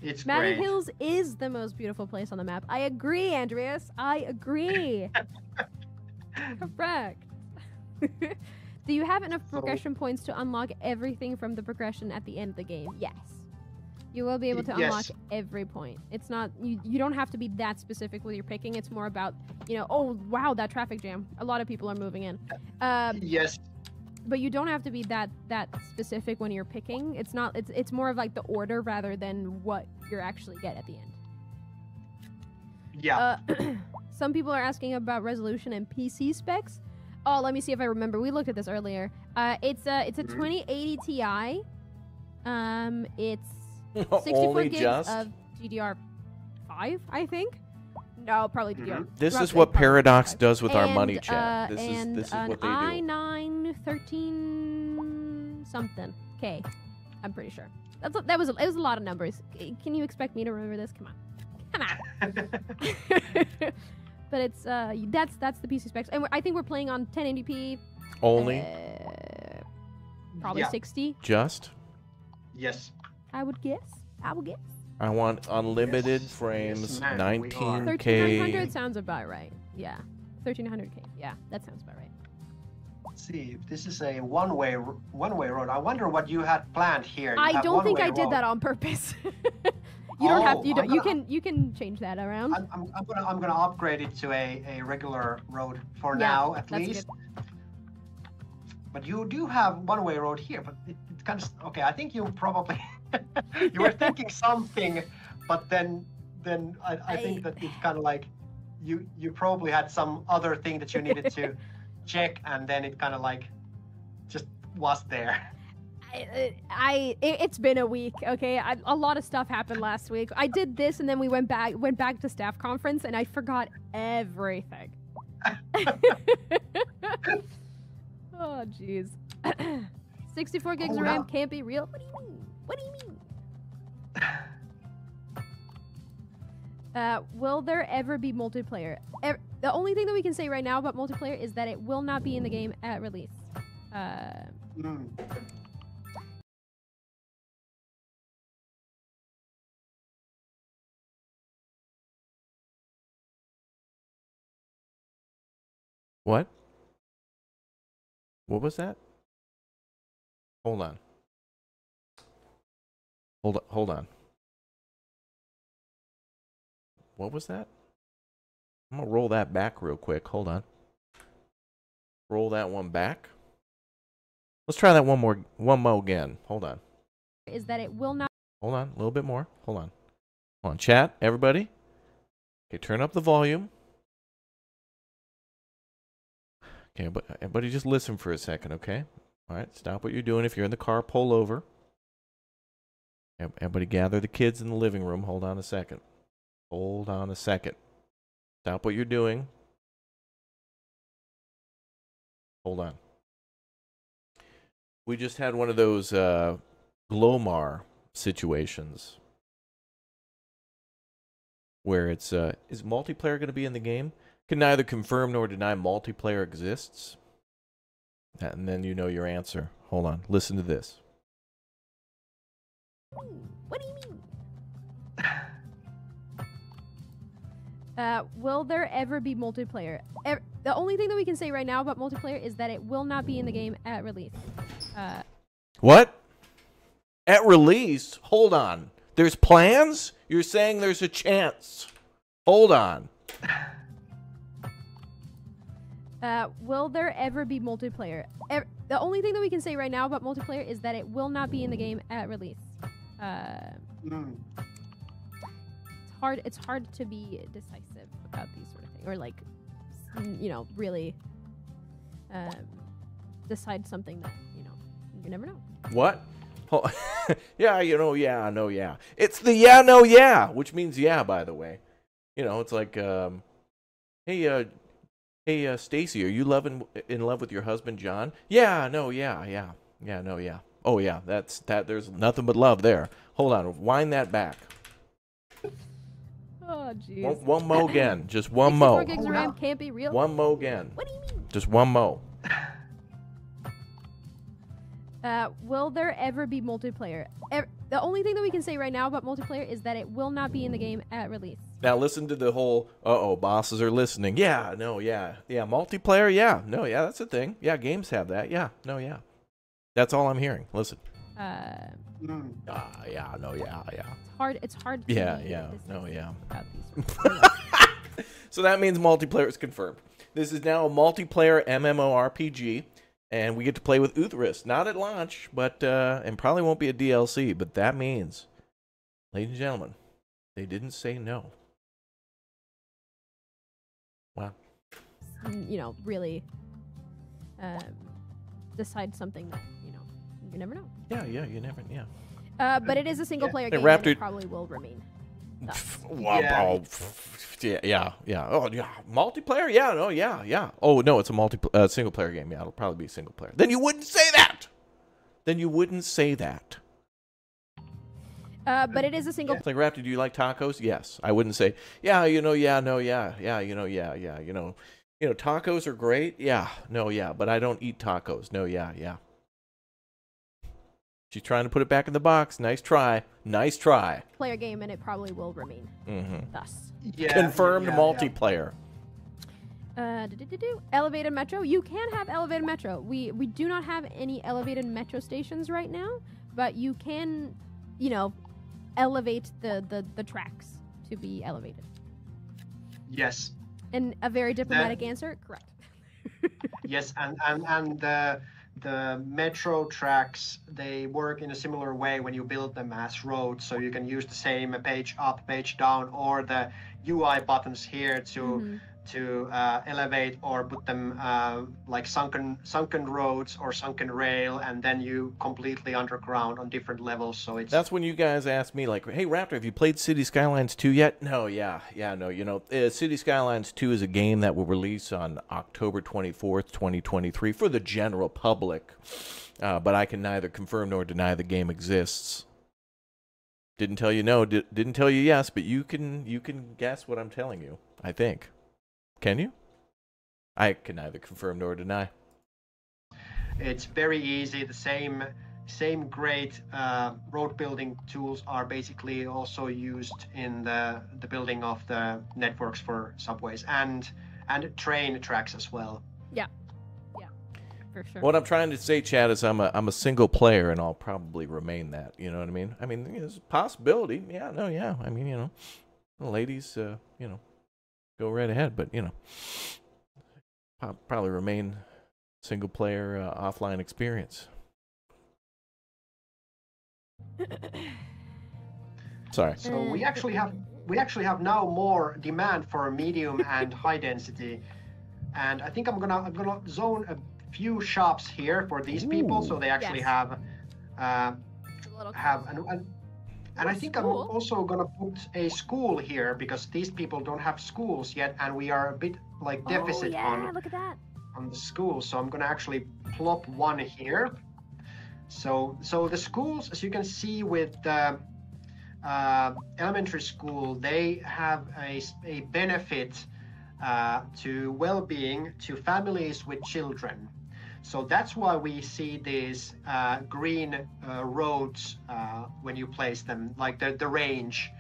It's Maddie great. Hills is the most beautiful place on the map. I agree, Andreas. I agree. Correct. Do you have enough progression points to unlock everything from the progression at the end of the game? Yes. You will be able to unlock Yes. every point. It's not you don't have to be that specific with your picking. It's more about, oh wow, that traffic jam. A lot of people are moving in. Yes. But you don't have to be that specific when you're picking. It's more of like the order rather than what you actually get at the end. Yeah. Some people are asking about resolution and PC specs. Oh, let me see if I remember. We looked at this earlier. It's a 2080 Ti. It's 64 Only gigs just? of DDR5, I think. No, probably DDR. This is roughly, what probably Paradox DDR5. does with our And, money chat. This and is an what they do. i9 13 something K. I'm pretty sure. It was a lot of numbers. Can you expect me to remember this? Come on. But it's that's the PC specs, and I think we're playing on 1080p. Only? Probably 60. Just? Yes. I would guess. I want unlimited Yes. frames, Yes, ma'am, we are. 19K. 1300 sounds about right. Yeah. 1300K. Yeah, that sounds about right. Let's see. If this is a one-way road. I wonder what you had planned here. You I have don't think I one-way did road. that on purpose. You don't have Oh, to. I'm You can change that around. I'm gonna upgrade it to a regular road for Yeah, now at that's least. But you do have one-way road here, but it kind of okay. I think you probably you were thinking something, but then I think that it's kind of like you probably had some other thing that you needed to check, and then it kind of like just was there. It's been a week, okay? A lot of stuff happened last week. I did this, and then we went back to staff conference, and I forgot everything. Oh, jeez. 64 gigs of RAM no. can't be real? What do you mean? What do you mean? Will there ever be multiplayer? The only thing that we can say right now about multiplayer is that it will not be in the game at release. What? What was that? Hold on. Hold on. What was that? I'm gonna roll that back real quick. Hold on. Roll that one back. Let's try that one more again. Hold on. Is that it will not. Hold on. A little bit more. Hold on. Hold on. Chat, everybody. Okay, turn up the volume. Okay, but everybody just listen for a second, okay? All right, stop what you're doing. If you're in the car, pull over. Everybody gather the kids in the living room. Hold on a second. Hold on a second. Stop what you're doing. Hold on. We just had one of those Glomar situations where it's is multiplayer going to be in the game? Can neither confirm nor deny multiplayer exists. And then you know your answer. Hold on. Listen to this. What do you mean? Will there ever be multiplayer? The only thing that we can say right now about multiplayer is that it will not be in the game at release. What? At release? Hold on. There's plans? You're saying there's a chance. Hold on. Will there ever be multiplayer? The only thing that we can say right now about multiplayer is that it will not be in the game at release. It's hard to be decisive about these sort of things, or like, really decide something that you never know. What? Oh, yeah, yeah, no, yeah. It's the yeah, no, yeah, which means yeah, by the way. It's like, hey, Stacy, are you in love with your husband, John? Yeah, no, yeah, no, yeah. Oh, yeah, that's that. There's nothing but love there. Hold on, wind that back. Oh, jeez. One mo again, just one mo. 64 gigs of RAM can't be real. One mo again. What do you mean? Just one mo. Will there ever be multiplayer? The only thing that we can say right now about multiplayer is that it will not be in the game at release. Now listen to the whole, bosses are listening. Yeah, no, yeah. Yeah, multiplayer, yeah. No, yeah, that's a thing. Yeah, games have that. Yeah, no, yeah. That's all I'm hearing. Listen. Yeah, no, yeah. It's hard to Yeah, be no, yeah. about these sort of So that means multiplayer is confirmed. This is now a multiplayer MMORPG, and we get to play with Uthris. Not at launch, but and probably won't be a DLC, but that means, ladies and gentlemen, they didn't say no. Wow. really decide something that you never know. Yeah, you never. Yeah. But it is a single player Hey, game, and Raptor- it probably will remain. Yeah. Oh, yeah. Multiplayer? Yeah, no, yeah. Oh, no, it's a single player game. Yeah, it'll probably be single player. Then you wouldn't say that. But it is a single. It's like, Raptor, do you like tacos? Yes. I wouldn't say, yeah, tacos are great. Yeah, no, yeah, but I don't eat tacos. No, yeah. She's trying to put it back in the box. Nice try. Player game, and it probably will remain. Thus. Yeah, Confirmed multiplayer. Elevated metro. You can have elevated metro. We do not have any elevated metro stations right now, but you can, elevate the tracks to be elevated. Yes. And a very diplomatic answer, correct. Yes, and the metro tracks, they work in a similar way when you build them as roads, so you can use the same page up, page down, or the UI buttons here to elevate or put them like sunken roads or sunken rail, and then you completely underground on different levels. So it's that's when you guys ask me, like, hey Raptor, have you played City Skylines 2 yet? No, no. City Skylines 2 is a game that will release on October 24th, 2023 for the general public, but I can neither confirm nor deny the game exists. Didn't tell you no, didn't tell you yes, but you can guess what I'm telling you, I think. Can you? I can neither confirm nor deny. It's very easy. The same great road building tools are basically also used in the building of the networks for subways and train tracks as well. Yeah, for sure. What I'm trying to say, Chad, is I'm a single player, and I'll probably remain that. You know what I mean? I mean, there's a possibility. Yeah, no, yeah. I mean, ladies, go right ahead, but probably remain single player offline experience. Sorry. So we actually have now more demand for medium and high density, and I think I'm gonna zone a few shops here for these people, so they actually have and I think I'm also gonna put a school here because these people don't have schools yet, and we are a bit like deficit look at that. on the schools. So I'm gonna actually plop one here. So the schools, as you can see with the elementary school, they have a benefit to well-being to families with children. So that's why we see these green roads when you place them, like the range.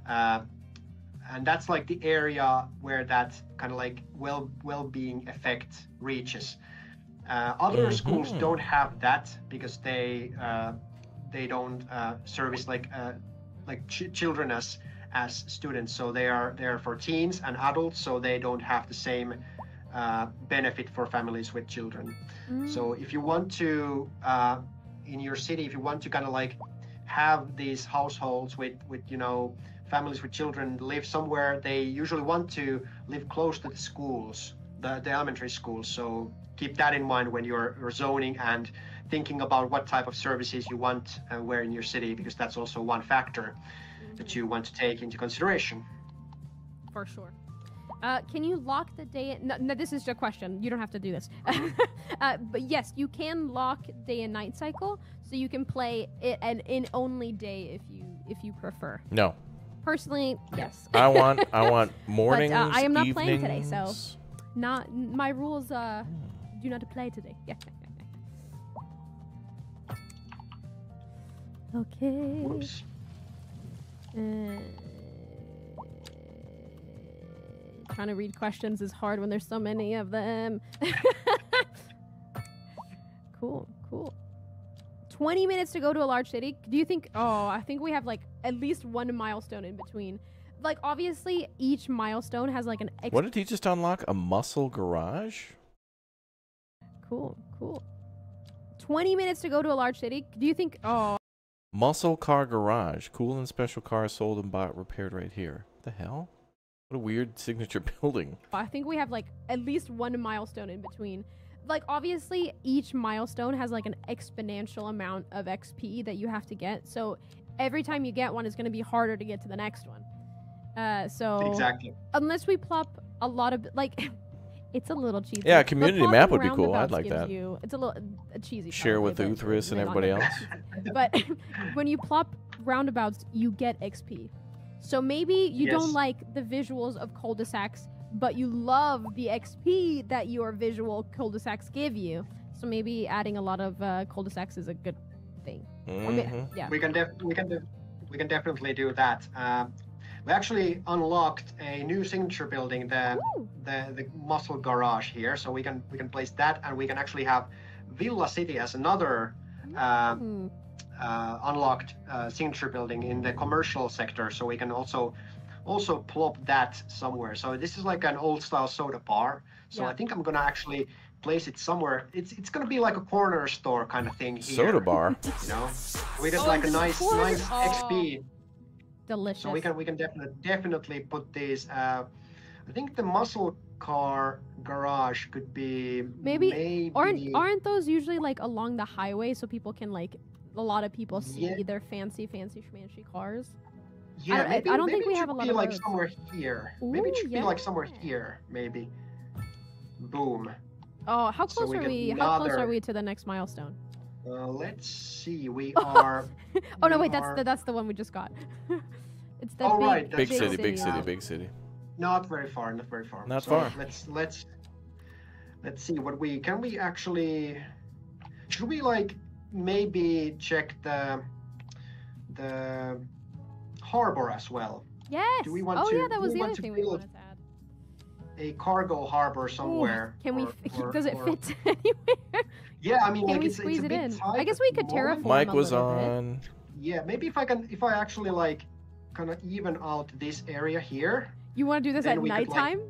And that's like the area where that kind of like well-being effect reaches. Other schools don't have that because they don't service like children as students. So they are for teens and adults, so they don't have the same benefit for families with children. So if you want to in your city, if you want to kind of like have these households with families with children live somewhere, they usually want to live close to the schools, the elementary schools. So keep that in mind when you're zoning and thinking about what type of services you want where in your city, because that's also one factor that you want to take into consideration. For sure. Can you lock the day? No, this is a question. You don't have to do this. But yes, you can lock day and night cycle, so you can play it in only day if you prefer. No. Personally, yes. I want mornings. But I am not evenings. playing today, so not my rules. Do not play today. Yeah. Okay. Whoops. Trying to read questions is hard when there's so many of them. Cool. 20 minutes to go to a large city. Do you think... Oh, I think we have like at least one milestone in between. Like, obviously, each milestone has like an... What did he just unlock? A muscle garage? Cool. 20 minutes to go to a large city. Do you think... Oh... Muscle car garage. Cool and special cars sold and bought, repaired right here. What the hell? What a weird signature building. I think we have like at least one milestone in between. like obviously each milestone has like an exponential amount of XP that you have to get. So every time you get one, it's going to be harder to get to the next one. So exactly. Unless we plop a lot of like, it's a little cheesy. Yeah, a community map would be cool. I'd like that. It's a little cheesy. Share with Uthris and everybody else. But when you plop roundabouts, you get XP. So maybe you don't like the visuals of cul-de-sacs, but you love the XP that your visual cul-de-sacs give you. So maybe adding a lot of cul-de-sacs is a good thing. Yeah. We can definitely do that. We actually unlocked a new signature building, the muscle garage here, so we can place that, and we can actually have Villa City as another unlocked signature building in the commercial sector. So we can also plop that somewhere. So this is like an old style soda bar. So I think I'm gonna actually place it somewhere. It's gonna be like a corner store kind of thing here. Soda bar. You know, we get like a nice XP. Delicious. So we can definitely put these. I think the muscle car garage could be maybe. Aren't those usually like along the highway so people can like a lot of people see their fancy schmancy cars? Yeah, I don't think we have a lot of like roads. somewhere here. Maybe it should be like somewhere here. Maybe. Boom. Oh, how close are we? How close are we to the next milestone? Let's see. We are. Oh no! Wait, that's the one we just got. It's the big city. Not very far. Not far. Let's see what we can. We actually should we like maybe check the harbor as well. Yes. Do we want to? Yeah, that was the other thing we wanted to add. A cargo harbor somewhere. Can we? Does it fit anywhere? Yeah, I mean, can like we it's squeeze a it bit in? tight I guess we could terraform. Mike was a little on. Bit. Yeah, maybe if I actually like kind of even out this area here. You want to do this at nighttime?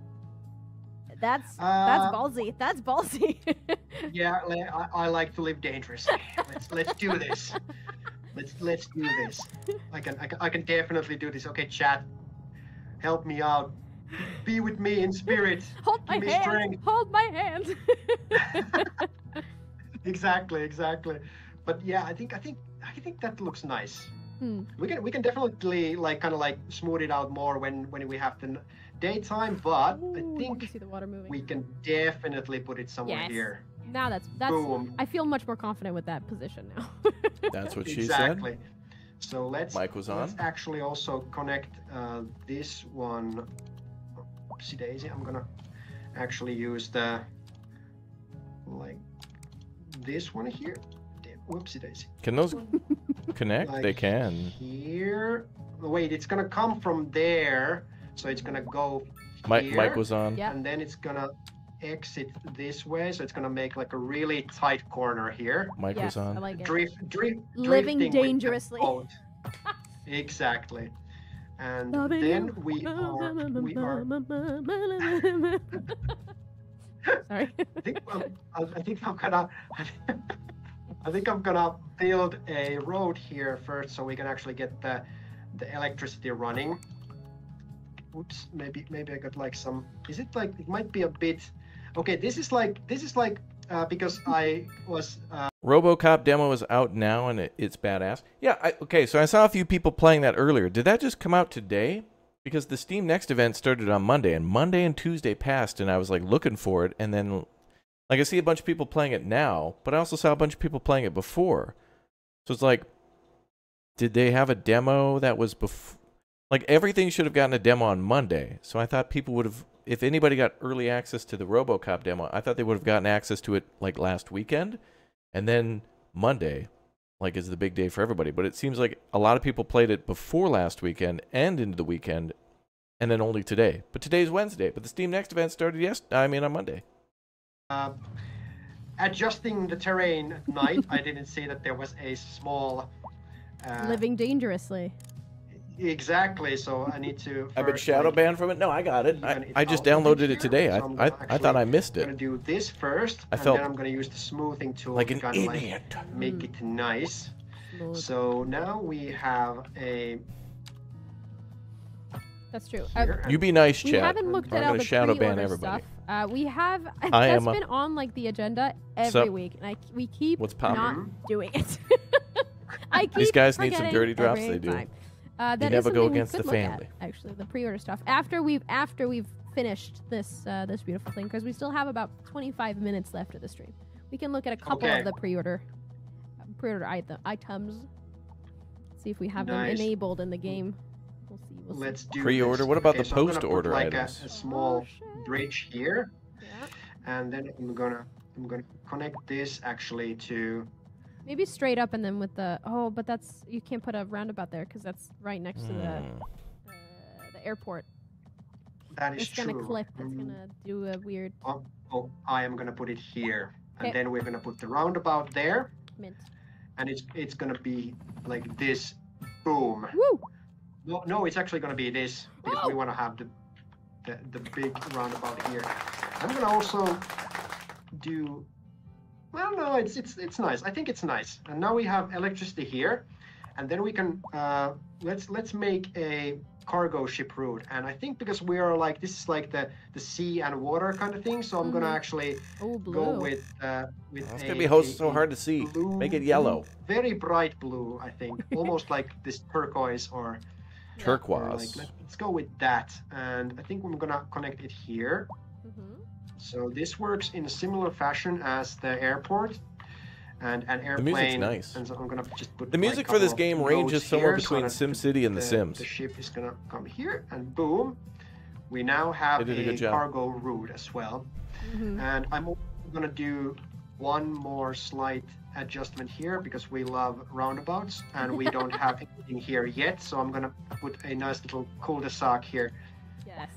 Like, that's ballsy. That's ballsy. Yeah, I like to live dangerously. Let's do this. Let's do this. I can definitely do this. Okay, chat, help me out. Be with me in spirit. Hold my hand. Strength. Hold my hand. Exactly. But yeah, I think that looks nice. We can definitely like kind of like smooth it out more when we have the daytime. But I think see the water moving. We can definitely put it somewhere here. Now that's boom. I feel much more confident with that position now. That's what she exactly. said. So let's actually also connect this one. Oopsie daisy. I'm gonna actually use the like this one here. Whoopsie daisy. Can those connect? Like they can. Here. Wait, it's gonna come from there, so it's gonna go. Mike was on. Yeah. And then it's gonna exit this way, so it's gonna make like a really tight corner here. Mike was on. I like it. Living dangerously. Exactly. And then we are. Sorry. I think I'm gonna build a road here first, so we can actually get the electricity running. Oops, maybe I got like some. Is it like it might be a bit? Okay, this is like because I was. RoboCop demo is out now and it's badass. Yeah. Okay, so I saw a few people playing that earlier. Did that just come out today? Because the Steam Next event started on Monday, and Monday and Tuesday passed, and I was like looking for it, and then like I see a bunch of people playing it now, but I also saw a bunch of people playing it before. So it's like, did they have a demo that was before? Like everything should have gotten a demo on Monday. So I thought people would have, if anybody got early access to the RoboCop demo, I thought they would have gotten access to it like last weekend, and then Monday, like is the big day for everybody. But it seems like a lot of people played it before last weekend and into the weekend, and then only today. But today's Wednesday. But the Steam Next event started on Monday. Adjusting the terrain at night, I didn't see that there was a small. Living dangerously. Exactly. So I need to. I've been shadow banned from it. No, I got it. I just downloaded it today. So I thought I missed it. I'm gonna do this first, and then I'm gonna use the smoothing tool like to an kind of like make it nice. So now we have a. That's true. You be nice, chat. We haven't looked at all the shadow ban pre-order everybody. stuff. We have I that's am been on like the agenda every week, and we keep What's not poppin'? doing it. I keep These guys need some forgetting dirty drops. every They do. time. That You is never go something we against could the look at, family. actually, the pre-order stuff after we've finished this this beautiful thing, because we still have about 25 minutes left of the stream. We can look at a couple of the pre-order items. See if we have them enabled in the game. We'll see. Let's do Pre-order. this. What about the so I'm gonna post-order put, like items? a small bridge here, Yeah. and then I'm gonna connect this actually to. Maybe straight up and then with the but that's you can't put a roundabout there because that's right next to the airport. That is it's true. Gonna clip. It's gonna do a weird. Oh, I am gonna put it here, Okay. and then we're gonna put the roundabout there, Mint. and it's gonna be like this. Boom. Woo! No, it's actually gonna be this because we Oh! want to have the big roundabout here. I'm gonna also do. Well, no, it's nice. I think it's nice. And now we have electricity here, and then we can let's make a cargo ship route. And I think because we are like this is like the sea and water kind of thing, so I'm gonna actually go with It's gonna be so hard to see. Blue, Make it yellow. very bright blue, I think, almost like this turquoise or Turquoise. like, let's go with that. And I think we're gonna connect it here. So this works in a similar fashion as the airport and an airplane. The music's nice. And so I'm gonna just put The music for this game ranges somewhere between SimCity and The Sims. The ship is gonna come here, and boom, we now have They did a good job. cargo route as well. And I'm also gonna do one more slight adjustment here because we love roundabouts and we don't have anything here yet. So I'm gonna put a nice little cul-de-sac here. Yes.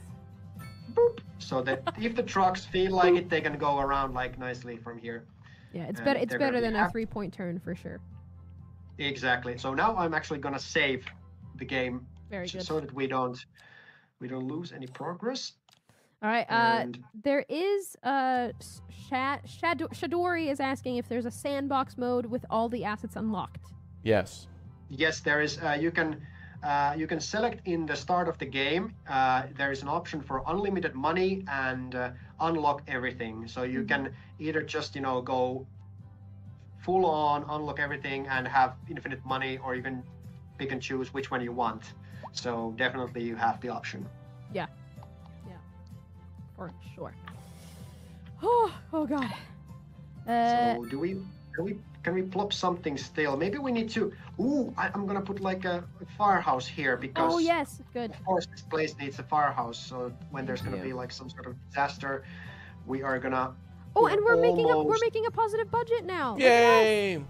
Boop, so that if the trucks feel like it, they can go around like nicely from here. Yeah, it's And better. It's they're gonna better be than a happy. 3-point turn for sure. Exactly. So now I'm actually gonna save the game Very good. so that we don't lose any progress. All right. And There is Shadori is asking if there's a sandbox mode with all the assets unlocked. Yes. yes, there is. You can select in the start of the game. There is an option for unlimited money and unlock everything. So you can either just go full on, unlock everything, and have infinite money, or you can pick and choose which one you want. So definitely you have the option. Yeah. For sure. Oh god. So can we plop something still? Maybe we need to. I'm gonna put like a firehouse here because. Oh yes, good. Of course, this place needs a firehouse. So when there's gonna be like some sort of disaster, we are gonna. Oh, and we're making a positive budget now. Look at us. Yay!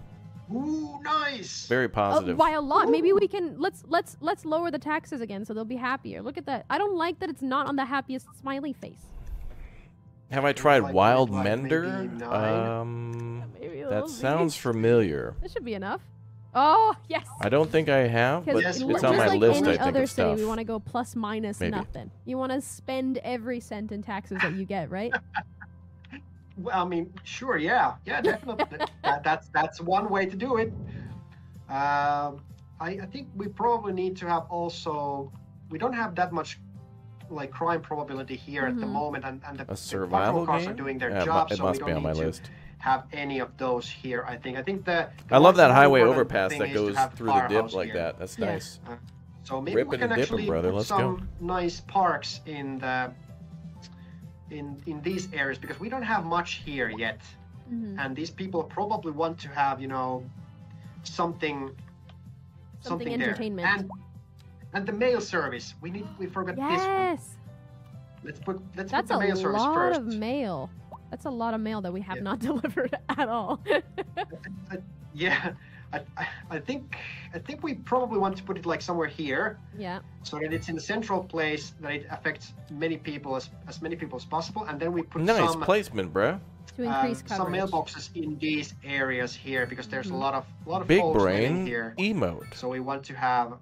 Ooh, nice. Very positive. By a lot. Maybe we can let's lower the taxes again so they'll be happier. Look at that. I don't like that it's not on the happiest smiley face. Have I tried like Wild maybe Mender? 9. Maybe a That little sounds bit. familiar. That should be enough. Oh yes. I don't think I have, but Because Yes, it's just on my like list. any I think other of city, stuff. we want to go plus minus Maybe. nothing. You want to spend every cent in taxes that you get, right? Well, I mean, sure, yeah, definitely. That's one way to do it. I think we probably need to have also. We don't have that much like crime probability here at the moment, and the A the survival patrol cars game? are doing their Yeah, job, it so we must don't be on need my to list. have any of those here. I think I love that more highway important overpass thing that is to goes have through the dip firehouse like here. that. That's Yeah. nice. So maybe Rip we it can and dip 'em, actually brother. put Let's some go. nice parks in these areas because we don't have much here yet, and these people probably want to have something Something there. entertainment. And the mail service. We forgot this one. Yes. Let's put That's the a mail service lot first. of mail. That's a lot of mail that we have Yeah. not delivered at all. Yeah, I think we probably want to put it like somewhere here, Yeah. so that it's in a central place that it affects many people as many people as possible, and then we put Nice some placement, bruh. To increase some coverage. mailboxes in these areas here because there's a lot of Big folks living brain here. emote. So we want to have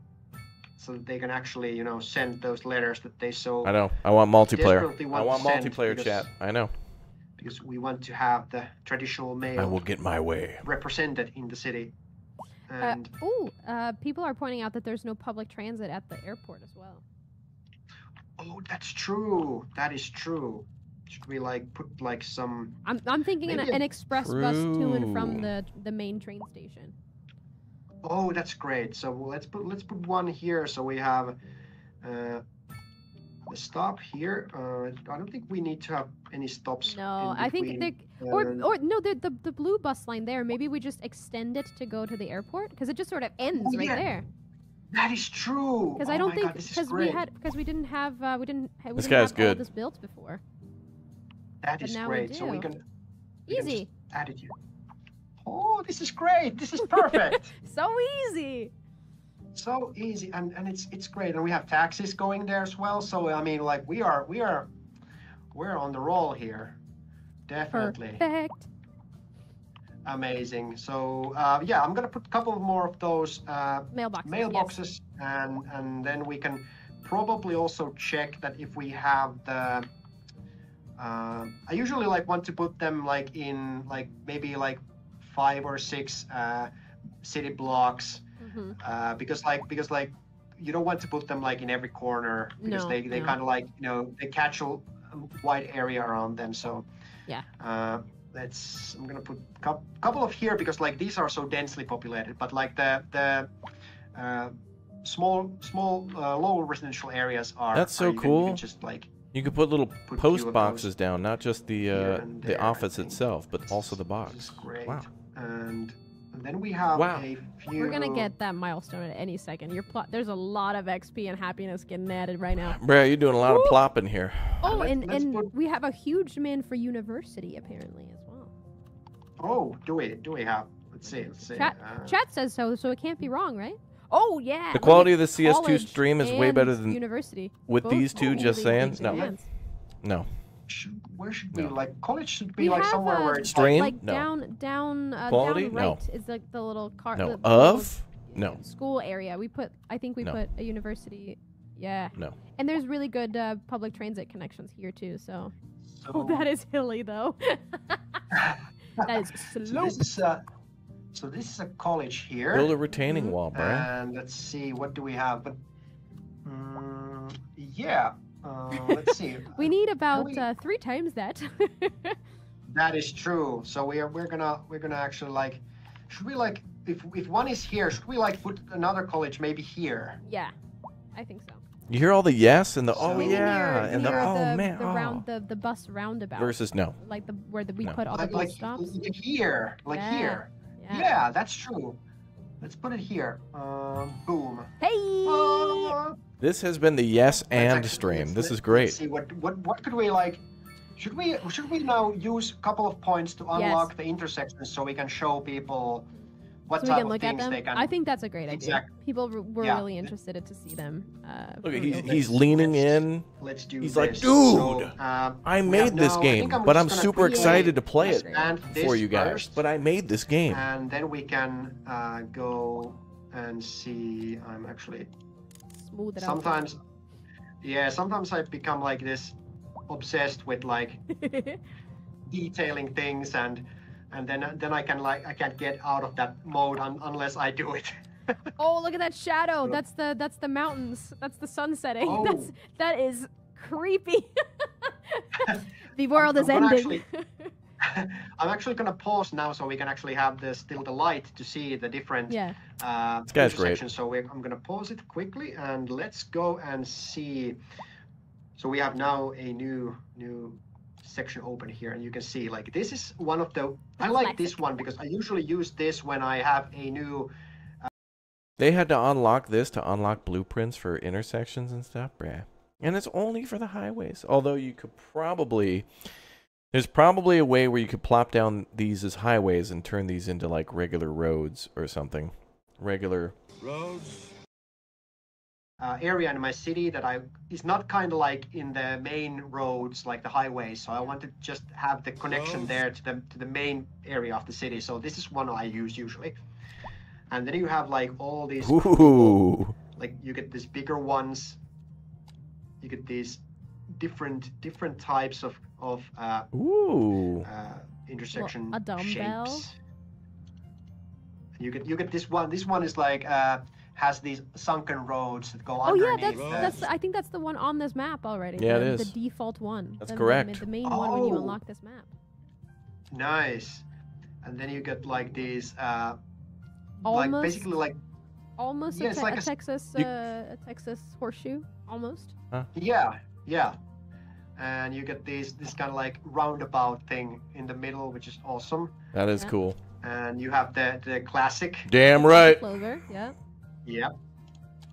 so that they can actually send those letters that they so I know. I want multiplayer. desperately I want to send multiplayer because- chat. I know. because we want to have the traditional mail I will get my way. represented in the city. And People are pointing out that there's no public transit at the airport as well. oh, that's true. That is true. should we like put like some? I'm thinking an express bus to and from the main train station. Oh, that's great. So let's put one here. So we have a stop here. I don't think we need to have any stops. No, I think or no, the blue bus line there. Maybe we just extend it to go to the airport because it just sort of ends there. That is true. Because I don't think because we didn't have This guy's good. All this built before. That is great. So we can easy add it here. Oh, this is great. This is perfect. So easy. So easy, and it's great, and we have taxis going there as well. So I mean, like we're on the roll here, definitely. Perfect. Amazing. So yeah, I'm gonna put a couple more of those mailboxes, yes. and then we can probably also check that if we have the. I usually like want to put them like in like maybe like 5 or 6 city blocks. Because you don't want to put them like in every corner because they kind of like they catch a wide area around them. So yeah, I'm gonna put a couple of here because like these are so densely populated. But like the small low residential areas are. That's so cool. You can just like you could put little post boxes down, not just the office itself, but also the box. This is great. Wow. And then we have a few. We're gonna get that milestone at any second. There's a lot of XP and happiness getting added right now. Bruh, you're doing a lot of plopping here. Oh, and we have a huge demand for university apparently as well. Oh, do we have? Let's see. Chat says so it can't be wrong, right? Oh yeah. The quality of the CS2 stream is way better than university. With both these two, just saying. No. Where should we like? College should be like somewhere where it's stream. Like down quality. Down right is like the little car. No. School area. I think we put a university. Yeah. No. And there's really good public transit connections here too. So. Oh, that is hilly though. That is slow. So this is a college here. Build a retaining wall, bro. And let's see, what do we have? But yeah. Let's see. We need about 3 times that. That is true. So we're gonna actually like, should we like if one is here, should we like put another college maybe here? Yeah, I think so. You hear all the yes and the the bus roundabout versus no. Like where we put all the bus stops. Here, here. Yeah, that's true. Let's put it here. Boom. Hey. This has been the yes and stream. This is great. Let's see what could we like? Should we now use a couple of points to unlock the intersections so we can show people what type of things they can? I think that's a great idea. People were really interested to see them. Look, he's leaning in. Let's do. He's like, dude, I made this game, but I'm super excited to play it for you guys. But I made this game. And then we can go and see. I'm actually. Sometimes I become like this obsessed with like detailing things and then I can't get out of that mode unless I do it. Oh, look at that shadow. That's the mountains. That's the sun setting. Oh. That is creepy. The world is ending. I'm actually gonna pause now so we can actually have still the light to see the different this guy's great. So I'm gonna pause it quickly and let's go and see. So we have now a new section open here, and you can see like this is one of the. I like this one because I usually use this when I have a new. They had to unlock this to unlock blueprints for intersections and stuff, bruh. And it's only for the highways. Although you could probably. There's probably a way where you could plop down these as highways and turn these into like regular roads or something. Regular roads. Area in my city that is not kind of like in the main roads like the highways. So I want to just have the connection there to the main area of the city. So this is one I use usually. And then you have like all these. Ooh. Like you get these bigger ones. You get these different types of intersection a dumbbell. shapes. You get this one. This one is like has these sunken roads that go Oh yeah, underneath. that's I think that's the one on this map already. Yeah, the, it is. The default one. That's the, correct. The main one when you Oh. unlock this map. Nice. And then you get like these, like Almost- basically like, Almost Yeah, it's like a a s- Texas a Texas horseshoe, almost. yeah. And you get this kind of like roundabout thing in the middle, which is awesome. That is Yeah. cool. And you have the classic. Damn right. Clover, yeah. Yep.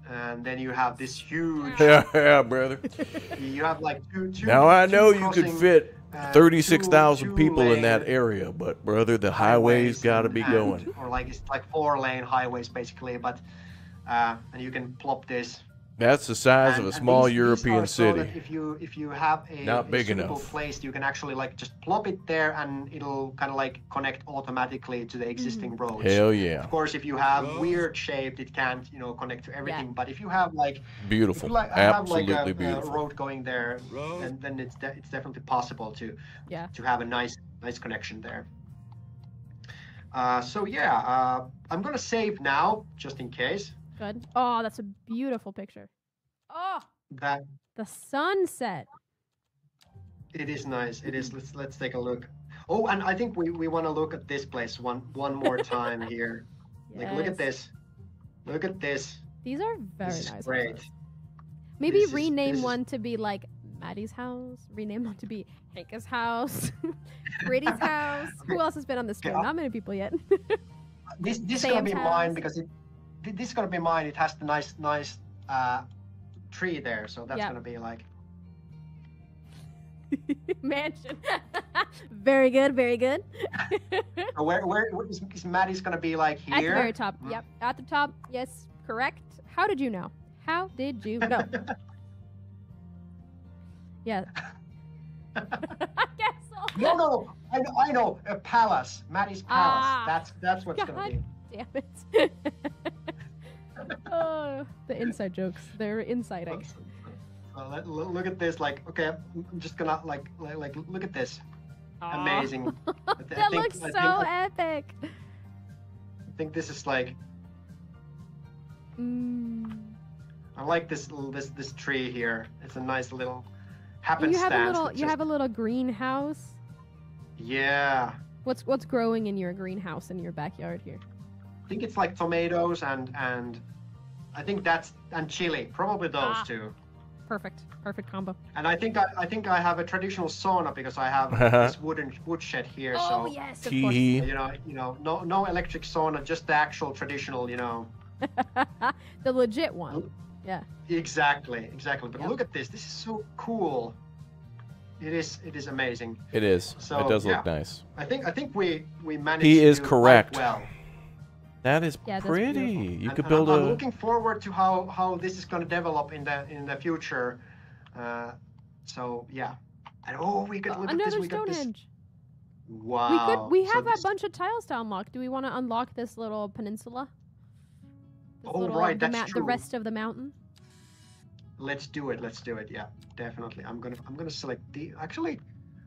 And then you have this huge. Yeah, brother. You have like two. Now I two know you could crossing, fit 36,000 two people in that lane area, but brother, the highways got to be and- going. Or like it's like 4-lane highways basically, but and you can plop this. That's the size of a And small these European are so that city. if you have Not a big suitable enough. place, you can actually like just plop it there, and it'll kind of like connect automatically to the existing roads. Hell yeah. Of course, if you have weird shaped, it can't connect to everything. But if you have like Beautiful. if you have like Absolutely a beautiful. road going there, then it's definitely possible to have a nice connection there. So yeah, I'm gonna save now just in case. Good. Oh, that's a beautiful picture. Oh, That the sunset. it is nice. It is. Let's take a look. Oh, and I think we want to look at this place one more time here. Like look Yes. at this. Look at this. These are very This is nice. great. houses. Maybe This is- rename this is- one to be like Maddie's house. Rename one to be Hanka's house. Brady's house. Who else has been on this stream? Not many people yet. This is gonna Sam's be house. mine because this is gonna be mine. It has the nice tree there, so that's Yep. gonna be like. Mansion. Very good. Very good. So where is Maddie's gonna be like here? At the very top. Mm. Yep. At the top. Yes. Correct. How did you know? How did you know? Yeah. I guess so. No. I know. A palace. Maddie's palace. Ah. That's what's gonna be. Damn it. Oh, the inside jokes. They're inside, I guess. Look at this. Like, okay, I'm just gonna like look at this. Aw. Amazing. That looks so epic. I think this is like. I like this tree here. It's a nice little And happenstance. you have a little greenhouse. Yeah. What's growing in your greenhouse in your backyard here? I think it's like tomatoes and I think that's and chili. Probably those two. Perfect combo. And I think I have a traditional sauna because I have this wood shed here. Oh So yes, of Tee course. hee. no electric sauna, just the actual traditional. The legit one. Yeah. Exactly. But Yep. look at this. This is so cool. It is amazing. It is. So, it does look yeah. nice. I think we managed. He is to do correct. quite well. That is Yeah, that's pretty. beautiful. You And- could and build I'm a. looking forward to how this is going to develop in the future. So yeah. And we could look at this. Another We got this. Stonehenge. Wow. We So have this- a bunch of tiles to unlock. Do we want to unlock this little peninsula? Oh, right, that's The true. rest of the mountain. Let's do it. Yeah, definitely. I'm gonna select the. Actually,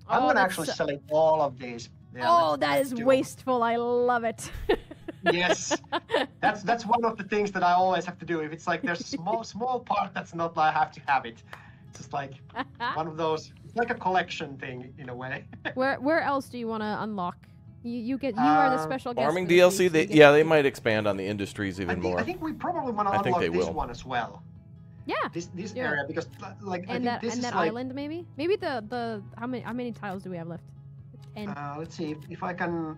I'm Oh, gonna that's actually so- select all of these. Yeah, Oh, let's that is do it. wasteful. I love it. Yes, that's one of the things that I always have to do. If it's like there's a small part that's not, I have to have it. It's just like one of those. It's like a collection thing in a way. Where else do you want to unlock? You are the special guest. Farming for this DLC. week, so They, you get yeah, to they pick. might expand on the industries even more. I think we probably want to I think unlock they this will. one as well. Yeah. This Yeah. area because like I And think that this is that like. island maybe the how many tiles do we have left? 10. Let's see if I can.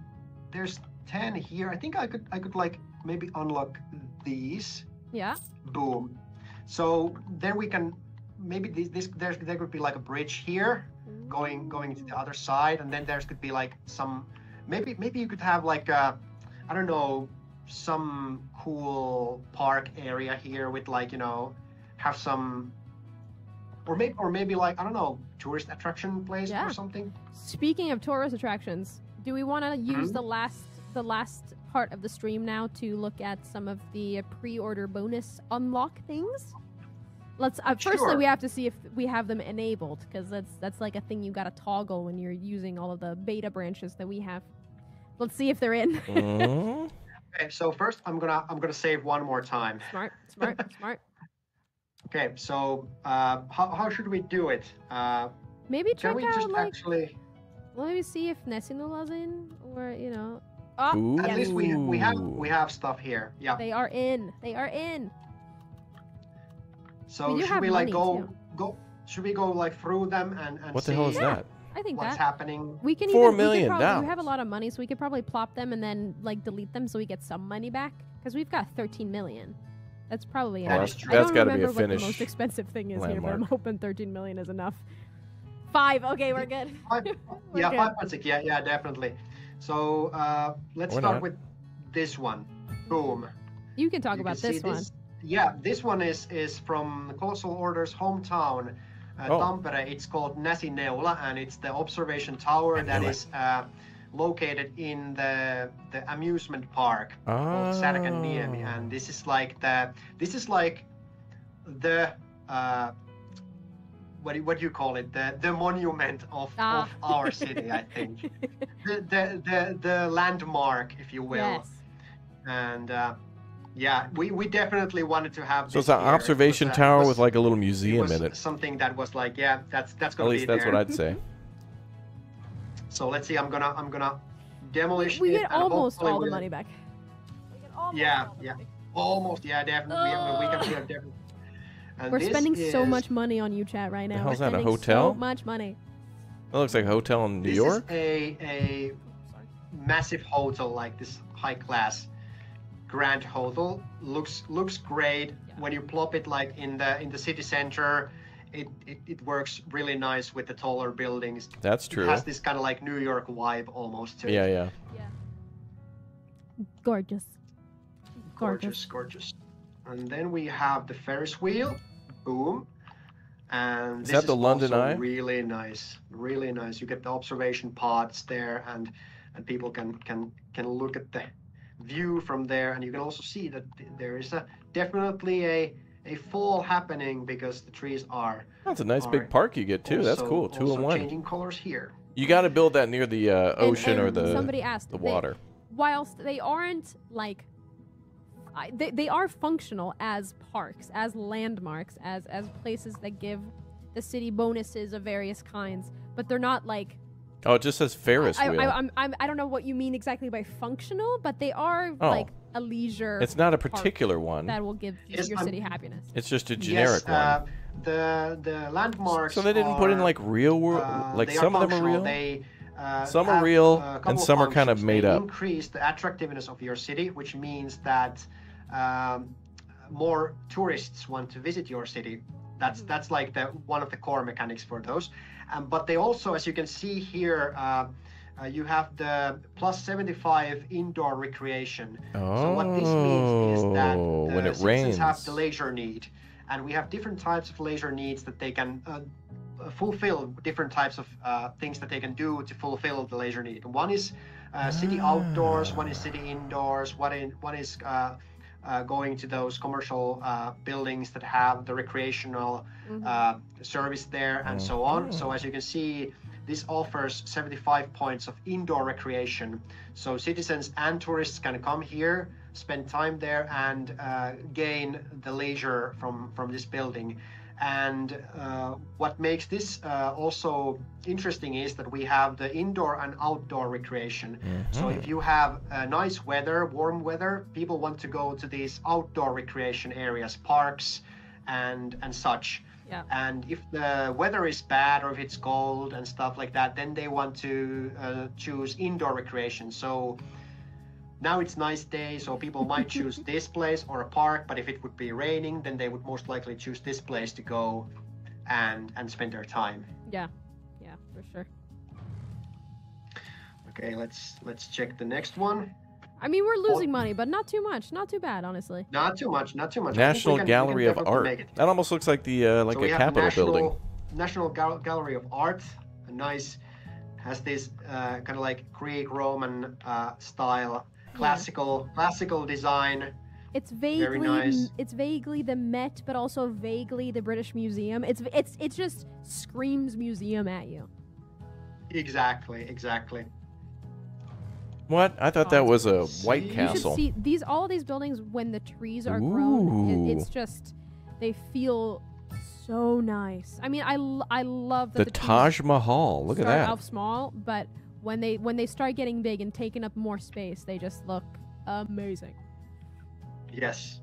There's 10 here. I think I could like maybe unlock these. Yeah. Boom. So then we can maybe there could be like a bridge here going to the other side, and then there could be like some maybe you could have like I don't know, some cool park area here with like have some or maybe like I don't know, tourist attraction place Yeah. or something. Speaking of tourist attractions, do we want to use Mhm. the last part of the stream now to look at some of the pre-order bonus unlock things? Let's firstly Sure. we have to see if we have them enabled, because that's like a thing you got to toggle when you're using all of the beta branches that we have. Let's see if they're in. Mhm. Okay, so first I'm gonna save one more time. Smart, smart, smart. Okay, so how should we do it? Maybe Can check we out just like. actually? Well, maybe see if Nessinola's in, or you know. Oh, Ooh. At least we have stuff here. Yeah. they are in. They are in. So We do should have we like money, go? Should we go like through them and What the see hell is that? I think what's that happening? we can 4 even. million We have a dollars. lot of money, so we could probably plop them and then like delete them so we get some money back. Because we've got 13 million. That's probably That enough. is true. I That's don't gotta be a remember what the most Finnish expensive thing is here, but I'm landmark. hoping 13 million is enough. 5. Okay, we're good. We're Yeah, good. 5.6. Yeah, definitely. So let's Or start not. with this one. Boom. You can talk You about can this see one. Yeah, this one is from Colossal Order's hometown, Oh. Tampere. It's called Näsineula, and it's the observation tower that is located in the amusement park called Särkänniemi. And this is like the what do you call it? The monument of our city, I think. the landmark, if you will. Yes. And yeah, we definitely wanted to have. So this it's an here. observation It tower was- with like a little it museum was in it. something that was like, yeah, that's At gonna least be that's there. what I'd say. So let's see. I'm gonna demolish We it. get and almost hopefully all the we'll- money back. We get almost Yeah, all the yeah. money. Almost, yeah, definitely. We can definitely. And We're this spending so is- much money on you, chat, right now. hell's We're that, a spending hotel? So much money. That looks like a hotel in New This York. is a massive hotel, like this high class grand hotel. Looks great. Yeah. When you plop it like in the city center, it works really nice with the taller buildings. That's It true. has this kind of like New York vibe almost to it. Yeah, yeah. Yeah. Gorgeous. Gorgeous. And then we have the Ferris wheel. Boom. And Is this that the London also Eye? really nice. Really nice. You get the observation pods there, and people can look at the view from there, and you can also see that there is definitely a fall happening because the trees are That's a nice big Alright. park you get too. That's also- cool. 2 in also 1. changing colors here. You got to build that near the ocean or the somebody asked the water. whilst they aren't like they are functional as parks, as landmarks, as places that give the city bonuses of various kinds, but they're not like Oh, it just says Ferris wheel. I don't know what you mean exactly by functional, but they are like a leisure It's not a park particular one. that will give Yes, your I'm- city happiness. It's just a generic yes, one. The landmarks. So they didn't put in are, like real world, like they some are of them are functional. real. They, Some are have real, a couple and of some are kind of functions. made They up. increase the attractiveness of your city, which means that more tourists want to visit your city. That's like one of the core mechanics for those. But they also, as you can see here, you have the plus 75 indoor recreation. So what this means is that when it citizens rains. have the leisure need, and we have different types of leisure needs that they can fulfill, different types of things that they can do to fulfill the leisure need. One is city outdoors, one is city indoors, one is going to those commercial buildings that have the recreational service there and so on. So as you can see, this offers 75 points of indoor recreation. So citizens and tourists can come here, spend time there, and gain the leisure from this building. And what makes this also interesting is that we have the indoor and outdoor recreation. So if you have nice weather, warm weather, people want to go to these outdoor recreation areas, parks and such. Yeah. And if the weather is bad or if it's cold and stuff like that, then they want to choose indoor recreation. So now it's nice day, so people might choose this place or a park, but if it would be raining, then they would most likely choose this place to go and spend their time. Yeah, for sure. Okay, let's check the next one. I mean, we're losing money, but not too much. Not too bad, honestly. Not too much. I think National we can Gallery of definitely Art. make it. That almost looks like the like So a we have Capitol building. National Gallery of Art, a nice, has this kind of like Greek Roman style, classical design. It's vaguely nice. it's vaguely the Met, but also vaguely the British Museum. It just screams museum at you. Exactly. What? I thought that was a White You should Castle. You should see all these buildings when the trees are grown. It's just they feel so nice. I mean, I love that The Taj Mahal. Look at start that. off small, but when they start getting big and taking up more space, they just look amazing. Yes.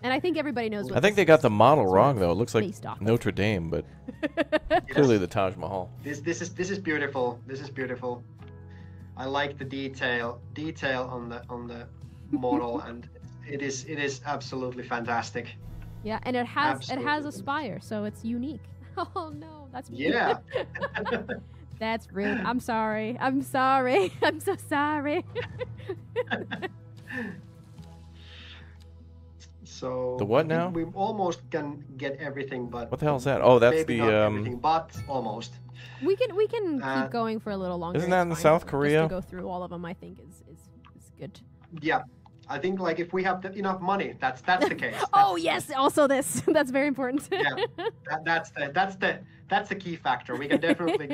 And I think everybody knows. What I think this they got the is model sort wrong of though. It looks like based off of. Notre Dame, but Yes. clearly the Taj Mahal. This is beautiful. This is beautiful. I like the detail on the model, and it is absolutely fantastic. Yeah, and it has a Absolutely. spire, so it's unique. Oh no, that's Yeah. That's rude. I'm sorry. I'm sorry. I'm so sorry. So The what I think now? We almost can get everything, but What the hell's that? Oh, that's maybe the not everything, but almost. We can keep Uh, going for a little longer. Isn't that it's in fine. South Just Korea? to go through all of them, I think is good. Yeah. I think like if we have enough money, that's the case. Oh yes, also this. That's very important. Yeah. That's the key factor. We can definitely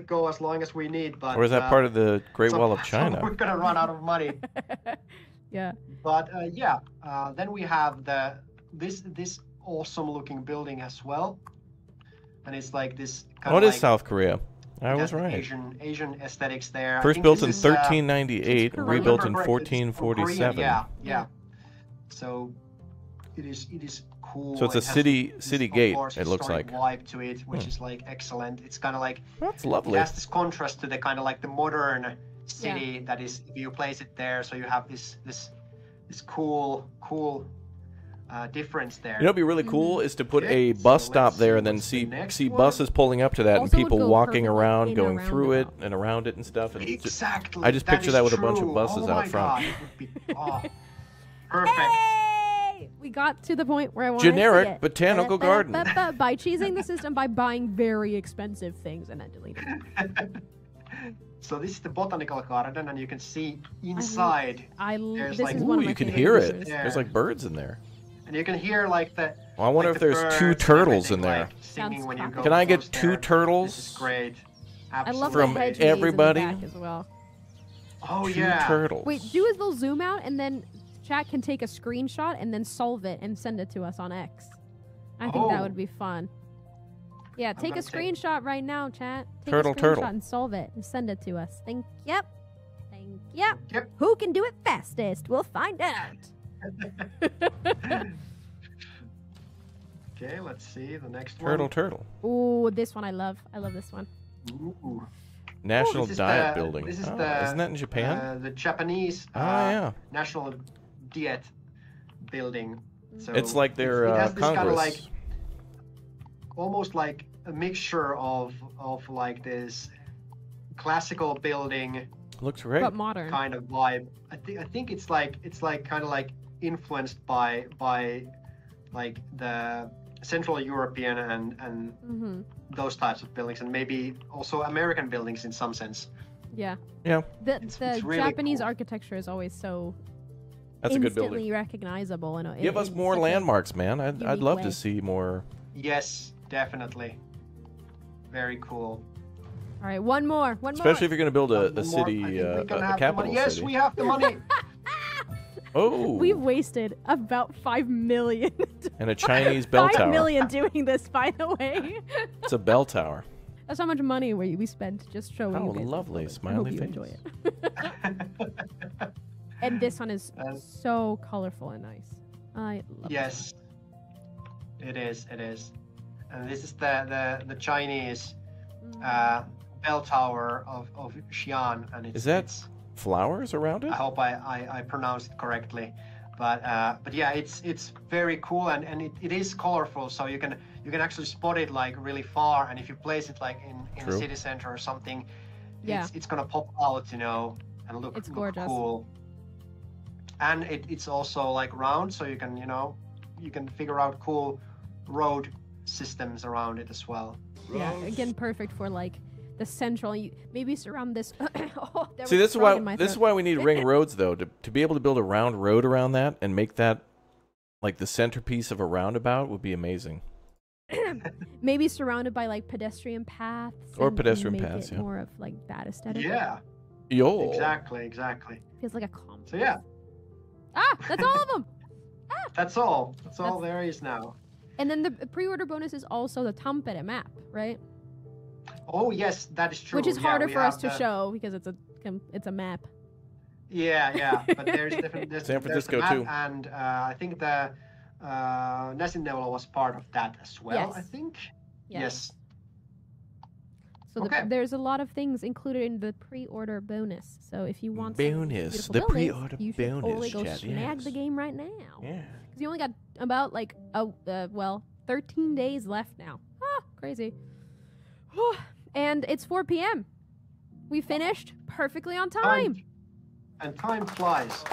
go as long as we need, but Or is that part of the Great Wall of so we're China? gonna run out of money. Yeah. But then we have this awesome looking building as well, and it's like this kind What of is like, South Korea? I it was has the right. Asian aesthetics there. I First think built this in is, 1398, Korean. rebuilt in remember correctly, it's from Korea, 1447. Yeah. So it is cool. So it's a It has city this, city of gate. course, It looks historic like. vibe to it, which is like excellent. It's kind of like That's it lovely. has this contrast to the kind of like the modern city that is if you place it there. So you have this cool difference there. You know, what'd be really cool is to put Okay, a bus so stop let's there see and then what's the see next one. buses pulling up to that and Also would people go walking perfectly around, in going around through it about. and around it and stuff. And just- Exactly. I just picture is that with a bunch of true. buses oh out my front. God, it would be perfect. Hey! We got to the point where I want to Generic see it. botanical garden. By cheesing the system by buying very expensive things and then deleting them. So this is the botanical garden, and you can see inside, There's This like- is one Ooh, of my you can favorite hear features. it. Yeah. There's like birds in there. and you can hear like the. Well, I wonder like if the there's two birds and turtles in everything, there. like, singing when you Sounds go Can I get close two there. turtles? This is great. I love Absolutely. From the hedge everybody? in the back as well. Oh Two yeah. turtles. Wait, do a little zoom out and then chat can take a screenshot and then solve it and send it to us on X. I think that Oh. would be fun. Yeah, take a gonna take- screenshot right now, chat. Take Turtle, a screenshot turtle. and solve it and send it to us. Thank you. Thank you. Yep. Who can do it fastest? We'll find out. Okay, let's see the next Turtle. Ooh, this one I love. I love this one. one. Ooh. National this is Diet the- Building. this is Oh, the, isn't that in Japan? The Japanese Yeah. National Diet Building. So It's like their it has this Congress. kind of like almost like a mixture of like this classical building Looks great. But modern. kind of vibe. I think it's like kind of like influenced by like the Central European and Mm-hmm. those types of buildings, and maybe also American buildings in some sense. Yeah. Yeah. The It's the really Japanese cool. architecture is always so That's a good instantly building. recognizable. And Give us more landmarks, man. I'd unique love way. to see more. Yes, definitely. Very cool. All right, one more. Especially if you're going to build One a more. city, I think we can a have the money. capital Yes, city. we have the money. Oh, We've wasted about 5 million. and a Chinese bell 5 tower. million doing this, by the way. It's a bell tower. That's how much money we spent just showing How you guys. lovely, this building. I hope smiley you face. enjoy it. And this one is so colorful and nice. I love Yes, it is. It is. And this is the Chinese it. bell tower of Xi'an, and it's. Is that It's, flowers around it? I hope I pronounced it correctly, but yeah, it's very cool, and it is colorful, so you can actually spot it like really far, and if you place it like in the True. city center or something, Yeah. it's gonna pop out, and look, It's look gorgeous. cool. And it's also like round, so you can figure out cool road systems around it as well. Yeah, again, perfect for like the central. You maybe surround this. Oh, there See, was this is a frog why in my this is throat. why we need ring roads, though, to be able to build a round road around that and make that like the centerpiece of a roundabout would be amazing. Maybe surrounded by like pedestrian paths. Or and pedestrian make paths, it yeah. more of like that aesthetic. Yeah, Yo. Exactly. Feels like a comp. So yeah, That's all of them. that's all. That's all there is now. And then the pre-order bonus is also the Tampere map, right? Oh yes, that is true. Which is Yeah, harder we for us have to the- show because it's a map. Yeah, but there's different. San Francisco there's the too. map, and I think the Näsinneula was part of that as well. Yes. I think. Yes. Yes. So Okay. there's a lot of things included in the pre-order bonus. So if you want some Bonus, beautiful the buildings, pre-order you should bonus, totally go chat, snag yes. the game right now. Yeah. Because you only got about like 13 days left now. Crazy. And it's 4 p.m. We finished perfectly on time. And time flies.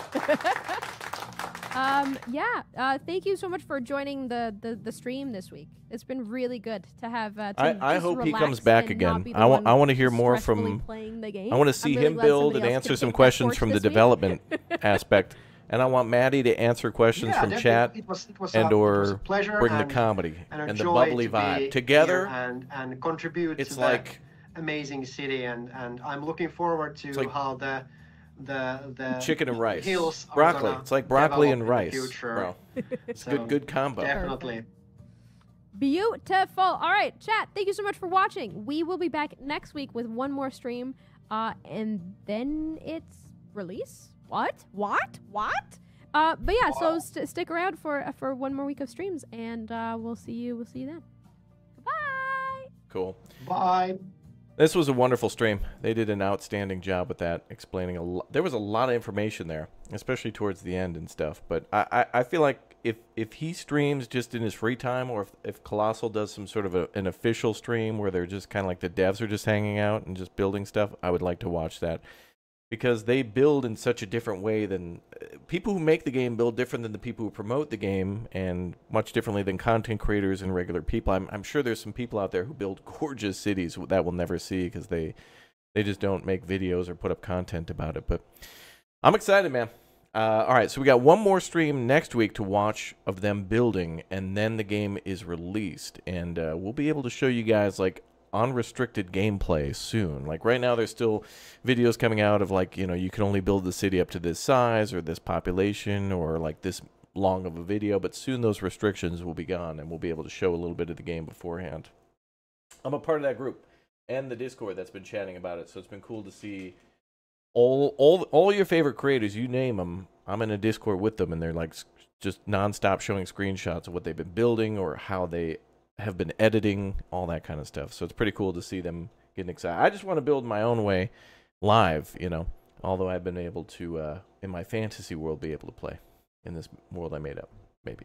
Thank you so much for joining the stream this week. It's been really good to have. I hope he comes back again. I want to hear more from. Playing the game. I want to see him build and answer some questions from the development aspect, and I want Maddie to answer questions from chat it was and a or pleasure bring the and comedy a and the joy bubbly to be vibe here together. and contribute It's to like the amazing city, and I'm looking forward to like how the chicken and rice, hills are broccoli. gonna It's like broccoli and develop in rice, the future. bro. It's So, good combo. Definitely. Beautiful. All right, chat. Thank you so much for watching. We will be back next week with one more stream, and then it's release. What? But yeah, so stick around for one more week of streams, and we'll see you then. Bye. Cool. Bye. This was a wonderful stream. They did an outstanding job with that, explaining a lot. There was a lot of information there, especially towards the end and stuff. But I feel like if he streams just in his free time, or if Colossal does some sort of an official stream where they're just kind of like the devs are just hanging out and just building stuff, I would like to watch that. Because they build in such a different way than people who make the game build different than the people who promote the game, and much differently than content creators and regular people. I'm sure there's some people out there who build gorgeous cities that we'll never see because they just don't make videos or put up content about it. But I'm excited, man. All right, so we got one more stream next week to watch of them building, and then the game is released, and we'll be able to show you guys like unrestricted gameplay soon. Like right now there's still videos coming out of like, you know, you can only build the city up to this size or this population or like this long of a video, but soon those restrictions will be gone and we'll be able to show a little bit of the game beforehand. I'm a part of that group and the Discord that's been chatting about it, so it's been cool to see all your favorite creators, you name them. I'm in a Discord with them, and they're like just nonstop showing screenshots of what they've been building or how they have been editing, all that kind of stuff. So it's pretty cool to see them getting excited. I just want to build my own way live, you know, although I've been able to, in my fantasy world, be able to play in this world I made up, maybe.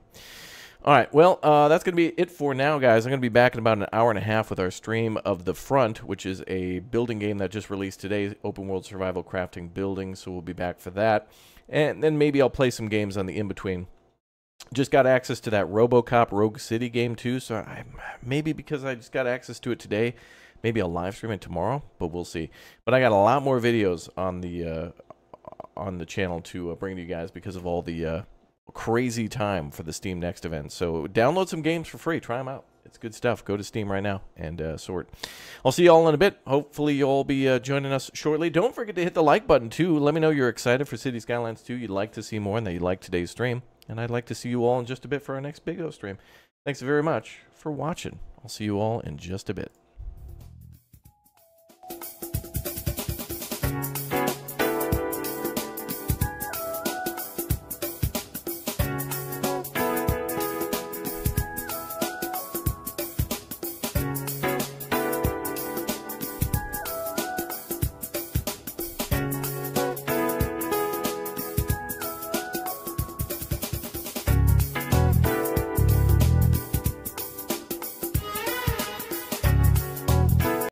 All right, well, that's going to be it for now, guys. I'm going to be back in about an hour and a half with our stream of The Front, which is a building game that just released today, open world survival crafting building, so we'll be back for that. And then maybe I'll play some games on the in-between. Just got access to that RoboCop Rogue City game too, so maybe because I just got access to it today, maybe I'll live stream it tomorrow, but we'll see. But I got a lot more videos on the channel to bring to you guys because of all the crazy time for the Steam Next event. So download some games for free, try them out. It's good stuff. Go to Steam right now and sort. I'll see you all in a bit. Hopefully you'll all be joining us shortly. Don't forget to hit the like button too. Let me know you're excited for City Skylines 2. You'd like to see more and that you like today's stream. And I'd like to see you all in just a bit for our next Big O stream. Thanks very much for watching. I'll see you all in just a bit.